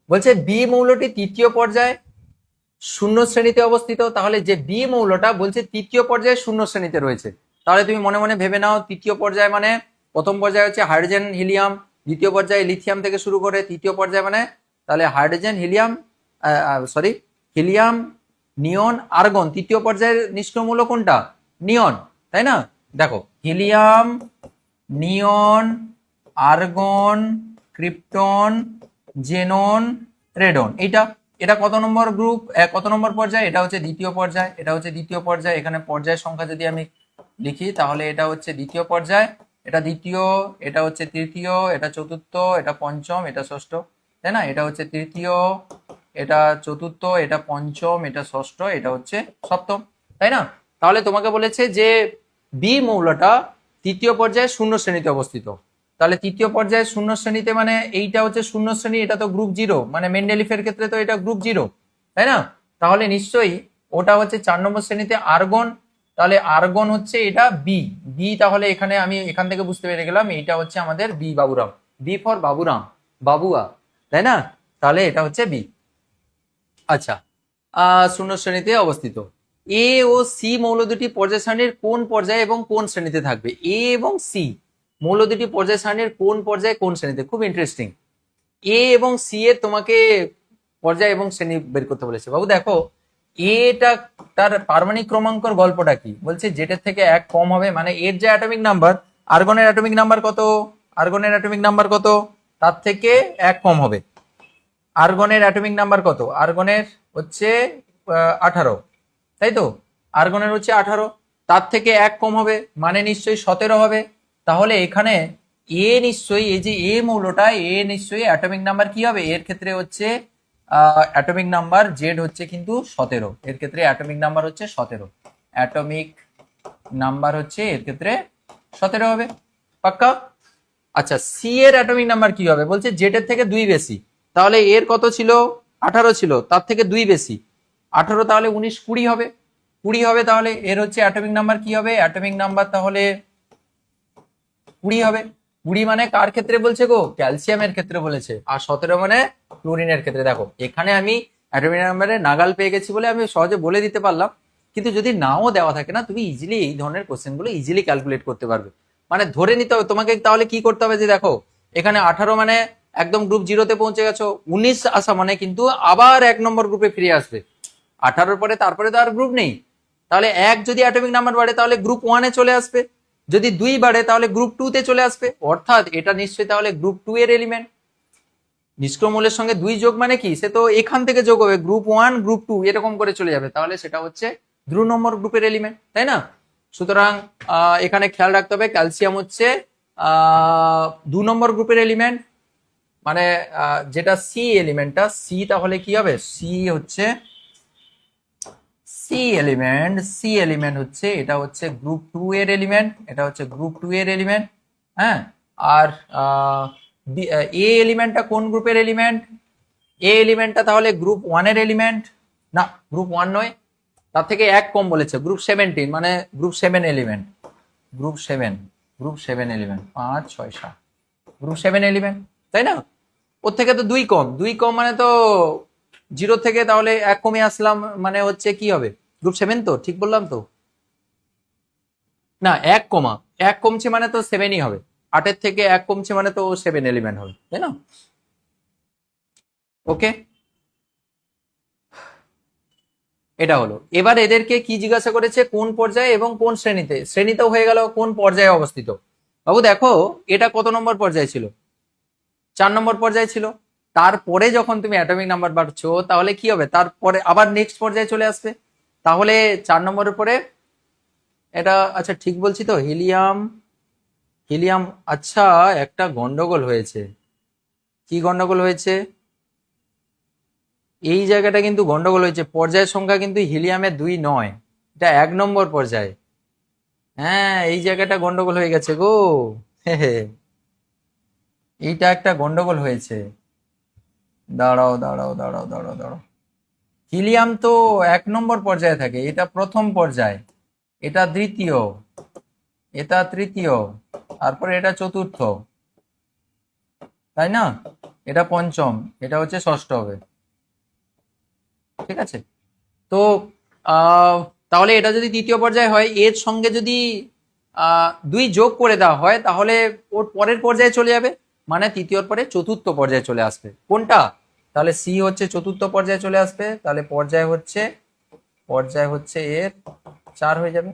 বলছে বি মৌলটি তৃতীয় পর্যায়ে শূন্য শ্রেণীতে অবস্থিত। তাহলে যে বি মৌলটা বলছে তৃতীয় পর্যায়ে শূন্য শ্রেণীতে রয়েছে, তাহলে তুমি মনে মনে ভেবে নাও তৃতীয় পর্যায়ে মানে প্রথম পর্যায়ে হচ্ছে হাইড্রোজেন হিলিয়াম, দ্বিতীয় পর্যায়ে লিথিয়াম থেকে শুরু করে তৃতীয় পর্যায়ে মানে তাহলে হাইড্রোজেন হিলিয়াম, হিলিয়াম, নিয়ন, আর্গন। তৃতীয় পর্যায়ের নিষ্ক্রিয় মৌল কোনটা? নিয়ন, তাই না? দেখো, হিলিয়াম, নিয়ন, আর্গন, ক্রিপ্টন, জেনন, রেডন। এটা কত নম্বর গ্রুপ, কত নম্বর পর্যায়ে? এটা হচ্ছে দ্বিতীয় পর্যায়, এটা হচ্ছে দ্বিতীয় পর্যায়। এখানে পর্যায়ের সংখ্যা যদি আমি লিখি তাহলে এটা হচ্ছে দ্বিতীয় পর্যায়, এটা দ্বিতীয়, এটা হচ্ছে তৃতীয়, এটা চতুর্থ, এটা পঞ্চম, এটা ষষ্ঠ, তাই না? এটা হচ্ছে তৃতীয়, এটা চতুর্থ, এটা পঞ্চম, এটা ষষ্ঠ, এটা হচ্ছে সপ্তম, তাই না? তাহলে তোমাকে বলেছে যে বি মৌলটা তৃতীয় পর্যায়ে শূন্য শ্রেণীতে অবস্থিত। তাহলে তৃতীয় পর্যায়ে শূন্য শ্রেণীতে মানে এইটা হচ্ছে শূন্য শ্রেণী, এটা তো গ্রুপ 0, মানে মেন্ডেলিফের ক্ষেত্রে তো এটা গ্রুপ 0, তাই না? তাহলে নিশ্চয়ই ওটা হচ্ছে 4 নম্বর শ্রেণীতে আর্গন। তাহলে আর্গন হচ্ছে এটা বি, বি। তাহলে এখানে আমি এখান থেকে বুঝতে পেরে গেলাম এইটা হচ্ছে আমাদের B, Baburam, B for Baburam, Babua, তাই না? তাহলে এটা হচ্ছে বি। আচ্ছা, শূন্য শ্রেণীতে অবস্থিত। এ ও সি মৌল দুটি পর্যায় সারণীর কোন পর্যায়ে এবং কোন শ্রেণীতে থাকবে? এ এবং সি মৌল দুটি পর্যায় সারণীর কোন পর্যায়ে কোন শ্রেণীতে? খুব ইন্টারেস্টিং। এ এবং সি এর তোমাকে পর্যায় এবং শ্রেণী বের করতে বলেছে। বাবু দেখো, এটা তার পারমাণবিক ক্রমাঙ্কর গল্পটা কি বলছে, যেটার থেকে 1 কম হবে, মানে এর যে অ্যাটমিক নাম্বার, আর্গনের অ্যাটমিক নাম্বার কত, আর্গনের অ্যাটমিক নাম্বার কত, তার থেকে 1 কম হবে। আর্গনের অ্যাটমিক নাম্বার কত? আর্গনের হচ্ছে 18, তাই তো? আর্গনের হচ্ছে 18, তার থেকে 1 কম হবে মানে নিশ্চয়ই 17 হবে। তাহলে এখানে এ নিশ্চয়ই, এই যে এ মৌলটা, এ নিশ্চয়ই অ্যাটমিক নাম্বার কি হবে এর ক্ষেত্রে হচ্ছে, অ্যাটমিক নাম্বার জেড হচ্ছে কিন্তু 17, এর ক্ষেত্রে অ্যাটমিক নাম্বার হচ্ছে 17, অ্যাটমিক নাম্বার হচ্ছে এর ক্ষেত্রে 17 হবে, পাক্কা। আচ্ছা, সি এর অ্যাটমিক নাম্বার কি হবে, বলছে জেড এর থেকে 2 বেশি, তাহলে এর কত ছিল, 18 ছিল, তার থেকে 2 বেশি, 18, তাহলে 19, 20 হবে, 20 হবে, তাহলে এর হচ্ছে অ্যাটমিক নাম্বার কি হবে, অ্যাটমিক নাম্বার তাহলে 20 হবে। 20 মানে কার ক্ষেত্রে বলছে গো, ক্যালসিয়ামের ক্ষেত্রে বলেছে, আর 17 মানে ক্লোরিনের ক্ষেত্রে। দেখো এখানে আমি অ্যাটমিক নাম্বারে নাগাল পেয়ে গেছি বলে আমি সহজে বলে দিতে পারলাম, কিন্তু যদি নাও দেওয়া থাকে না, তুমি ইজিলি এই ধরনের কোশ্চেন গুলো ইজিলি ক্যালকুলেট করতে পারবে, মানে ধরে নিতে হবে তোমাকে। তাহলে কি করতে হবে, যে দেখো এখানে 18 মানে একদম গ্রুপ 0-তে পৌঁছে গেছো, 19 আসা মানে কিন্তু আবার 1 নম্বর গ্রুপে ফিরে আসবে, 18-র পরে তারপরে তো আর গ্রুপ নেই, তাহলে 1 যদি অ্যাটমিক নাম্বার বাড়ে তাহলে গ্রুপ 1-এ চলে আসবে, যদি 2 বাড়ে তাহলে গ্রুপ 2-তে চলে আসবে, অর্থাৎ এটা নিশ্চয়ই তাহলে গ্রুপ 2 এর এলিমেন্ট। নিষ্ক্রিয় মূলের সঙ্গে 2 যোগ মানে কি, সে তো এখান থেকে যোগ হবে, গ্রুপ 1 গ্রুপ 2 এরকম করে চলে যাবে, তাহলে সেটা হচ্ছে 2 নম্বর গ্রুপের এলিমেন্ট, তাই না? সুতরাং এখানে খেয়াল রাখতে হবে ক্যালসিয়াম হচ্ছে 2 নম্বর গ্রুপের এলিমেন্ট, মানে যেটা সি এলিমেন্টটা, সি তাহলে কি হবে, সি এলিমেন্ট হচ্ছে, এটা হচ্ছে গ্রুপ 2 এর এলিমেন্ট, এটা হচ্ছে গ্রুপ 2 এর এলিমেন্ট, হ্যাঁ। আর এ এলিমেন্টটা কোন গ্রুপের এলিমেন্ট, এ এলিমেন্টটা তাহলে গ্রুপ 1 এর এলিমেন্ট, না গ্রুপ 1 নয়, তার থেকে 1 কম বলেছে, গ্রুপ 17 মানে group 7 element, group 7 element, 5 6 7, group 7 element, তাই না? ওর থেকে তো 2 কম, 2 কম মানে তো 0 থেকে তাহলে 1 কমে আসলাম, মানে হচ্ছে কি হবে, গ্রুপ 7, তো ঠিক বললাম তো, না 1 কমছে মানে তো 7ই হবে, 8-এর থেকে 1 কমছে মানে তো 7 এলিমেন্ট হবে, তাই না? ওকে, এটা হলো। এবার এদেরকে কি জিজ্ঞাসা করেছে, কোন পর্যায়ে এবং কোন শ্রেণীতে, শ্রেণীতেও হয়ে গেল, কোন পর্যায়ে অবস্থিত। বাবু দেখো এটা কত নম্বর পর্যায়ে ছিল, 4 নম্বর পর্যায়ে ছিল, তারপরে যখন তুমি অ্যাটমিক নাম্বার বাড়ছো তাহলে কি হবে, তারপরে আবার নেক্সট পর্যায়ে চলে আসবে, তাহলে 4 নম্বরের পরে এটা, আচ্ছা ঠিক বলছি তো, হিলিয়াম, হিলিয়াম, আচ্ছা একটা গন্ডগোল হয়েছে, কি গন্ডগোল হয়েছে, এই জায়গাটা কিন্তু গন্ডগোল হয়েছে, পর্যায়ের সংখ্যা কিন্তু হিলিয়ামের 2 নয়, এটা 1 নম্বর পর্যায়ে, হ্যাঁ এই জায়গাটা গন্ডগোল হয়ে গেছে গো, হে হে, এইটা একটা গন্ডগোল হয়েছে, দাঁড়াও দাঁড়াও দাঁড়াও দাঁড়াও দাঁড়াও, হিলিয়াম তো 1 নম্বর পর্যায়ে থাকে, এটা প্রথম পর্যায়, এটা দ্বিতীয়, এটা তৃতীয়, তারপরে এটা চতুর্থ, তাই না? এটা পঞ্চম, এটা হচ্ছে ষষ্ঠ হবে, ঠিক আছে? তো আহ, তাহলে এটা যদি তৃতীয় পর্যায়ে হয়, এর সঙ্গে যদি 2 যোগ করে দেওয়া হয় তাহলে ওর পরের পর্যায়ে চলে যাবে, মানে তৃতীয়র পরে চতুর্থ পর্যায়ে চলে আসবে, কোনটা, তাহলে সি হচ্ছে চতুর্থ পর্যায়ে চলে আসবে, তাহলে পর্যায় হচ্ছে এর 4 হয়ে যাবে,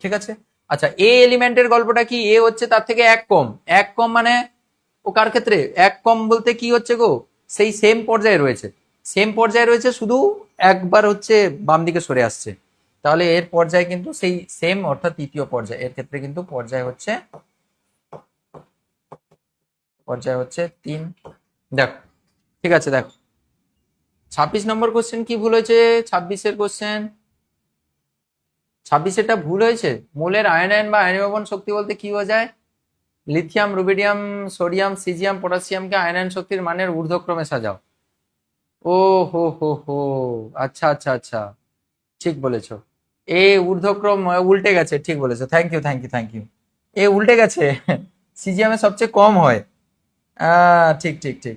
ঠিক আছে? আচ্ছা, এ এলিমেন্টের গল্পটা কি, এ হচ্ছে তার থেকে 1 কম, 1 কম মানে ও কার ক্ষেত্রে, 1 কম বলতে কি হচ্ছে গো, সেই সেম পর্যায়ে রয়েছে, শুধু একবার হচ্ছে বাম দিকে সরে আসছে, তাহলে এর পর্যায়ে কিন্তু সেই সেম, অর্থাৎ তৃতীয় পর্যায়ে, এর ক্ষেত্রে কিন্তু পর্যায় হচ্ছে 3। দেখো ঠিক আছে, দেখো 26 নম্বর কোশ্চেন কি ভুল হয়েছে, 26-এর কোশ্চেন, 26-এটা ভুল হয়েছে, মূলের আয়নায়ন বা আয়নীভবন শক্তি বলতে কি বোঝায়, লিথিয়াম, রুবিডিয়াম, সোডিয়াম, সিজিয়াম, পটাশিয়ামকে আয়নায়ন শক্তির মানের ঊর্ধ্বক্রমে সাজাও। ও হো, আচ্ছা আচ্ছা আচ্ছা, ঠিক বলেছো, এ ঊর্ধ্বক্রম উল্টে গেছে, ঠিক বলেছো, থ্যাংক ইউ, এ উল্টে গেছে, সিজিয়ামে সবচেয়ে কম হয়, ঠিক ঠিক ঠিক,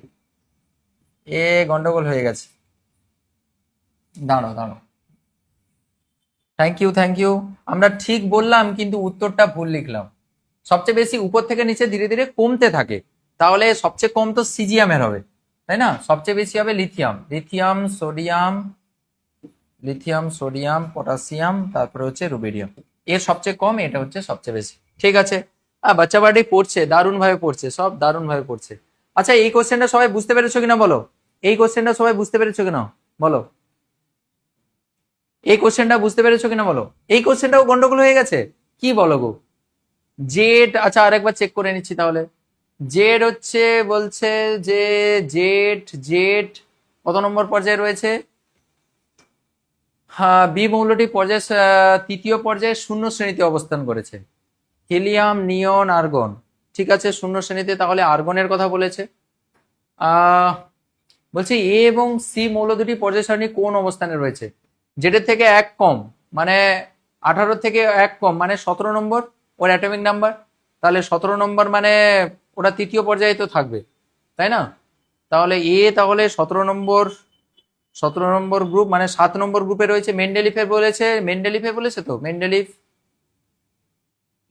এ গন্ডগোল হয়ে গেছে, দাঁড়াও দাঁড়াও, থ্যাংক ইউ, আমরা ঠিক বললাম কিন্তু উত্তরটা ভুল লিখলাম, সবচেয়ে বেশি উপর থেকে নিচে ধীরে ধীরে কমতে থাকে, তাহলে সবচেয়ে কম তো সিজিয়ামের হবে, তাই না? সবচেয়ে বেশি হবে লিথিয়াম, সোডিয়াম, পটাশিয়াম, তারপরে হচ্ছে রুবিডিয়াম, এর সবচেয়ে কম, এটা হচ্ছে সবচেয়ে বেশি, ঠিক আছে? বাচ্চা বাড়ি পড়ছে, দারুণ ভাবে পড়ছে, সব দারুণ ভাবে পড়ছে। আচ্ছা এই কোশ্চেনটা সবাই বুঝতে পেরেছো কিনা বলো, এই কোশ্চেনটা সবাই বুঝতে পেরেছো কিনা বলো, এই কোশ্চেনটা বুঝতে পেরেছো কিনা বলো, এই কোশ্চেনটাও গন্ডগোল হয়ে গেছে, কি বলো গো, জেড, আচ্ছা আরেকবার চেক করে নিচ্ছি তাহলে, জেড হচ্ছে বলছে যে জেড জেড কত নম্বর পর্যায়ে রয়েছে? হ্যাঁ, বি মৌলটি পর্যায় তৃতীয় পর্যায়ে শূন্য শ্রেণীতে অবস্থান করেছে। হিলিয়াম, নিয়ন, আর্গন। ঠিক আছে, শূন্য শ্রেণীতে। তাহলে আর্গনের কথা বলেছে। বলছি এ এবং সি মৌল দুটি পর্যায় সারণী কোন অবস্থানে রয়েছে? জেডের থেকে এক কম মানে 18 থেকে এক কম মানে 17 নম্বর ওর অ্যাটমিক নাম্বার। তাহলে 17 নম্বর মানে ওটা তৃতীয় পর্যায়ে তো থাকবে, তাই না? তাহলে এ তাহলে 17 নম্বর গ্রুপ মানে 7 নম্বর গ্রুপে রয়েছে। মেন্ডেলিফের বলেছে তো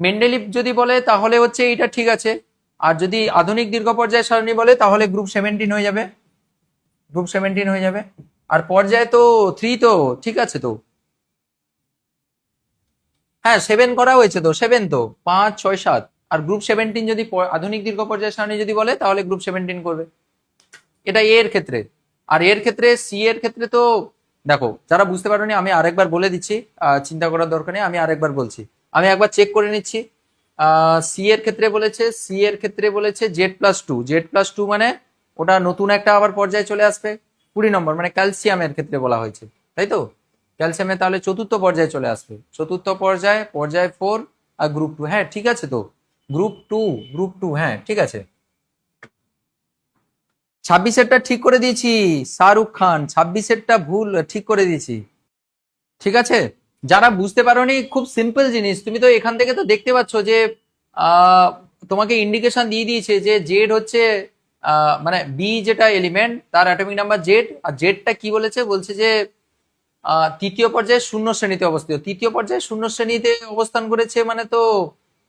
মেন্ডেলিফ যদি বলে তাহলে হচ্ছে এটা ঠিক আছে। আর যদি আধুনিক দীর্ঘ পর্যায় সারণী বলে তাহলে গ্রুপ 17 হয়ে যাবে, আর পর্যায়ে তো 3 তো ঠিক আছে তো। হ্যাঁ 7 করা হয়েছে তো, 7 তো 5 6 7। আর গ্রুপ 17 যদি আধুনিক দীর্ঘ পর্যায় সারণী যদি বলে তাহলে গ্রুপ 17 করবে। এটা এ এর ক্ষেত্রে। আর এর ক্ষেত্রে সি এর ক্ষেত্রে তো দেখো, যারা বুঝতে পারোনি আমি আরেকবার বলে দিচ্ছি, চিন্তা করার দরকার নেই, আমি আরেকবার বলছি। আমি একবার চেক করে নিচ্ছি। সি এর ক্ষেত্রে বলেছে জেড প্লাস টু মানে ওটা নতুন একটা আবার পর্যায়ে চলে আসবে 20 নম্বর মানে ক্যালসিয়ামের ক্ষেত্রে বলা হয়েছে, তাই তো? ক্যালসিয়ামে তাহলে চতুর্থ পর্যায়ে চলে আসবে, চতুর্থ পর্যায় 4 আর গ্রুপ 2। হ্যাঁ ঠিক আছে তো, গ্রুপ টু হ্যাঁ ঠিক আছে। 26-এরটা ঠিক করে দিয়েছি, শাহরুখ খান 26-এরটা ভুল ঠিক করে দিয়েছি। ঠিক আছে, যারা বুঝতে পারোনি খুব সিম্পল জিনিস, তুমি তো এখান থেকে তো দেখতে পাচ্ছ যে আহ, তোমাকে ইন্ডিকেশন দিয়ে দিয়েছে যে জেড হচ্ছে মানে বি যেটা এলিমেন্ট তার অ্যাটমিক নাম্বার জেড। আর জেডটা কি বলছে যে তৃতীয় পর্যায়ে শূন্য শ্রেণীতে অবস্থিত। তৃতীয় পর্যায়ে শূন্য শ্রেণীতে অবস্থান করেছে মানে তো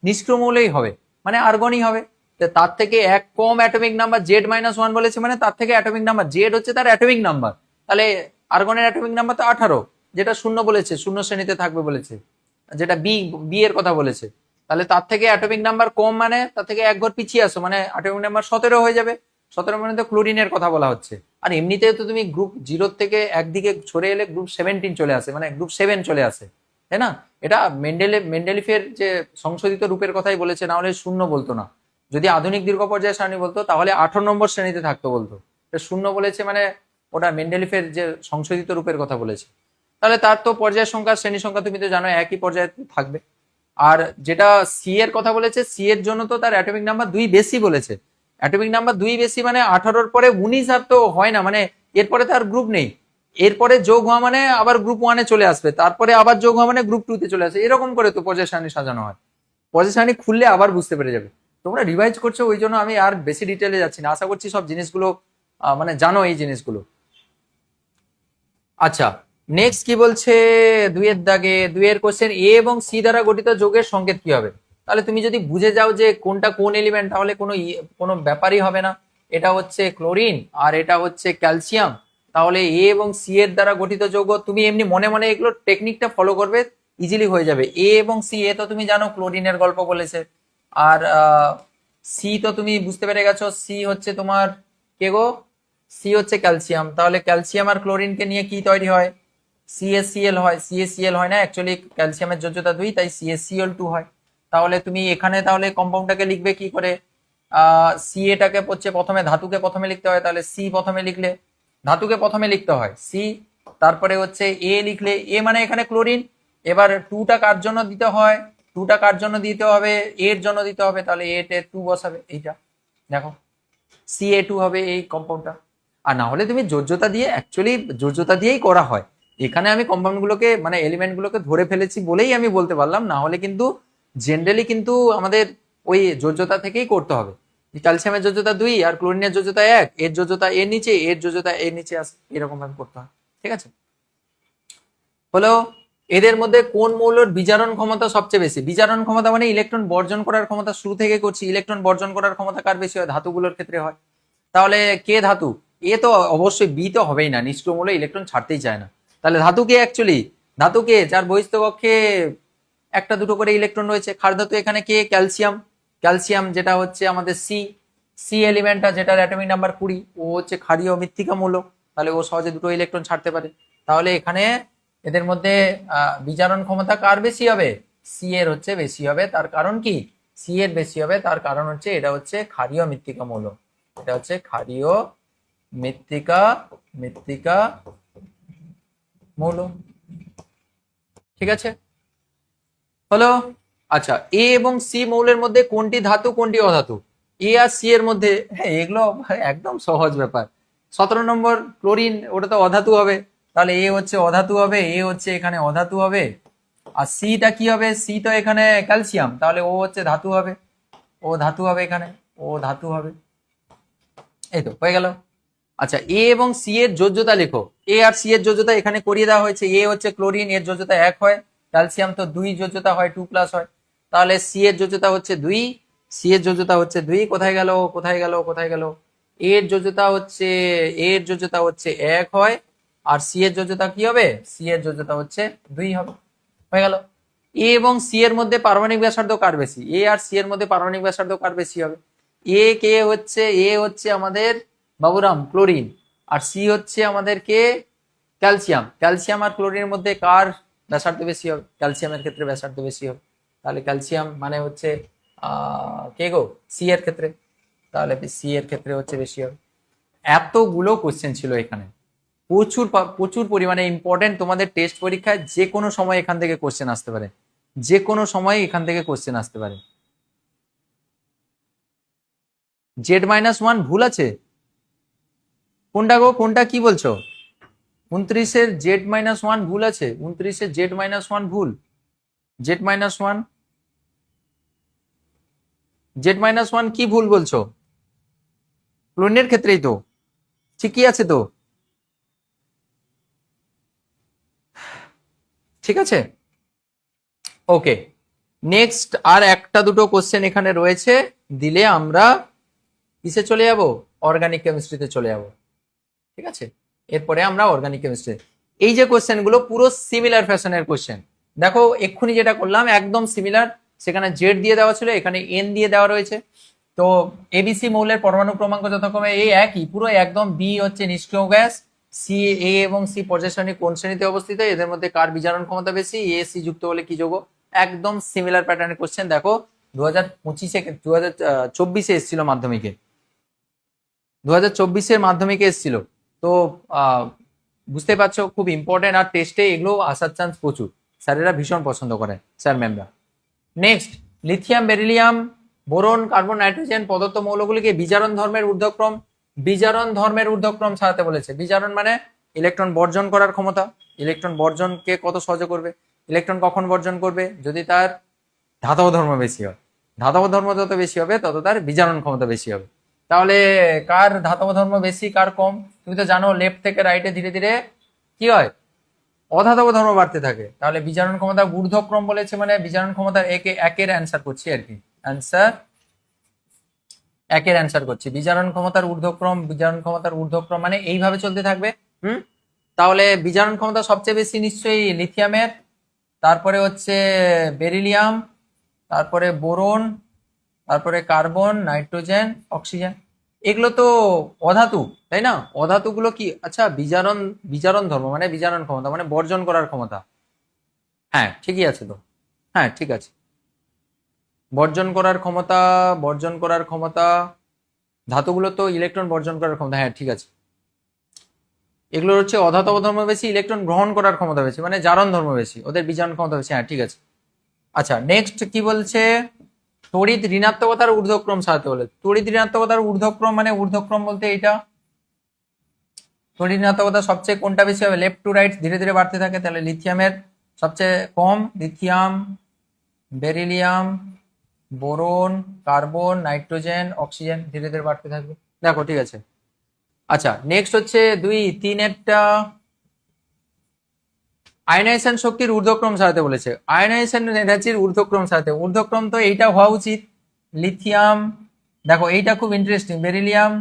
নিষ্ক্রিয় মৌলই হবে, মানে আর্গনই হবে। তো তার থেকে এক কম অ্যাটমিক নাম্বার জেড-1 বলেছে মানে তার থেকে অ্যাটমিক নাম্বার জেড হচ্ছে তার অ্যাটমিক নাম্বার। তাহলে আর্গনের অ্যাটমিক নাম্বার তো 18, যেটা শূন্য বলেছে, শূন্য শ্রেণীতে থাকবে বলেছে, যেটা বি এর কথা বলেছে। তাহলে তার থেকে অ্যাটমিক নাম্বার কম মানে তার থেকে এক ঘর পিছিয়ে আসো মানে অ্যাটমিক নাম্বার 17 হয়ে যাবে। 17 মানে তো ক্লোরিনের কথা বলা হচ্ছে। আর এমনিতেও তো তুমি গ্রুপ 0 থেকে একদিকে সরে এলে গ্রুপ 17 চলে আসে, মানে গ্রুপ 7 চলে আসে, তাই না? এটা মেন্ডেলিফের যে সংশোধিত রূপের কথাই বলেছে, না হলে শূন্য বলতো না। যদি আধুনিক দীর্ঘ পর্যায়ে সারণী বলতো তাহলে 18 নম্বর শ্রেণীতে থাকতো বলতো। শূন্য বলেছে মানে ওটা মেন্ডেলিফের যে সংশোধিত রূপের কথা বলেছে। তাহলে তার তো পর্যায় সংখ্যা শ্রেণী সংখ্যা তুমি তো জানো একই পর্যায়ে থাকবে। আর যেটা সি এর কথা বলেছে, সি এর জন্য তো তার অ্যাটমিক নাম্বার 2 বেশি বলেছে। অ্যাটমিক নাম্বার 2 বেশি মানে 18-র পরে 19 আর তো হয় না, মানে এরপরে তার গ্রুপ নেই। এরপরে যোগ হওয়া মানে আবার গ্রুপ 1-এ চলে আসবে, তারপরে আবার যোগ হওয়া মানে গ্রুপ 2-তে চলে আসবে। এরকম করে তো পর্যায় সারণী সাজানো হয়। পর্যায় সারণী খুললে আবার বুঝতে পেরে যাবে। তোমরা রিভাইজ করছো ওই জন্য আমি আর বেশি ডিটেলে যাচ্ছি না, আশা করছি সব জিনিসগুলো মানে জানো এই জিনিসগুলো। আচ্ছা, নেক্সট কি বলছে? 2-এর দাগে 2-এর কোশ্চেন, এ এবং সি দ্বারা গঠিত যৌগের সংকেত কি হবে? তাহলে তুমি যদি বুঝে যাও যে কোনটা কোন এলিমেন্ট তাহলে কোনো ব্যাপারই হবে না। এটা হচ্ছে ক্লোরিন আর এটা হচ্ছে ক্যালসিয়াম। তাহলে এ এবং সি এর দ্বারা গঠিত যৌগ, তুমি এমনি মনে মনে এগুলো টেকনিকটা ফলো করবে, ইজিলি হয়ে যাবে। এ এবং সি, এ তো তুমি জানো ক্লোরিনের গল্প বলেছে। আর সি তো তুমি বুঝতে পেরে গেছো, সি হচ্ছে তোমার কে গো? সি হচ্ছে ক্যালসিয়াম। তাহলে ক্যালসিয়াম আর ক্লোরিনকে নিয়ে কি তৈরি হয়? সিএসসিএল হয়। সিএসসিএল হয় না, অ্যাকচুয়ালি ক্যালসিয়ামের যোজ্যতা 2 তাই সিএসসিএল2 হয়। তাহলে তুমি এখানে তাহলে কম্পাউন্ডটাকে লিখবে কি করে? সি এটাকে হচ্ছে প্রথমে ধাতুকে প্রথমে লিখতে হয়, তাহলে সি প্রথমে লিখলে, ধাতুকে প্রথমে লিখতে হয় সি, তারপরে হচ্ছে এ লিখলে, এ মানে এখানে ক্লোরিন। এবার টুটা কার জন্য দিতে হয়? টুটা কার জন্য দিতে হবে? এর জন্য দিতে হবে, তাহলে এ তে 2 বসাবে। এইটা দেখো CA2 হবে এই কম্পাউন্ডটা। আর না হলে তুমি যোজ্যতা দিয়ে, অ্যাকচুয়ালি যোজ্যতা দিয়েই করা হয়। এখানে আমি কম্পাউন্ডগুলোকে মানে এলিমেন্টগুলোকে ধরে ফেলেছি বলেই আমি বলতে পারলাম, না হলে কিন্তু জেনারেলি কিন্তু আমাদের ওই যোজ্যতা থেকেই করতে হবে। ক্যালসিয়ামের যোজ্যতা 2 আর ক্লোরিনের যোজ্যতা 1, এর যোজ্যতা এর নিচে, এর যোজ্যতা এর নিচে আসে, এরকম ভাবে করতে হয়। ঠিক আছে, হলো এদের মধ্যে কোন মৌলের বিজারণ ক্ষমতা সবচেয়ে বেশি? বিজারণ ক্ষমতা মানে ইলেকট্রন বর্জন করার ক্ষমতা, শুরু থেকে করছি, ইলেকট্রন বর্জন করার ক্ষমতা কার বেশি হয়? ধাতুগুলোর ক্ষেত্রে হয়। তাহলে কে ধাতু? এ তো অবশ্যই, বি তো হবেই না, নিষ্ক্রিয় মৌল ইলেকট্রন ছাড়তেই চায় না। তাহলে ধাতু কে? অ্যাকচুয়ালি ধাতু কে? যার বহিস্থ কক্ষে একটা দুটো করে ইলেকট্রন রয়েছে। ক্ষার ধাতু এখানে কে? ক্যালসিয়াম। ক্যালসিয়াম যেটা হচ্ছে আমাদের সি এলিমেন্টটা, যেটার অ্যাটমিক নাম্বার 20, ও হচ্ছে ক্ষারীয় মৃত্তিকা মৌল, তাহলে ও সহজে দুটো ইলেকট্রন ছাড়তে পারে। তাহলে এখানে এদের মধ্যে বিজারণ ক্ষমতা কার বেশি হবে? সি এর হচ্ছে বেশি হবে। তার কারণ কি? সি এর বেশি হবে, তার কারণ হচ্ছে এটা হচ্ছে ক্ষারীয় মৃত্তিকা মৌল, এটা হচ্ছে ক্ষারীয় মৃত্তিকা মৃত্তিকা মৌল। ঠিক আছে, হলো। আচ্ছা, এ এবং সি মৌলের মধ্যে কোনটি ধাতু কোনটি অধাতু? এ আর সি এর মধ্যে, হ্যাঁ এগুলো একদম সহজ ব্যাপার। 17 নম্বর ক্লোরিন, ওটা তো অধাতু হবে, তাহলে এ হচ্ছে অধাতু হবে, এ হচ্ছে এখানে অধাতু হবে। আর সিটা কি হবে? সি তো এখানে ক্যালসিয়াম, তাহলে ও হচ্ছে ধাতু হবে, ও ধাতু হবে এখানে, ও ধাতু হবে। এই তো হয়ে গেল। আচ্ছা, এ এবং সি এর যোজ্যতা লেখো। এ আর সি এর যোজ্যতা এখানে করিয়ে দেওয়া হয়েছে। এ হচ্ছে ক্লোরিন, এর যোজ্যতা 1 হয়, ক্যালসিয়াম তো 2 যোজ্যতা হয়, 2+ হয়, তাহলে সি এর যোজ্যতা হচ্ছে 2, সি এর যোজ্যতা হচ্ছে 2। কোথায় গেল কোথায় গেল কোথায় গেল? এর যোজ্যতা হচ্ছে, এর যোজ্যতা হচ্ছে 1 হয়, আর সি এর যোজ্যতা কি হবে? সি এর যোজ্যতা হচ্ছে 2 হবে। হয়ে গেল। এ এবং সি এর মধ্যে পারমাণবিক ব্যাসার্ধ কার বেশি? এ আর সি এর মধ্যে পারমাণবিক ব্যাসার্ধ কার বেশি হবে? এ কে হচ্ছে, এ হচ্ছে আমাদের বাবুরাম ক্লোরিন, আর সি হচ্ছে আমাদের কে? ক্যালসিয়াম। ক্যালসিয়াম আর ক্লোরিনের মধ্যে কার ব্যাসার্ধ বেশি হবে? ক্যালসিয়ামের ক্ষেত্রে ব্যাসার্ধ বেশি হবে, তাহলে ক্যালসিয়াম মানে হচ্ছে কে গো? সি এর ক্ষেত্রে, তাহলে সি এর ক্ষেত্রে হচ্ছে বেশি হবে। এতগুলো কোশ্চেন ছিল এখানে, প্রচুর প্রচুর পরিমাণে ইম্পর্টেন্ট। তোমাদের টেস্ট পরীক্ষায় যে কোনো সময় এখান থেকে কোশ্চেন আসতে পারে, যে কোনো সময় এখান থেকে কোশ্চেন আসতে পারে। Z-1 ভুল আছে? কোনটা গো, কোনটা কি বলছো? 29-এর Z-1 ভুল আছে, 29-এর Z-1 ভুল। Z-1, Z-1 কি ভুল বলছো? ক্লোরিনের ক্ষেত্রেই তো ঠিকই আছে তো, ঠিক আছে। ওকে, নেক্সট আর একটা দুটো কোশ্চেন এখানে রয়েছে, দিলে আমরা কিসে চলে যাব? অর্গানিক কেমিস্ট্রিতে চলে যাব। ঠিক আছে, এরপরে আমরা অর্গানিক কেমিস্ট্রি। এই যে কোশ্চেন গুলো পুরো সিমিলার ফ্যাশনের কোশ্চেন, দেখো এক্ষুনি যেটা করলাম একদম সিমিলার। সেখানে জেড দিয়ে দেওয়া ছিল, এখানে এন দিয়ে দেওয়া রয়েছে। তো এবিসি মৌলের পরমাণু ক্রমাঙ্ক যথাক্রমে এই একই, পুরো একদম। বি হচ্ছে নিষ্ক্রিয় গ্যাস, সি, এ এবং সি পর্যায় সারণী কোন শ্রেণীতে অবস্থিত, এদের মধ্যে কার বিজারণ ক্ষমতা বেশি, এ সি যুক্ত হলে কি যোগ। একদম সিমিলার প্যাটার্নের কোশ্চেন। দেখো 2025-এ 2024-এ এসেছিল মাধ্যমিকে, 2024-এর মাধ্যমিকে এসেছিল। তো বুঝতে পারছো খুব ইম্পর্টেন্ট, আর টেস্টে এগুলো আসার চান্স প্রচুর, স্যারেরা ভীষণ পছন্দ করেন, স্যার ম্যামরা। Next, lithium, beryllium, boron, carbon, nitrogen পদার্থ মৌলগুলিকে বিজারণ ধর্মের ঊর্ধ্বক্রম, বিজারণ ধর্মের ঊর্ধ্বক্রম ছাড়াতে বলেছে। বিজারণ মানে ইলেকট্রন বর্জন করার ক্ষমতা। ইলেকট্রন বর্জনকে কত সহজে করবে? ইলেকট্রন কখন বর্জন করবে? যদি তার ধাতব ধর্ম বেশি হয়। ধাতব ধর্ম যত বেশি হবে তত তার বিজারণ ক্ষমতা বেশি হবে। তাহলে কার ধাতব ধর্ম বেশি কার কম? তুমি তো জানো লেফট থেকে রাইটে ধীরে ধীরে কি হয়? অধাতব ধর্ম বাড়তে থাকে। তাহলে বিজারণ ক্ষমতা ঊর্ধ্বক্রম বলেছে, মানে বিজারণ ক্ষমতার একের অ্যান্সার করছি আর কি, অ্যান্সার একের অ্যান্সার করছি। বিজারণ ক্ষমতার ঊর্ধ্বক্রম, বিজারণ ক্ষমতার ঊর্ধ্বক্রম মানে এইভাবে চলতে থাকবে। তাহলে বিজারণ ক্ষমতা সবচেয়ে বেশি নিশ্চয়ই লিথিয়ামের, তারপরে হচ্ছে বেরিলিয়াম, তারপরে বোরন, তারপরে কার্বন, নাইট্রোজেন, অক্সিজেন। এগুলো তো অধাতু, তাই না? অধাতুগুলো কি? আচ্ছা, বিজারণ, বিজারণ ধর্ম মানে বিজারণ ক্ষমতা মানে বর্জন করার ক্ষমতা। হ্যাঁ ঠিকই আছে তো, হ্যাঁ ঠিক আছে। বর্জন করার ক্ষমতা, বর্জন করার ক্ষমতা, ধাতুগুলো তো ইলেকট্রন বর্জন করার ক্ষমতা, হ্যাঁ ঠিক আছে। এগুলো হচ্ছে অধাতব ধর্ম বেশি, ইলেকট্রন গ্রহণ করার ক্ষমতা বেশি, মানে জারণ ধর্ম বেশি, ওদের বিজারণ ক্ষমতা বেশি, হ্যাঁ ঠিক আছে। আচ্ছা নেক্সট কি বলছে? তড়িৎ ঋণাত্মকতার ঊর্ধ্বক্রম সাজাতে বলে। তড়িৎ ঋণাত্মকতার ঊর্ধ্বক্রম মানে ঊর্ধ্বক্রম বলতে এইটা। তড়িৎ ঋণাত্মকতা সবচেয়ে কোনটা বেশি হবে? লেফট টু রাইট ধীরে ধীরে বাড়তে থাকে, তাহলে লিথিয়ামের সবচেয়ে কম। Lithium, beryllium, boron, carbon, nitrogen, oxygen ধীরে ধীরে বাড়তে থাকবে। দেখো ঠিক আছে। আচ্ছা নেক্সট হচ্ছে 2-3-এরটা, আয়নাইজেশন শক্তির ঊর্ধ্বক্রম সাজাতে বলেছে। আয়নাইজেশন এনার্জির ঊর্ধ্বক্রম সাজাতে, ঊর্ধ্বক্রম তো এইটা হওয়া উচিত। লিথিয়াম, দেখো এইটা খুব interesting, beryllium,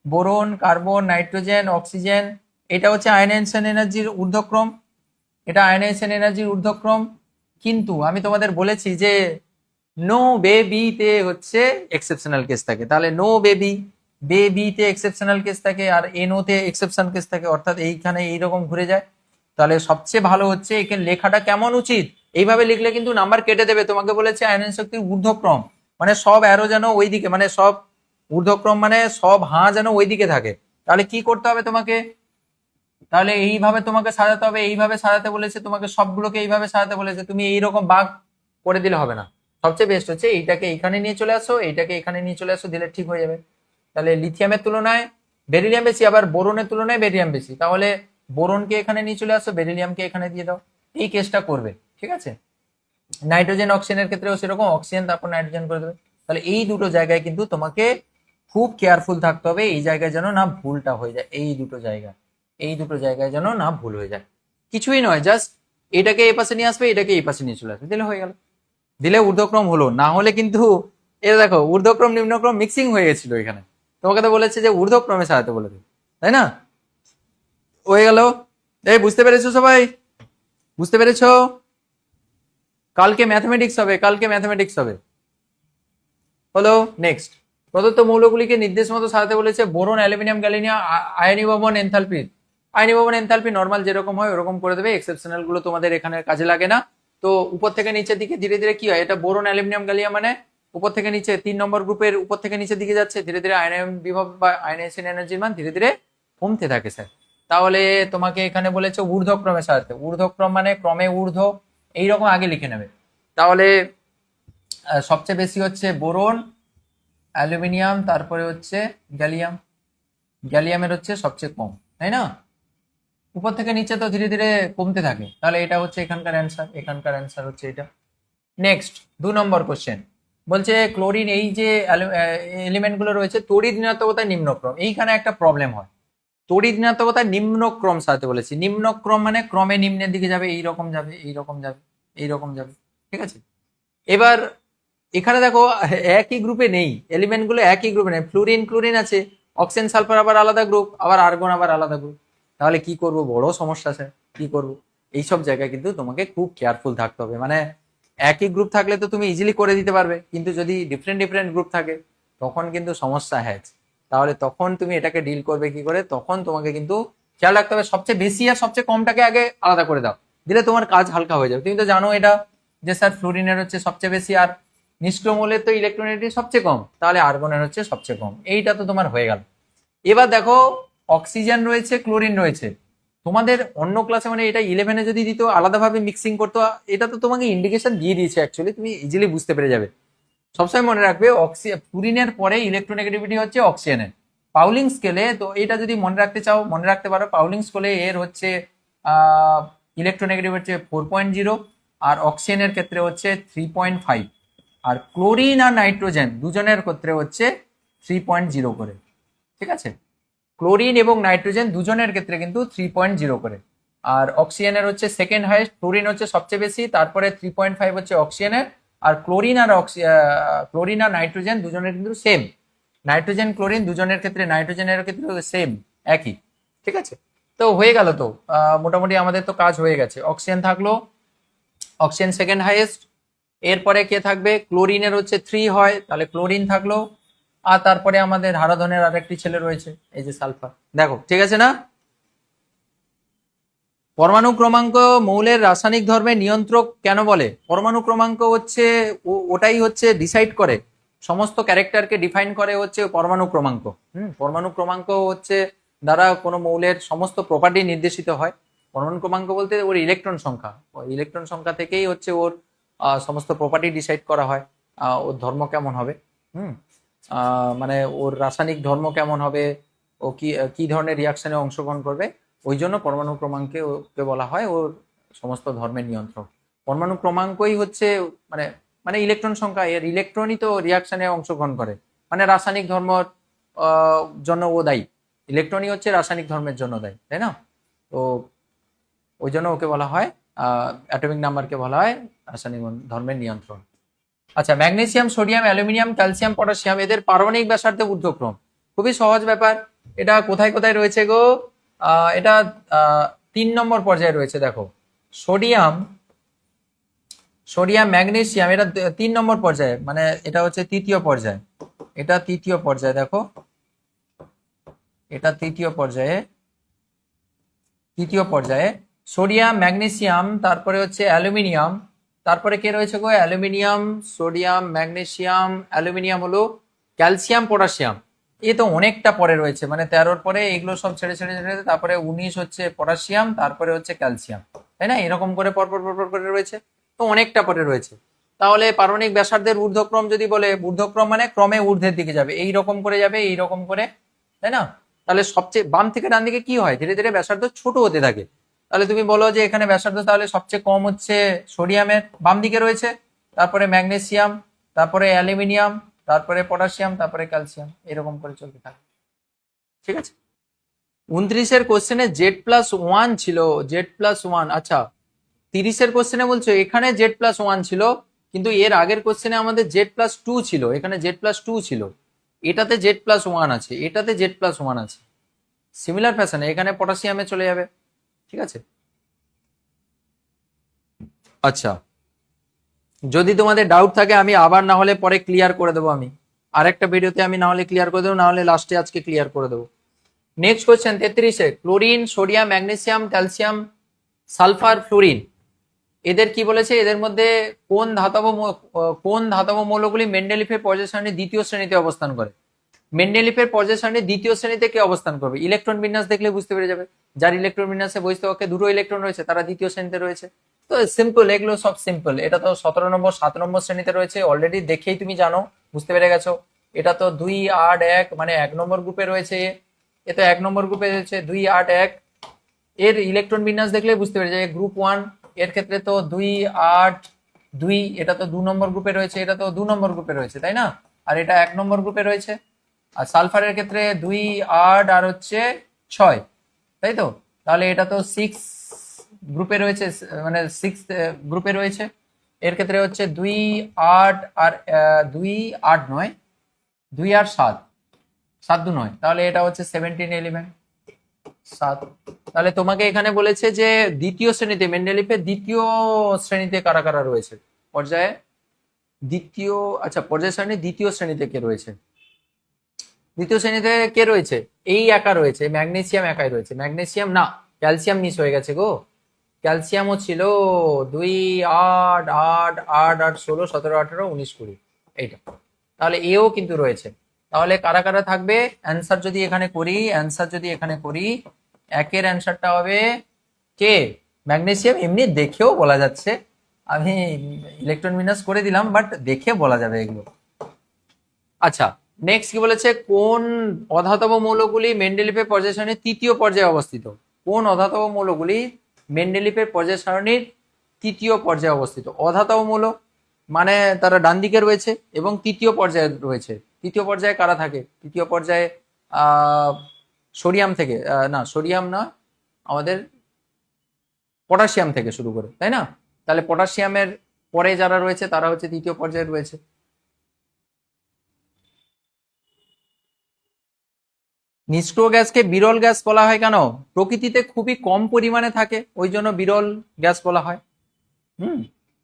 boron, carbon, nitrogen, oxygen, এটা হচ্ছে আয়নাইজেশন এনার্জির ঊর্ধ্বক্রম, এটা আয়নাইজেশন এনার্জির ঊর্ধ্বক্রম। কিন্তু আমি তোমাদের বলেছি যে নো বেবিতে হচ্ছে এক্সেপশনাল কেস থাকে, তাহলে নো বেবি, বেবিতে এক্সেপশনাল কেস থাকে, আর এনোতে এক্সেপশনাল কেস থাকে, অর্থাৎ এইখানে এইরকম ঘুরে যায়। তাহলে সবচেয়ে ভালো হচ্ছে এখানে লেখাটা কেমন উচিত? এইভাবে লিখলে কিন্তু নাম্বার কেটে দেবে। তোমাকে বলেছে আয়নাইজেশন শক্তির ঊর্ধ্বক্রম, মানে সব অ্যারো যেন ওইদিকে, মানে সব ঊর্ধ্বক্রম মানে সব হাঁ যেন ওইদিকে থাকে। তাহলে কি করতে হবে তোমাকে, তাহলে এইভাবে তোমাকে সাজাতে হবে, এইভাবে সাজাতে বলেছে তোমাকে, সবগুলোকে এইভাবে সাজাতে বলেছে। তুমি এইরকম বাঁক করে দিলে হবে না, সবচেয়ে বেস্ট হচ্ছে এইটাকে এইখানে নিয়ে চলে আসো, এইটাকে এখানে নিয়ে চলে আসো, দিলে ঠিক হয়ে যাবে। তাহলে লিথিয়ামের তুলনায় বেরিলিয়াম বেশি, আবার বোরনের তুলনায় বেরিলিয়াম বেশি, তাহলে বোরনকে এখানে নিয়ে চলে আসো, বেরিলিয়ামকে এখানে দিয়ে দাও। এই কেসটা করবে, ঠিক আছে। নাইট্রোজেন অক্সিজেনের ক্ষেত্রেও সেরকম, অক্সিজেন তারপর নাইট্রোজেন করে দেবে। তাহলে এই দুটো জায়গায় কিন্তু তোমাকে খুব কেয়ারফুল থাকতে হবে, এই জায়গায় যেন না ভুলটা হয়ে যায়, এই দুটো জায়গায় যেন না ভুল হয়ে যায়। কিছুই নয়, জাস্ট এটাকে এই পাশে নিয়ে আসবে, এটাকে এই পাশে নিয়ে চলে আসবে, দিলে হয়ে গেল। দিলে ঊর্ধ্বক্রম হলো, না হলে কিন্তু এটা দেখো ঊর্ধ্বক্রম নিম্নক্রম মিক্সিং হয়ে গেছিল এখানে। তোমাকে তো বলেছে যে ঊর্ধ্বক্রমে সাজাতে বলে দেবে, তাই না? হয়ে গেল। এই বুঝতে পেরেছো সবাই? বুঝতে পেরেছো? কালকে ম্যাথমেটিক্স হবে। হলো। নেক্সট, প্রদত্ত মৌলগুলিকে নির্দেশ মতো সাজাতে বলেছে। বোরন, অ্যালুমিনিয়াম, গ্যালিনিয়াম, আয়নীভবন, এনথালপি। আয়নীভবন এনথালপি নর্মাল যেরকম হয় ওরকম করে দেবে, এক্সেপশনাল গুলো তোমাদের এখানে কাজে লাগে না। তো উপর থেকে নিচের দিকে ধীরে ধীরে কি হয়, এটা বোরন, অ্যালুমিনিয়াম, গ্যালিয়াম মানে উপর থেকে নিচে 3 নম্বর গ্রুপের উপর থেকে নিচের দিকে যাচ্ছে, ধীরে ধীরে আয়নায়ন বিভব বা আয়নাইজেশন এনার্জির মান ধীরে ধীরে কমতে থাকে স্যার। তাহলে তোমাকে এখানে বলেছে ঊর্ধ্বক্রমে সাজাতে। ঊর্ধ্বক্রম মানে ক্রমে ঊর্ধ্ব, এইরকম আগে লিখে নেবে। তাহলে সবচেয়ে বেশি হচ্ছে বোরন, অ্যালুমিনিয়াম, তারপরে হচ্ছে গ্যালিয়াম। গ্যালিয়ামের হচ্ছে সবচেয়ে কম, তাই না? উপর থেকে নিচে তো ধীরে ধীরে কমতে থাকে। তাহলে এটা হচ্ছে এখানকার অ্যান্সার হচ্ছে এটা। নেক্সট 2 নম্বর কোশ্চেন বলছে ক্লোরিন, এই যে এলিমেন্ট গুলো রয়েছে তড়িৎ ঋণাত্মকতা নিম্নক্রম, এইখানে একটা প্রবলেম হয়। তড়িৎ ঋণাত্মকতা নিম্নক্রম সাজাতে বলেছি। নিম্নক্রম মানে ক্রমে নিম্নের দিকে যাবে, এইরকম যাবে, এইরকম যাবে, এইরকম যাবে, ঠিক আছে। এবার এখানে দেখো একই গ্রুপে নেই, এলিমেন্ট গুলো একই গ্রুপে নেই। ফ্লুরিন ক্লোরিন আছে, অক্সিজেন সালফার আবার আলাদা গ্রুপ, আবার আর্গন আবার আলাদা গ্রুপ। তাহলে কি করব, বড় সমস্যা আছে, কি করব। এইসব জায়গায় কিন্তু তোমাকে খুব কেয়ারফুল থাকতে হবে। মানে একই গ্রুপ থাকলে তো তুমি ইজিলি করে দিতে পারবে, কিন্তু যদি ডিফারেন্ট ডিফারেন্ট গ্রুপ থাকে তখন কিন্তু সমস্যা হ্যাজ। তাহলে তখন তুমি এটাকে ডিল করবে কি করে, তখন তোমাকে কিন্তু খেয়াল রাখতে হবে সবচেয়ে বেশি আর সবচেয়ে কমটাকে আগে আলাদা করে দাও, দিলে তোমার কাজ হালকা হয়ে যাবে। তুমি তো জানো এটা যে স্যার ফ্লোরিনের হচ্ছে সবচেয়ে বেশি, আর নিষ্ক্রিয় মৌলের তো ইলেকট্রনেগেটিভ সবচেয়ে কম, তাহলে আর্গনের হচ্ছে সবচেয়ে কম। এইটা তো তোমার হয়ে গেল। এবার দেখো অক্সিজেন রয়েছে, ক্লোরিন রয়েছে। তোমাদের অন্য ক্লাসে মানে এটা 11-এ যদি দিত আলাদাভাবে মিক্সিং করতো, এটা তো তোমাকে ইন্ডিকেশন দিয়ে দিয়েছে অ্যাকচুয়ালি, তুমি ইজিলি বুঝতে পেরে যাবে। সবসময় মনে রাখবে ফ্লোরিনের পরে ইলেকট্রোনেগেটিভিটি হচ্ছে অক্সিজেনের। পাউলিং স্কেলে তো এটা যদি মনে রাখতে চাও মনে রাখতে পারো, পাউলিং স্কেলে এর হচ্ছে ইলেকট্রোনেগেটিভ হচ্ছে 4.0, আর অক্সিজেনের ক্ষেত্রে হচ্ছে 3.5, আর ক্লোরিন আর নাইট্রোজেন দুজনের ক্ষেত্রে হচ্ছে 3.0 করে, ঠিক আছে। ক্লোরিন এবং নাইট্রোজেন দুজনের ক্ষেত্রে কিন্তু 3.0 করে। আর অক্সিজেনের হচ্ছে সেকেন্ড হাইয়েস্ট, ক্লোরিন হচ্ছে সবচেয়ে বেশি, তারপরে 3.5 হচ্ছে অক্সিজেনের। আর ক্লোরিন আর নাইট্রোজেন দুজনের কিন্তু সেম। নাইট্রোজেন ক্লোরিন দুজনের ক্ষেত্রে, নাইট্রোজেনের ক্ষেত্রে সেম, একই, ঠিক আছে। তো হয়ে গেল তো, মোটামুটি আমাদের তো কাজ হয়ে গেছে। অক্সিজেন থাকলো, অক্সিজেন সেকেন্ড হাইয়েস্ট। এরপরে কে থাকবে, ক্লোরিনের হচ্ছে 3 হয়, তাহলে ক্লোরিন থাকলো। আর তারপরে আমাদের হারাধনের আরেকটি ছেলে রয়েছে, এই যে সালফার। দেখো ঠিক আছে না? পরমাণু ক্রমাঙ্ক মৌলের রাসায়নিক ধর্মের নিয়ন্ত্রক কেন বলে? পরমাণু ক্রমাঙ্ক হচ্ছে ওটাই হচ্ছে ডিসাইড করে, সমস্ত ক্যারেক্টারকে ডিফাইন করে হচ্ছে পরমাণু ক্রমাঙ্ক। পরমাণু ক্রমাঙ্ক হচ্ছে দ্বারা কোনো মৌলের সমস্ত প্রপার্টি নির্দেশিত হয়। পরমাণু ক্রমাঙ্ক বলতে ওর ইলেকট্রন সংখ্যা, ইলেকট্রন সংখ্যা থেকেই হচ্ছে ওর সমস্ত প্রপার্টি ডিসাইড করা হয়। ওর ধর্ম কেমন হবে, মানে ওর রাসায়নিক ধর্ম কেমন হবে, ও কি কি ধরনের রিয়াকশনে অংশগ্রহণ করবে, ওই জন্য পরমাণু ক্রমাঙ্কে ওকে বলা হয় ওর সমস্ত ধর্মের নিয়ন্ত্রক। পরমাণু ক্রমাঙ্কই হচ্ছে মানে মানে ইলেকট্রন সংখ্যা, এর ইলেকট্রনই তো রিয়াকশনে অংশগ্রহণ করে, মানে রাসায়নিক ধর্মর জন্য ও দায়ী। ইলেকট্রনই হচ্ছে রাসায়নিক ধর্মের জন্য দায়ী, তাই না? তো ওই জন্য ওকে বলা হয়, অ্যাটমিক নাম্বারকে বলা হয় রাসায়নিক ধর্মের নিয়ন্ত্রণ। আচ্ছা, magnesium, sodium, aluminium, calcium, potassium এদের পারমাণবিক ব্যাসার্ধে ঊর্ধ্বক্রম। খুবই সহজ ব্যাপার। এটা কোথায় কোথায় রয়েছে গো? এটা 3 নম্বর পর্যায়ে রয়েছে। দেখো সোডিয়াম, ম্যাগনেসিয়াম এটা 3 নম্বর পর্যায়ে, মানে এটা হচ্ছে তৃতীয় পর্যায়ে। এটা তৃতীয় পর্যায়ে, দেখো এটা তৃতীয় পর্যায়ে সোডিয়াম, ম্যাগনেসিয়াম, তারপরে হচ্ছে অ্যালুমিনিয়াম, তারপরে কে রয়েছে গো? অ্যালুমিনিয়াম, সোডিয়াম, ম্যাগনেসিয়াম, অ্যালুমিনিয়াম হলো, ক্যালসিয়াম, পটাশিয়াম। এ তো অনেকটা পরে রয়েছে, মানে 13-র পরে এগুলো সব ছেড়ে ছেড়ে ছেড়ে তারপরে 19 হচ্ছে পটাশিয়াম, তারপরে হচ্ছে ক্যালসিয়াম, তাই না? এরকম করে পরপর পরপর করে রয়েছে, তো অনেকটা পরে রয়েছে। তাহলে পারমাণবিক ব্যাসার্ধের ঊর্ধ্বক্রম যদি বলে, ঊর্ধ্বক্রম মানে ক্রমে ঊর্ধ্বের দিকে যাবে, এই রকম করে যাবে, এই রকম করে, তাই না? তাহলে সবচেয়ে বাম থেকে ডান দিকে কি হয়? ধীরে ধীরে ব্যাসার্ধ ছোট হতে থাকে। তাহলে তুমি বলো যে এখানে ব্যাসার্ধ তাহলে সবচেয়ে কম হচ্ছে সোডিয়ামের, বাম দিকে রয়েছে, তারপরে ম্যাগনেসিয়াম, তারপরে অ্যালুমিনিয়াম, তারপরে পটাশিয়াম, তারপরে ক্যালসিয়াম, এরকম করে চলতে থাকে। ঠিক আছে। 29-এর কোশ্চেনে Z+1 ছিল, Z+1। আচ্ছা, 30-এর কোশ্চেনে বলছো এখানে Z+1 ছিল, কিন্তু এর আগের কোশ্চেনে আমাদের Z+2 ছিল, এখানে Z+2 ছিল, এটাতে Z+1 আছে, এটাতে Z+1 আছে। সিমিলার ফ্যাশনে এখানে পটাশিয়ামে চলে যাবে। ঠিক আছে। আচ্ছা, যদি তোমাদের ডাউট থাকে আমি আবার না হলে পরে ক্লিয়ার করে দেবো, আমি আরেকটা ভিডিওতে আমি না হলে ক্লিয়ার করে দেবো, না হলে লাস্টে আজকে ক্লিয়ার করে দেবো। নেক্সট কোশ্চেন 33-এ, chlorine, sodium, magnesium, calcium, sulphur, fluorine, এদের কি বলেছে? এদের মধ্যে কোন ধাতব মৌলগুলি মেন্ডেলিফের পর্যায় সারণীর দ্বিতীয় শ্রেণীতে অবস্থান করে? মেন্ডেলিফের পর্যায় সারণীর দ্বিতীয় শ্রেণীতে কে অবস্থান করবে? ইলেকট্রন বিন্যাস দেখলে বুঝতে পেরে যাবে। যার ইলেকট্রন বিন্যাসে বহিঃস্থকক্ষে দুটো ইলেকট্রন রয়েছে তারা দ্বিতীয় শ্রেণীতে রয়েছে। তো সিম্পল, এগুলো সব সিম্পল। এটা তো 17 নম্বর 7 নম্বর শ্রেণীতে রয়েছে, অলরেডি দেখেই তুমি জানো, বুঝতে পেরে গেছো। এটা তো 2, 8, 1, মানে 1 নম্বর গ্রুপে রয়েছে, এ তো 1 নম্বর গ্রুপে রয়েছে 2, 8, 1। এর ইলেকট্রন বিন্যাস দেখলে বুঝতে পেরে যাবে। গ্রুপ 1 এর ক্ষেত্রে তো 2, 8, 2, এটা তো 2 নম্বর গ্রুপে রয়েছে, এটা তো 2 নম্বর গ্রুপে রয়েছে, তাই না? আর এটা 1 নম্বর গ্রুপে রয়েছে। আর সালফারের ক্ষেত্রে 2, 8 আর হচ্ছে 6, তাই তো? তাহলে এটা তো 6 গ্রুপে রয়েছে, মানে 6 গ্রুপে রয়েছে। এর ক্ষেত্রে হচ্ছে 2, 8 আর 2, 8 নয়, 2 আর 7, 7 2 9, তাহলে এটা হচ্ছে 17 এলিমেন্ট, 7। তাহলে তোমাকে এখানে বলেছে যে দ্বিতীয় শ্রেণীতে, মেন্ডেলিফের দ্বিতীয় শ্রেণীতে কারা কারা রয়েছে পর্যায়ে দ্বিতীয়। আচ্ছা, পর্যায় সারণী দ্বিতীয় শ্রেণীতে কে রয়েছে? দ্বিতীয় শ্রেণীতে কে রয়েছে? এই একা রয়েছে, ম্যাগনেসিয়াম একাই রয়েছে। ম্যাগনেসিয়াম না, ক্যালসিয়াম মিস হয়ে গেছে গো। ক্যালসিয়ামও ছিল 2, 8, 8, 8 আর 16, 17, 18, 19, 20, এইটা। তাহলে এও কিন্তু রয়েছে। তাহলে কারা কারা থাকবে? অ্যান্সার যদি এখানে করি, একের অ্যান্সারটা হবে কে? ম্যাগনেসিয়াম। এমনি দেখেও বলা যাচ্ছে, আমি ইলেকট্রন বিন্যাস করে দিলাম, বাট দেখে বলা যাবে এগুলো। আচ্ছা, নেক্সট কি বলেছে? কোন অধাতব মৌলগুলি মেন্ডেলিফের পর্যায় সারণীর তৃতীয় পর্যায়ে অবস্থিত? কোন অধাতব মৌলগুলি মেন্ডেলিফের পর্যায় সারণীর তৃতীয় পর্যায়ে অবস্থিত? অধাতব মৌল মানে তারা ডান দিকে রয়েছে এবং তৃতীয় পর্যায়ে রয়েছে। তৃতীয় পর্যায়ে কারা থাকে? তৃতীয় পর্যায়ে সোডিয়াম থেকে, না সোডিয়াম না, আমাদের পটাশিয়াম থেকে শুরু করে, তাই না? তাহলে পটাশিয়ামের পরে যারা রয়েছে তারা হচ্ছে তৃতীয় পর্যায়ে রয়েছে। নিষ্ক্রিয় গ্যাসকে বিরল গ্যাস বলা হয় কেন? প্রকৃতিতে খুবই কম পরিমাণে থাকে, ওই জন্য বিরল গ্যাস বলা হয়।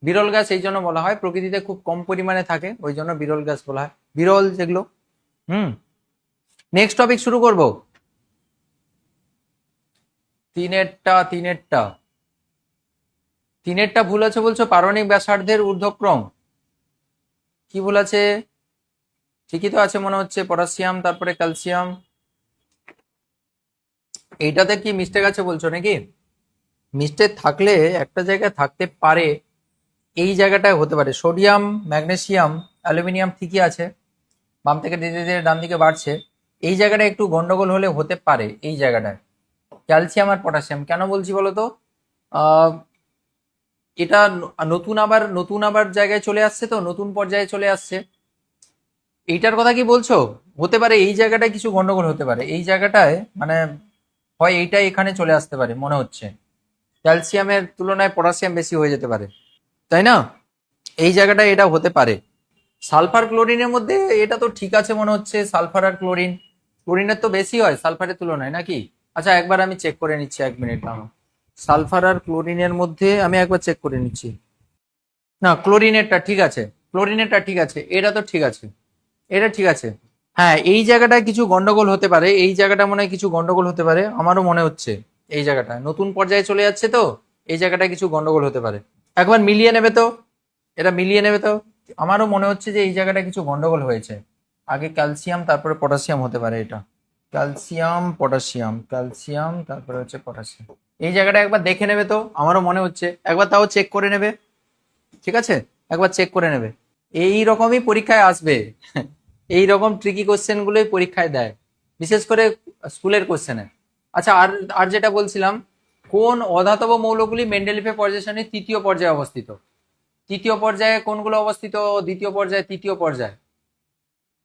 বিরল গ্যাস এই জন্য বলা হয়, প্রকৃতিতে খুব কম পরিমাণে থাকে, ওই জন্য বিরল গ্যাস বলা হয়, বিরল যেগুলো। নেক্সট টপিক শুরু করব। তিনেরটা ভুল আছে বলছো। পারমাণবিক ব্যাসার্ধের ঊর্ধ্বক্রম কি ভুল আছে? ঠিকই তো আছে মনে হচ্ছে, পটাশিয়াম, তারপরে ক্যালসিয়াম। এইটাতে কি মিস্টেক আছে বলছো নাকি? মিস্টেক থাকলে একটা জায়গায় থাকতে পারে, এই জায়গাটায় হতে পারে। সোডিয়াম, ম্যাগনেসিয়াম, অ্যালুমিনিয়াম ঠিকই আছে, বাম থেকে ধীরে ধীরে ডান দিকে বাড়ছে। এই জায়গাটা একটু গন্ডগোল হলে হতে পারে এই জায়গাটায়। ক্যালসিয়াম আর পটাশিয়াম কেন বলছি বলতো? এটা নতুন আবার জায়গায় চলে আসছে, তো নতুন পর্যায়ে চলে আসছে। এইটার কথা কি বলছো? হতে পারে এই জায়গাটায় কিছু গন্ডগোল হতে পারে, এই জায়গাটায় মানে হয় এইটা এখানে চলে আসতে পারে মনে হচ্ছে। ক্যালসিয়ামের তুলনায় পটাশিয়াম বেশি হয়ে যেতে পারে, তাই না? এই জায়গাটায় এটা হতে পারে। সালফার ক্লোরিনের মধ্যে এটা তো ঠিক আছে মনে হচ্ছে, সালফার আর ক্লোরিনের তো বেশি হয় সালফারের তুলনায় নাকি? আচ্ছা, একবার আমি চেক করে নিচ্ছি, 1 মিনিট দাঁড়াও। সালফার আর ক্লোরিনের মধ্যে আমি একবার চেক করে নিচ্ছি। না, ক্লোরিনেরটা ঠিক আছে, এটা তো ঠিক আছে, এটা ঠিক আছে। হ্যাঁ, এই জায়গাটায় কিছু গন্ডগোল হতে পারে, এই জায়গাটা মনে হয় কিছু গন্ডগোল হতে পারে, আমারও মনে হচ্ছে এই জায়গাটায় নতুন পর্যায়ে চলে যাচ্ছে, তো এই জায়গাটায় কিছু গন্ডগোল হতে পারে। একবার মিলিয়ে নেবে তো, এটা মিলিয়ে নেবে তো। আমারও মনে হচ্ছে যে এই জায়গাটা কিছু গন্ডগোল হয়েছে, আগে ক্যালসিয়াম তারপরে পটাশিয়াম হতে পারে, এটা ক্যালসিয়াম পটাশিয়াম, ক্যালসিয়াম তারপরে হচ্ছে পটাশিয়াম। এই জায়গাটা একবার দেখে নেবে তো, আমারও মনে হচ্ছে একবার তাও চেক করে নেবে, ঠিক আছে, একবার চেক করে নেবে। এই রকমই পরীক্ষায় আসবে, এই রকম ট্রিকি কোশ্চেন গুলোই পরীক্ষায় দেয়, বিশেষ করে স্কুলের কোশ্চেনে। আচ্ছা, আর আর যেটা বলছিলাম, কোন অধাতব মৌলগুলি মেন্ডেলিফের পর্যায় সারণীর তৃতীয় পর্যায়ে অবস্থিত? তৃতীয় পর্যায়ে কোনগুলো অবস্থিত? দ্বিতীয় পর্যায়ে, তৃতীয় পর্যায়ে।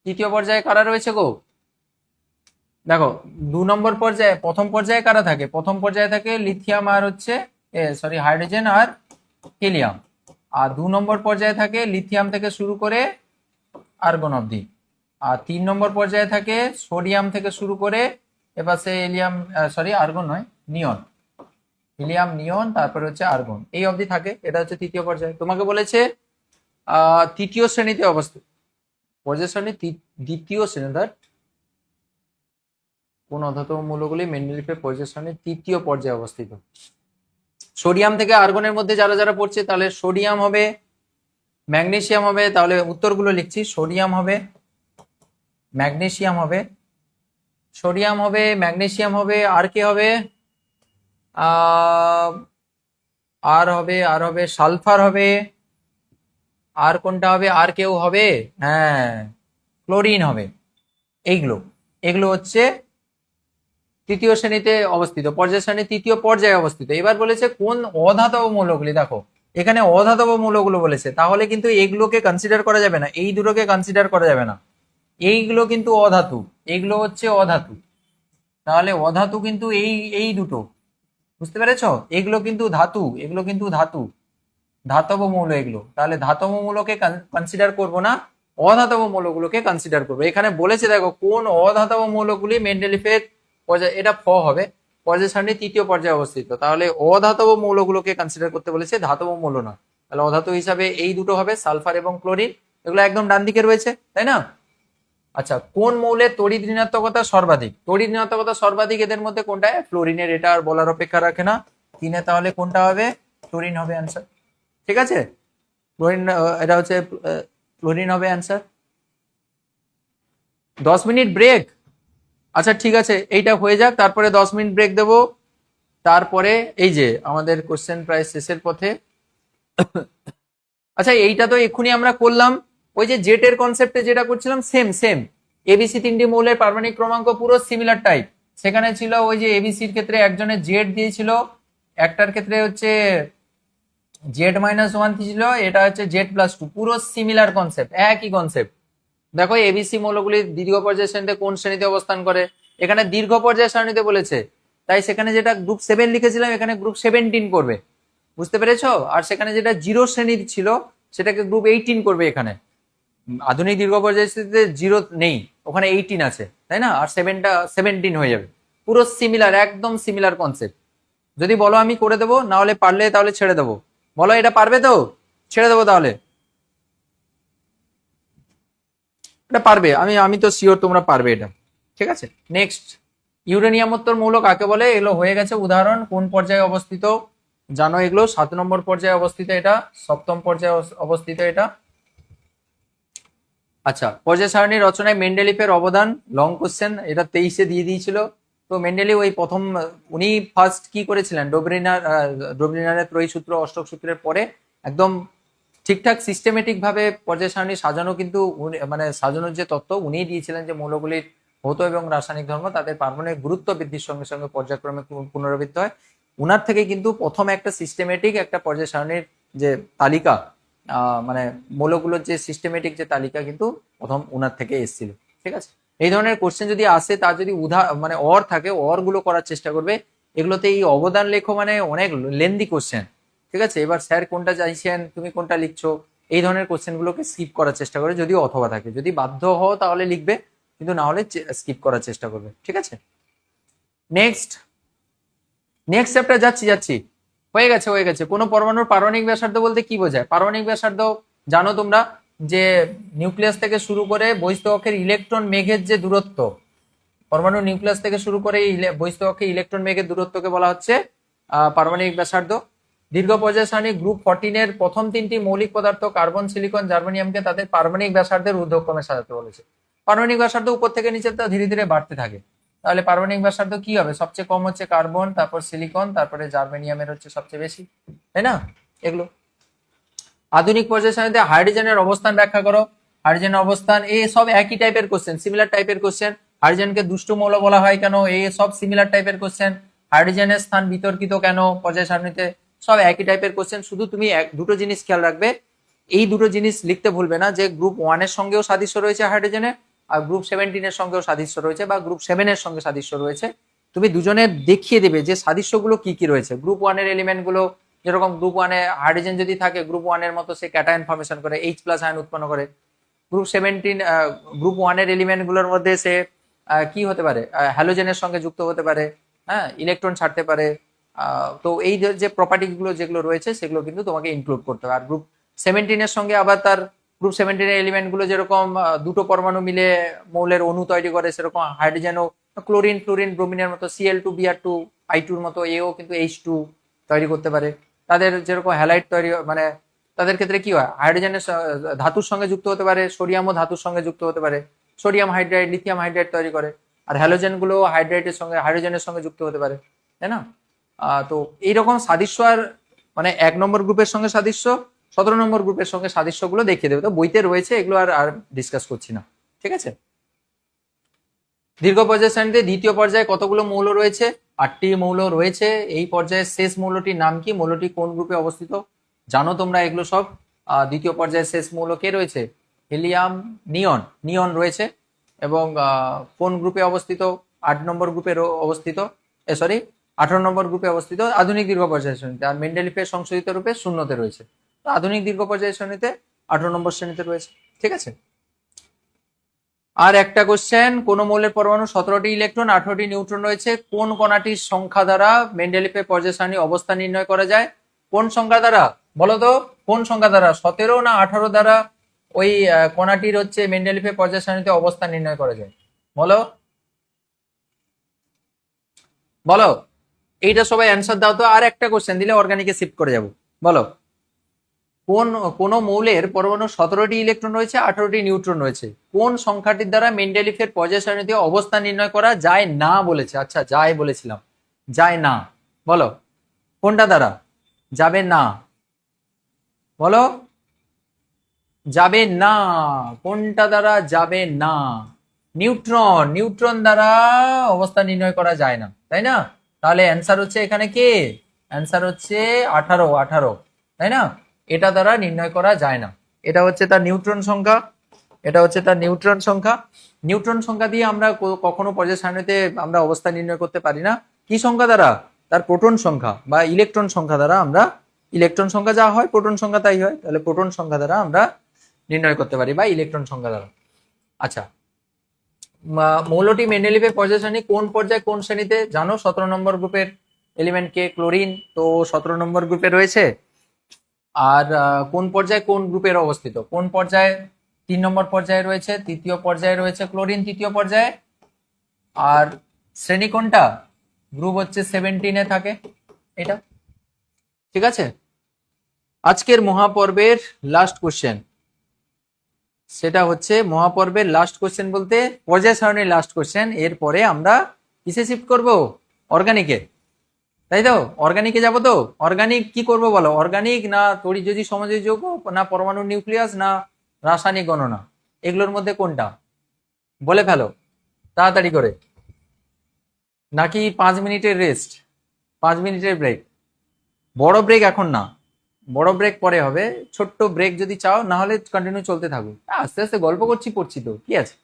তৃতীয় পর্যায়ে কারা রয়েছে গো? দেখো, 2 নম্বর পর্যায়ে, প্রথম পর্যায়ে কারা থাকে? প্রথম পর্যায়ে থাকে লিথিয়াম আর হচ্ছে হাইড্রোজেন আর হিলিয়াম। আর 2 নম্বর পর্যায়ে থাকে লিথিয়াম থেকে শুরু করে আর্গন অবধি। আর 3 নম্বর পর্যায়ে থাকে সোডিয়াম থেকে শুরু করে এবার সে হিলিয়াম, আর্গন নয়, নিয়ন, হিলিয়াম নিয়ন, তারপরে হচ্ছে আর্গন, এই অবধি থাকে। এটা হচ্ছে তৃতীয় পর্যায়ে। তোমাকে বলেছে তৃতীয় শ্রেণীতে অবস্থিত, পর্যায় সারণী দ্বিতীয় শ্রেণী, কোন অধাতব মৌলগুলি মেন্ডেলিফের পর্যায় সারণীর তৃতীয় পর্যায়ে অবস্থিত? সোডিয়াম থেকে আর্গনের মধ্যে যারা যারা পড়ছে, তাহলে সোডিয়াম হবে, ম্যাগনেসিয়াম হবে। তাহলে উত্তরগুলো লিখছি, সোডিয়াম হবে, ম্যাগনেসিয়াম হবে, সোডিয়াম হবে, ম্যাগনেসিয়াম হবে, আর কি হবে? আর হবে সালফার হবে, আর কোনটা হবে? আর কেউ হবে? হ্যাঁ, ক্লোরিন হবে। এইগুলো এগুলো হচ্ছে তৃতীয় শ্রেণীতে অবস্থিত, পর্যায় শ্রেণী তৃতীয় পর্যায়ে অবস্থিত। এবার বলেছে কোন অধাতব মৌলগুলি, দেখো এখানে অধাতব মৌলগুলো বলেছে, তাহলে কিন্তু এগুলোকে কনসিডার করা যাবে না, এই দুটোকে কনসিডার করা যাবে না। এইগুলো কিন্তু অধাতু, এগুলো হচ্ছে অধাতু। তাহলে অধাতু কিন্তু এই দুটো, বুঝতে পেরেছো? এগুলো কিন্তু ধাতু, এগুলো কিন্তু ধাতু, ধাতব মৌল এগুলো। তাহলে ধাতব মৌলকে কনসিডার করব না, অধাতব মৌলগুলোকে কনসিডার করবো। এখানে বলেছে দেখো কোন অধাতব মৌলগুলি মেন্ডেলিফের পর্যায়ে, এটা ফ হবে, পর্যায় সারণীর তৃতীয় পর্যায়ে অবস্থিত। তাহলে অধাতব মৌলগুলোকে কনসিডার করতে বলেছে, ধাতব মৌল না। তাহলে অধাতু হিসাবে এই দুটো হবে, সালফার এবং ক্লোরিন, এগুলো একদম ডান দিকে রয়েছে, তাই না? আচ্ছা, কোন মৌলের তড়িৎ ঋণাত্মকতা সর্বাধিক? তড়িৎ ঋণাত্মকতা সর্বাধিক এদের মধ্যে কোনটা? ফ্লোরিনের, এটা আর বলার অপেক্ষা রাখে না। 3-এ তাহলে কোনটা হবে? ফ্লোরিন হবে অ্যান্সার, ঠিক আছে? ফ্লোরিন, এটা হচ্ছে ফ্লোরিন হবে অ্যান্সার। 10 মিনিট ব্রেক, আচ্ছা ঠিক আছে, এইটা হয়ে যাক, তারপরে 10 মিনিট ব্রেক দেবো। তারপরে এই যে আমাদের কোশ্চেন প্রায় শেষের পথে। আচ্ছা, এইটা তো এক্ষুনি আমরা করলাম, ওই যে জেটের কনসেপ্টে যেটা করছিলাম, সেম সেম। এবিসি 3টি মৌলের পারমাণবিক ক্রমাঙ্ক পুরো সিমিলার টাইপ। সেখানে ছিল ওই যে এবিসির ক্ষেত্রে একজনের জেড দিয়েছিল, একটার ক্ষেত্রে হচ্ছে Z-1 ছিল, এটা হচ্ছে Z+2, পুরো সিমিলার কনসেপ্ট, একই কনসেপ্ট। দেখো এবিসি মৌলগুলি দীর্ঘ পর্যায় শ্রেণীতে কোন শ্রেণীতে অবস্থান করে? এখানে দীর্ঘ পর্যায় সারণীতে বলেছে, তাই সেখানে যেটা গ্রুপ 7 লিখেছিলাম এখানে গ্রুপ 17 করবে, বুঝতে পেরেছো? আর সেখানে যেটা 0 শ্রেণীর ছিল সেটাকে গ্রুপ 18 করবে। এখানে আধুনিক দীর্ঘ পর্যায় শ্রেণীতে 0 নেই, ওখানে 18 আছে, তাই না? আর 7টা 17 হয়ে যাবে। পুরো সিমিলার, একদম সিমিলার কনসেপ্ট। যদি বলো আমি করে দেবো, না হলে পারলে তাহলে ছেড়ে দেবো। বলো এটা পারবে তো? ছেড়ে দেবো তাহলে। এটা পারবে, আমি তো শিওর তোমরা পারবে এটা, ঠিক আছে? নেক্সট, ইউরেনিয়ামোত্তর মৌল কাকে বলে? এগুলো হয়ে গেছে। উদাহরণ, কোন পর্যায়ে অবস্থিত জানো এগুলো? 7 নম্বর পর্যায়ে অবস্থিত এটা, 7ম পর্যায়ে অবস্থিত এটা। আচ্ছা, পর্যায় সারণী রচনায় মেন্ডেলিফের অবদান, লং কোশ্চেন, এটা 23-এ দিয়ে দিয়েছিল। তো মেন্ডেলিফ ওই প্রথম, উনি ফার্স্ট কি করেছিলেন, ডোবরিনারের ত্রয়ী সূত্র, অষ্টক সূত্রের পরে একদম ঠিকঠাক সিস্টেমেটিক ভাবে পর্যায় সারণী সাজানো, কিন্তু মানে সাজানোর যে তত্ত্ব উনিই দিয়েছিলেন, যে মৌলগুলির ভৌত এবং রাসায়নিক ধর্ম তাদের পারমাণবিক গুরুত্ব বৃদ্ধির সঙ্গে সঙ্গে পর্যায়ক্রমে পুনরাবৃত্ত হয়। উনার থেকে কিন্তু প্রথম একটা সিস্টেমেটিক একটা পর্যায় সারণীর যে তালিকা, মানে মৌলগুলোর যে সিস্টেমেটিক যে তালিকা কিন্তু প্রথম উনার থেকে এসেছিল, ঠিক আছে? এই ধরনের কোশ্চেন যদি আসে, তার যদি মানে অর থাকে, অর গুলো করার চেষ্টা করবে। এগুলোতে এই অবদান লেখো মানে অনেক লেন্দি কোশ্চেন, ঠিক আছে? এবার স্যার কোনটা চাইছেন, তুমি কোনটা লিখছো, এই ধরনের কোশ্চেন গুলোকে স্কিপ করার চেষ্টা করে, যদিও অথবা থাকে। যদি বাধ্য হও তাহলে লিখবে, কিন্তু না হলে স্কিপ করার চেষ্টা করবে, ঠিক আছে? নেক্সট চ্যাপ্টার যাচ্ছি। হয়ে গেছে। কোনো পরমাণুর পারমাণবিক ব্যাসার্ধ বলতে কি বোঝায়? পারমাণবিক ব্যাসার্ধ জানো তোমরা, যে নিউক্লিয়াস থেকে শুরু করে বহিস্থ কক্ষের ইলেকট্রন মেঘের যে দূরত্ব, পরমাণু নিউক্লিয়াস থেকে শুরু করে বহিস্থ কক্ষে ইলেকট্রন মেঘের দূরত্বকে বলা হচ্ছে পারমাণবিক ব্যাসার্ধ। দীর্ঘ পর্যায় সারণী গ্রুপ 14 এর প্রথম তিনটি মৌলিক পদার্থ কার্বন, সিলিকন, জার্মেনিয়ামকে তাদের পারমাণবিক ব্যাসার্ধের ঊর্ধ্বক্রমে সাজাতে বলেছে। পারমাণবিক ব্যাসার্ধ উপর থেকে নিচে তো ধীরে ধীরে বাড়তে থাকে, তাহলে পারমাণবিক ব্যাসার্ধ কি হবে? সবচেয়ে কম হচ্ছে কার্বন, তারপর সিলিকন, তারপরে জার্মেনিয়ামের হচ্ছে সবচেয়ে বেশি, তাই না? এগুলো। আধুনিক পর্যায় সারণীতে হাইড্রোজেনের অবস্থান ব্যাখ্যা করো। হাইড্রোজেনের অবস্থান, এই সব একই টাইপের কোশ্চেন, সিমিলার টাইপের কোশ্চেন। হাইড্রোজেনকে দুষ্টু মৌল বলা হয় কেন? এই সব সিমিলার টাইপের কোশ্চেন। হাইড্রোজেনের স্থান বিতর্কিত কেন পর্যায় সারণীতে? সব একই টাইপের কোশ্চেন। শুধু তুমি দুটো জিনিস খেয়াল রাখবে, এই দুটো জিনিস লিখতে ভুলবে না, যে গ্রুপ 1 এর সঙ্গেও সাদৃশ্য রয়েছে হাইড্রোজেনের, আর গ্রুপ 17 এর সঙ্গেও সাদৃশ্য রয়েছে, বা গ্রুপ 7 এর সঙ্গে সাদৃশ্য রয়েছে। তুমি দুজনের দেখিয়ে দেবে যে সাদৃশ্যগুলো কি কি রয়েছে। গ্রুপ 1 এর এলিমেন্ট গুলো, যেরকম গ্রুপ 1 এ হাইড্রোজেন যদি থাকে, গ্রুপ 1 এর মতো সে ক্যাটায়ন ফর্মেশন করে, H+ আয়ন উৎপন্ন করে। গ্রুপ 1 এর এলিমেন্ট গুলোর মধ্যে সে কি হতে পারে? হ্যালোজেনের সঙ্গে যুক্ত হতে পারে, হ্যাঁ, ইলেকট্রন ছাড়তে পারে। তো এই যে প্রপার্টি গুলো যেগুলো রয়েছে সেগুলো কিন্তু তোমাকে ইনক্লুড করতে হবে। আর গ্রুপ 17 এর সঙ্গে আবার তার গ্রুপ 17 এর এলিমেন্ট গুলো যেরকম দুটো পরমাণু মিলে মৌলের অণু তৈরি করে, সেরকম হাইড্রোজেনও ক্লোরিন, ফ্লোরিন, ব্রোমিনের মতো Cl2, Br2, I2 এর মতো এও কিন্তু H2 তৈরি করতে পারে। তাদের যেরকম হ্যালাইড তৈরি, মানে তাদের ক্ষেত্রে কি হয়? হাইড্রোজেনের ধাতুর সঙ্গে যুক্ত হতে পারে, সোডিয়ামও ধাতুর সঙ্গে যুক্ত হতে পারে, সোডিয়াম হাইড্রাইড, লিথিয়াম হাইড্রাইড তৈরি করে। আর হ্যালোজেন গুলো হাইড্রাইটের সঙ্গে, হাইড্রোজেনের সঙ্গে যুক্ত হতে পারে, তাই না? তো এইরকম সাদৃশ্য, আর মানে 1 নম্বর গ্রুপের সঙ্গে সাদৃশ্য, 17 নম্বর গ্রুপের সঙ্গে সাদৃশ্যগুলো দেখিয়ে দেবে। তো বইতে রয়েছে এগুলো, আর ডিসকাস করছি না, ঠিক আছে? দীর্ঘ পর্যায় সারণীতে দ্বিতীয় পর্যায়ে কতগুলো মৌল রয়েছে? 8টি মৌল রয়েছে। এই পর্যায়ের শেষ মৌলটির নাম কি? মৌলটি কোন গ্রুপে অবস্থিত? জানো তোমরা এগুলো সব। দ্বিতীয় পর্যায়ের শেষ মৌল কে রয়েছে? হিলিয়াম, নিয়ন। নিয়ন রয়েছে, এবং কোন গ্রুপে অবস্থিত? 8 নম্বর গ্রুপে অবস্থিত, 18 নম্বর গ্রুপে অবস্থিত আধুনিক দীর্ঘ পর্যায় সারণীতে। আর মেন্ডেলিফের সংশোধিত রূপে শূন্যতে রয়েছে। তো আধুনিক দীর্ঘ পর্যায় সারণীতে 18 নম্বর শ্রেণীতে রয়েছে, ঠিক আছে? আর একটা কোশ্চেন, কোন মৌলের পরমাণু 17টি ইলেকট্রন, 18টি নিউট্রন রয়েছে? কোন কণাটির সংখ্যা দ্বারা মেন্ডেলিফের পর্যায় সারণী অবস্থা নির্ণয় করা যায়? কোন সংখ্যা দ্বারা বলো তো? কোন সংখ্যা দ্বারা? 17 না 18 দ্বারা ওই কণাটির হচ্ছে মেন্ডেলিফের পর্যায় সারণীতে অবস্থা নির্ণয় করা যায়? বলো বলো, এইটা সবাই অ্যান্সার দাও তো। আর একটা কোশ্চেন দিলে অর্গানিকে শিফট করে যাব। বলো, কোন মৌলের পরমাণু 17টি ইলেকট্রন রয়েছে, 18টি নিউট্রন রয়েছে? কোন সংখ্যাটির দ্বারা মেন্ডেলিফের পর্যায় সারণীতে অবস্থান নির্ণয় করা যায় না বলেছে? আচ্ছা, যায় বলেছিলাম, যায় না। বলো কোনটা দ্বারা যাবে না? বলো, যাবে না। কোনটা দ্বারা যাবে না? নিউট্রন। নিউট্রন দ্বারা অবস্থান নির্ণয় করা যায় না, তাই না? তাহলে অ্যান্সার হচ্ছে এখানে কি? অ্যান্সার হচ্ছে 18, তাই না? এটা দ্বারা নির্ণয় করা যায় না। এটা হচ্ছে তার নিউট্রন সংখ্যা, এটা হচ্ছে তার নিউট্রন সংখ্যা। নিউট্রন সংখ্যা দিয়ে আমরা কখনো পর্যায় সারণীতে আমরা অবস্থা নির্ণয় করতে পারি না। কি সংখ্যা দ্বারা? তার প্রোটন সংখ্যা বা ইলেকট্রন সংখ্যা দ্বারা আমরা, ইলেকট্রন সংখ্যা যা হয় প্রোটন সংখ্যা তাই হয়, তাহলে প্রোটন সংখ্যা দ্বারা আমরা নির্ণয় করতে পারি, বা ইলেকট্রন সংখ্যা দ্বারা। আচ্ছা, মৌলটি মেন্ডেলিফের পর্যায় সারণী কোন পর্যায়ে কোন শ্রেণীতে জানো? 17 নম্বর গ্রুপের এলিমেন্ট কে? ক্লোরিন। তো 17 নম্বর গ্রুপে রয়েছে। আর কোন পর্যায়ে কোন গ্রুপের অবস্থিত? কোন পর্যায়ে? 3 নম্বর পর্যায়ে রয়েছে, তৃতীয় পর্যায়ে রয়েছে ক্লোরিন, তৃতীয় পর্যায়ে। আর শ্রেণী কোনটা? গ্রুপ হচ্ছে 17 থাকে, এটা, ঠিক আছে? আজকের মহাপর্বের লাস্ট কোশ্চেন, সেটা হচ্ছে মহাপর্বের লাস্ট কোশ্চেন বলতে পর্যায় সারণীর লাস্ট কোশ্চেন। এরপরে আমরা কিসে শিফট করব? অর্গানিকে, তাই তো? অর্গানিকে যাব তো। অর্গানিক কি করব বলো? অর্গানিক না তড়িৎযোজী সমযোজী যৌগ, না পরমাণু নিউক্লিয়াস, না রাসায়নিক গণনা? এগুলোর মধ্যে কোনটা? বলে ফেলো তাড়াতাড়ি করে। নাকি 5 মিনিটের রেস্ট, 5 মিনিটের ব্রেক? বড় ব্রেক এখন না, বড় ব্রেক পরে হবে। ছোট্ট ব্রেক যদি চাও, না হলে কন্টিনিউ চলতে থাকুক। আস্তে আস্তে গল্প করছি, পড়ছি তো, কি আছে?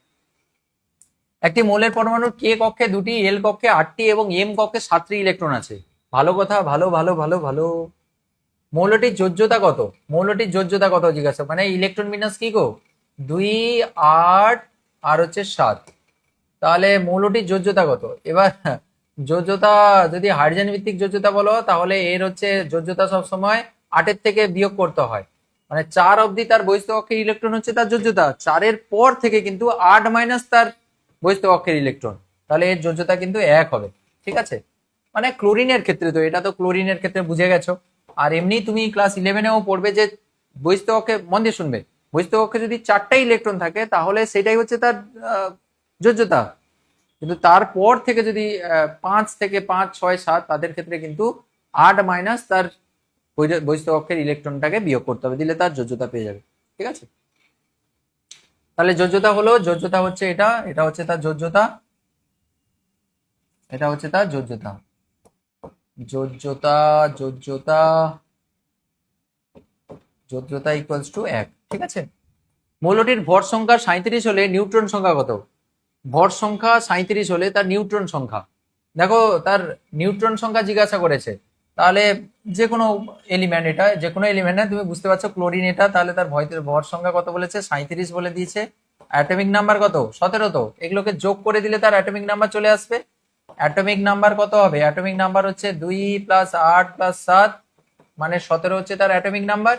একটি মৌলের পরমাণুর কে কক্ষে 2টি, এল কক্ষে 8টি এবং এম কক্ষে 7টি ইলেকট্রন আছে। ভালো কথা, ভালো ভালো ভালো ভালো। মৌলটির যোজ্যতা কত? মৌলটির যোজ্যতা কত জিজ্ঞাসা, মানে ইলেকট্রন বিন্যাস কি গো? 2, 8 আর হচ্ছে 7। তাহলে মৌলটির যোজ্যতা কত? এবার যোজ্যতা যদি হাইড্রোজেন ভিত্তিক যোজ্যতা বলো, তাহলে এর হচ্ছে যোজ্যতা সবসময় 8-এর থেকে বিয়োগ করতে হয়। মানে 4 অবধি তার বহিস্থ কক্ষের ইলেকট্রন হচ্ছে তার যোজ্যতা, 4-এর পর থেকে কিন্তু 8 মাইনাস তার বহিস্থ কক্ষের ইলেকট্রন, তাহলে এর যোজ্যতা কিন্তু 1 হবে, ঠিক আছে? মানে ক্লোরিনের ক্ষেত্রে, তো এটা তো ক্লোরিনের ক্ষেত্রে বুঝে গেছো। আর এমনি তুমি ক্লাস 11-এও পড়বে যে বহিস্থ কক্ষে, মন দিয়ে শুনবে, বহিস্থ কক্ষে যদি 4টা ইলেকট্রন থাকে তাহলে সেটাই হচ্ছে তার যোজ্যতা। কিন্তু তারপর থেকে যদি 5 থেকে 5, 6, 7 তাদের ক্ষেত্রে কিন্তু 8 মাইনাস তার বহিস্থ কক্ষের ইলেকট্রনটাকে বিয়োগ করতে হবে, দিলে তার যোজ্যতা পেয়ে যাবে। ঠিক আছে, তাহলে যোজ্যতা হলো, যোজ্যতা হচ্ছে এটা, এটা হচ্ছে তার যোজ্যতা, এটা হচ্ছে তার যোজ্যতা, যোজ্যতা যোজ্যতা যোজ্যতা ইকুয়ালস টু 1। ঠিক আছে, মৌলটির ভর সংখ্যা 37 হলে নিউট্রন সংখ্যা কত? ভর সংখ্যা 37 হলে তার নিউট্রন সংখ্যা, দেখো তার নিউট্রন সংখ্যা জিজ্ঞাসা করেছে, তাহলে যে কোনো এলিমেন্ট, এটা যে কোনো এলিমেন্ট না, তুমি বুঝতে পারছো ক্লোরিন এটা, তাহলে তার ভর সংখ্যা কত বলেছে? 37 বলে দিয়েছে। অ্যাটমিক নাম্বার কত? 17। তো এগুলোকে যোগ করে দিলে তার অ্যাটমিক নাম্বার চলে আসবে। অ্যাটমিক নাম্বার কত হবে? অ্যাটমিক নাম্বার হচ্ছে 2 + 8 + 7 মানে 17 হচ্ছে তার অ্যাটমিক নাম্বার।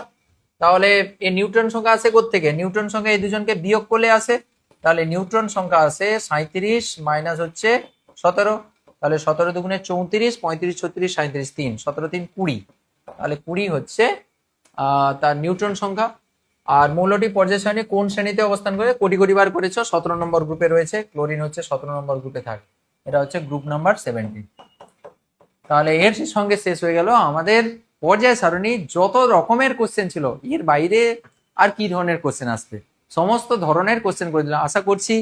তাহলে এই নিউট্রন সংখ্যা আসে কোত্থেকে? নিউট্রন সংখ্যা এই দুজনকে বিয়োগ করলে আসে, তাহলে নিউট্রন সংখ্যা আসে 37 মাইনাস হচ্ছে 17, তাহলে 17 দুগুণে 34, 35, 36, 37, 3, 17 3 20, তাহলে 20 হচ্ছে তার নিউট্রন সংখ্যা। আর মৌলটি পর্যায় সারণী কোন শ্রেণীতে অবস্থান করে? কোটি কোটি বার করেছো, 17 নম্বর গ্রুপে রয়েছে, ক্লোরিন হচ্ছে 17 নম্বর গ্রুপে থাকে, এটা হচ্ছে গ্রুপ নাম্বার 17। তাহলে এর সঙ্গে শেষ হয়ে গেল আমাদের পর্যায় সারণী। যত রকমের কোশ্চেন ছিল, এর বাইরে আর কি ধরনের কোশ্চেন আসবে, সমস্ত ধরনের কোশ্চেন করে দিলাম। আশা করছি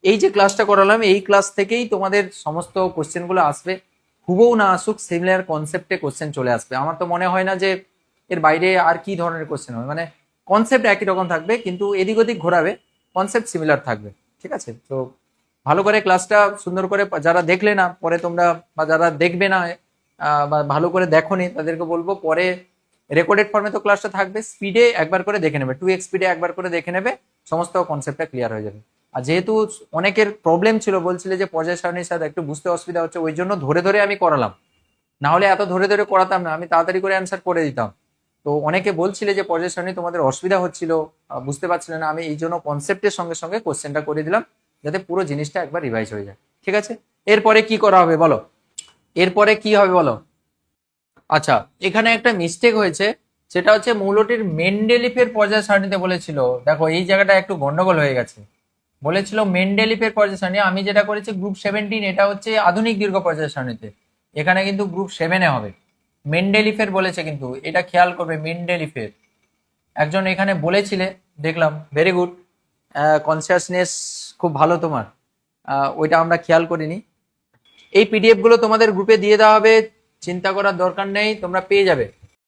এই যে ক্লাসটা করালাম, এই ক্লাস থেকেই তোমাদের সমস্ত কোশ্চেনগুলো আসবে, হুবহু না আসুক সিমিলার কনসেপ্টে কোশ্চেন চলে আসবে। আমার তো মনে হয় না যে এর বাইরে আর কি ধরনের কোশ্চেন হবে, মানে কনসেপ্ট একই রকম থাকবে কিন্তু এদিক ওদিক ঘোরাবে, কনসেপ্ট সিমিলার থাকবে। ঠিক আছে, তো ভালো করে ক্লাসটা সুন্দর করে, যারা দেখলে না পরে তোমরা, বা যারা দেখবে না বা ভালো করে দেখোনি তাদেরকে বলবো পরে রেকর্ডেড ফর্মে তো ক্লাসটা থাকবে, স্পিডে একবার করে দেখে নেবে, 2x স্পিডে একবার করে দেখে নেবে, সমস্ত কনসেপ্টটা ক্লিয়ার হয়ে যাবে। আর যেহেতু অনেকের প্রবলেম ছিল, বলছিলে যে পর্যায় সারণীর সাথে একটু বুঝতে অসুবিধা হচ্ছে, ওই জন্য ধরে ধরে আমি করালাম, না হলে এত ধরে ধরে করাতাম না, আমি তাড়াতাড়ি করে অ্যান্সার করে দিতাম। তো অনেকে বলছিলে যে পর্যায় সারণী তোমাদের অসুবিধা হচ্ছিল, বুঝতে পারছিলে না, আমি এই জন্য কনসেপ্টের সঙ্গে সঙ্গে কোশ্চেনটা করে দিলাম যাতে পুরো জিনিসটা একবার রিভাইজ হয়ে যায়। ঠিক আছে, এরপরে কি করা হবে বলো? এরপরে কি হবে বলো? আচ্ছা, এখানে একটা মিস্টেক হয়েছে, সেটা হচ্ছে মৌলটির মেন্ডেলিফের পর্যায় সারণীতে বলেছিল, দেখো এই জায়গাটা একটু গন্ডগোল হয়ে গেছে। বলেছিল মেন্ডেলিফের পর্যায় সারণী, আমি যেটা করেছি গ্রুপ 17, এটা হচ্ছে আধুনিক দীর্ঘ পর্যায় সারণীতে, এখানে কিন্তু গ্রুপ 7-এ হবে। মেন্ডেলিফের বলেছে কিন্তু, এটা খেয়াল করবে, মেন্ডেলিফের একজন এখানে বলেছিলে, দেখলাম, ভেরি গুড, কনসিয়াসনেস খুব ভালো তোমার, ওইটা আমরা খেয়াল করিনি। এই পিডিএফ গুলো তোমাদের গ্রুপে দিয়ে দেওয়া হবে, চিন্তা করার দরকার নেই, তোমরা পেয়ে যাবে।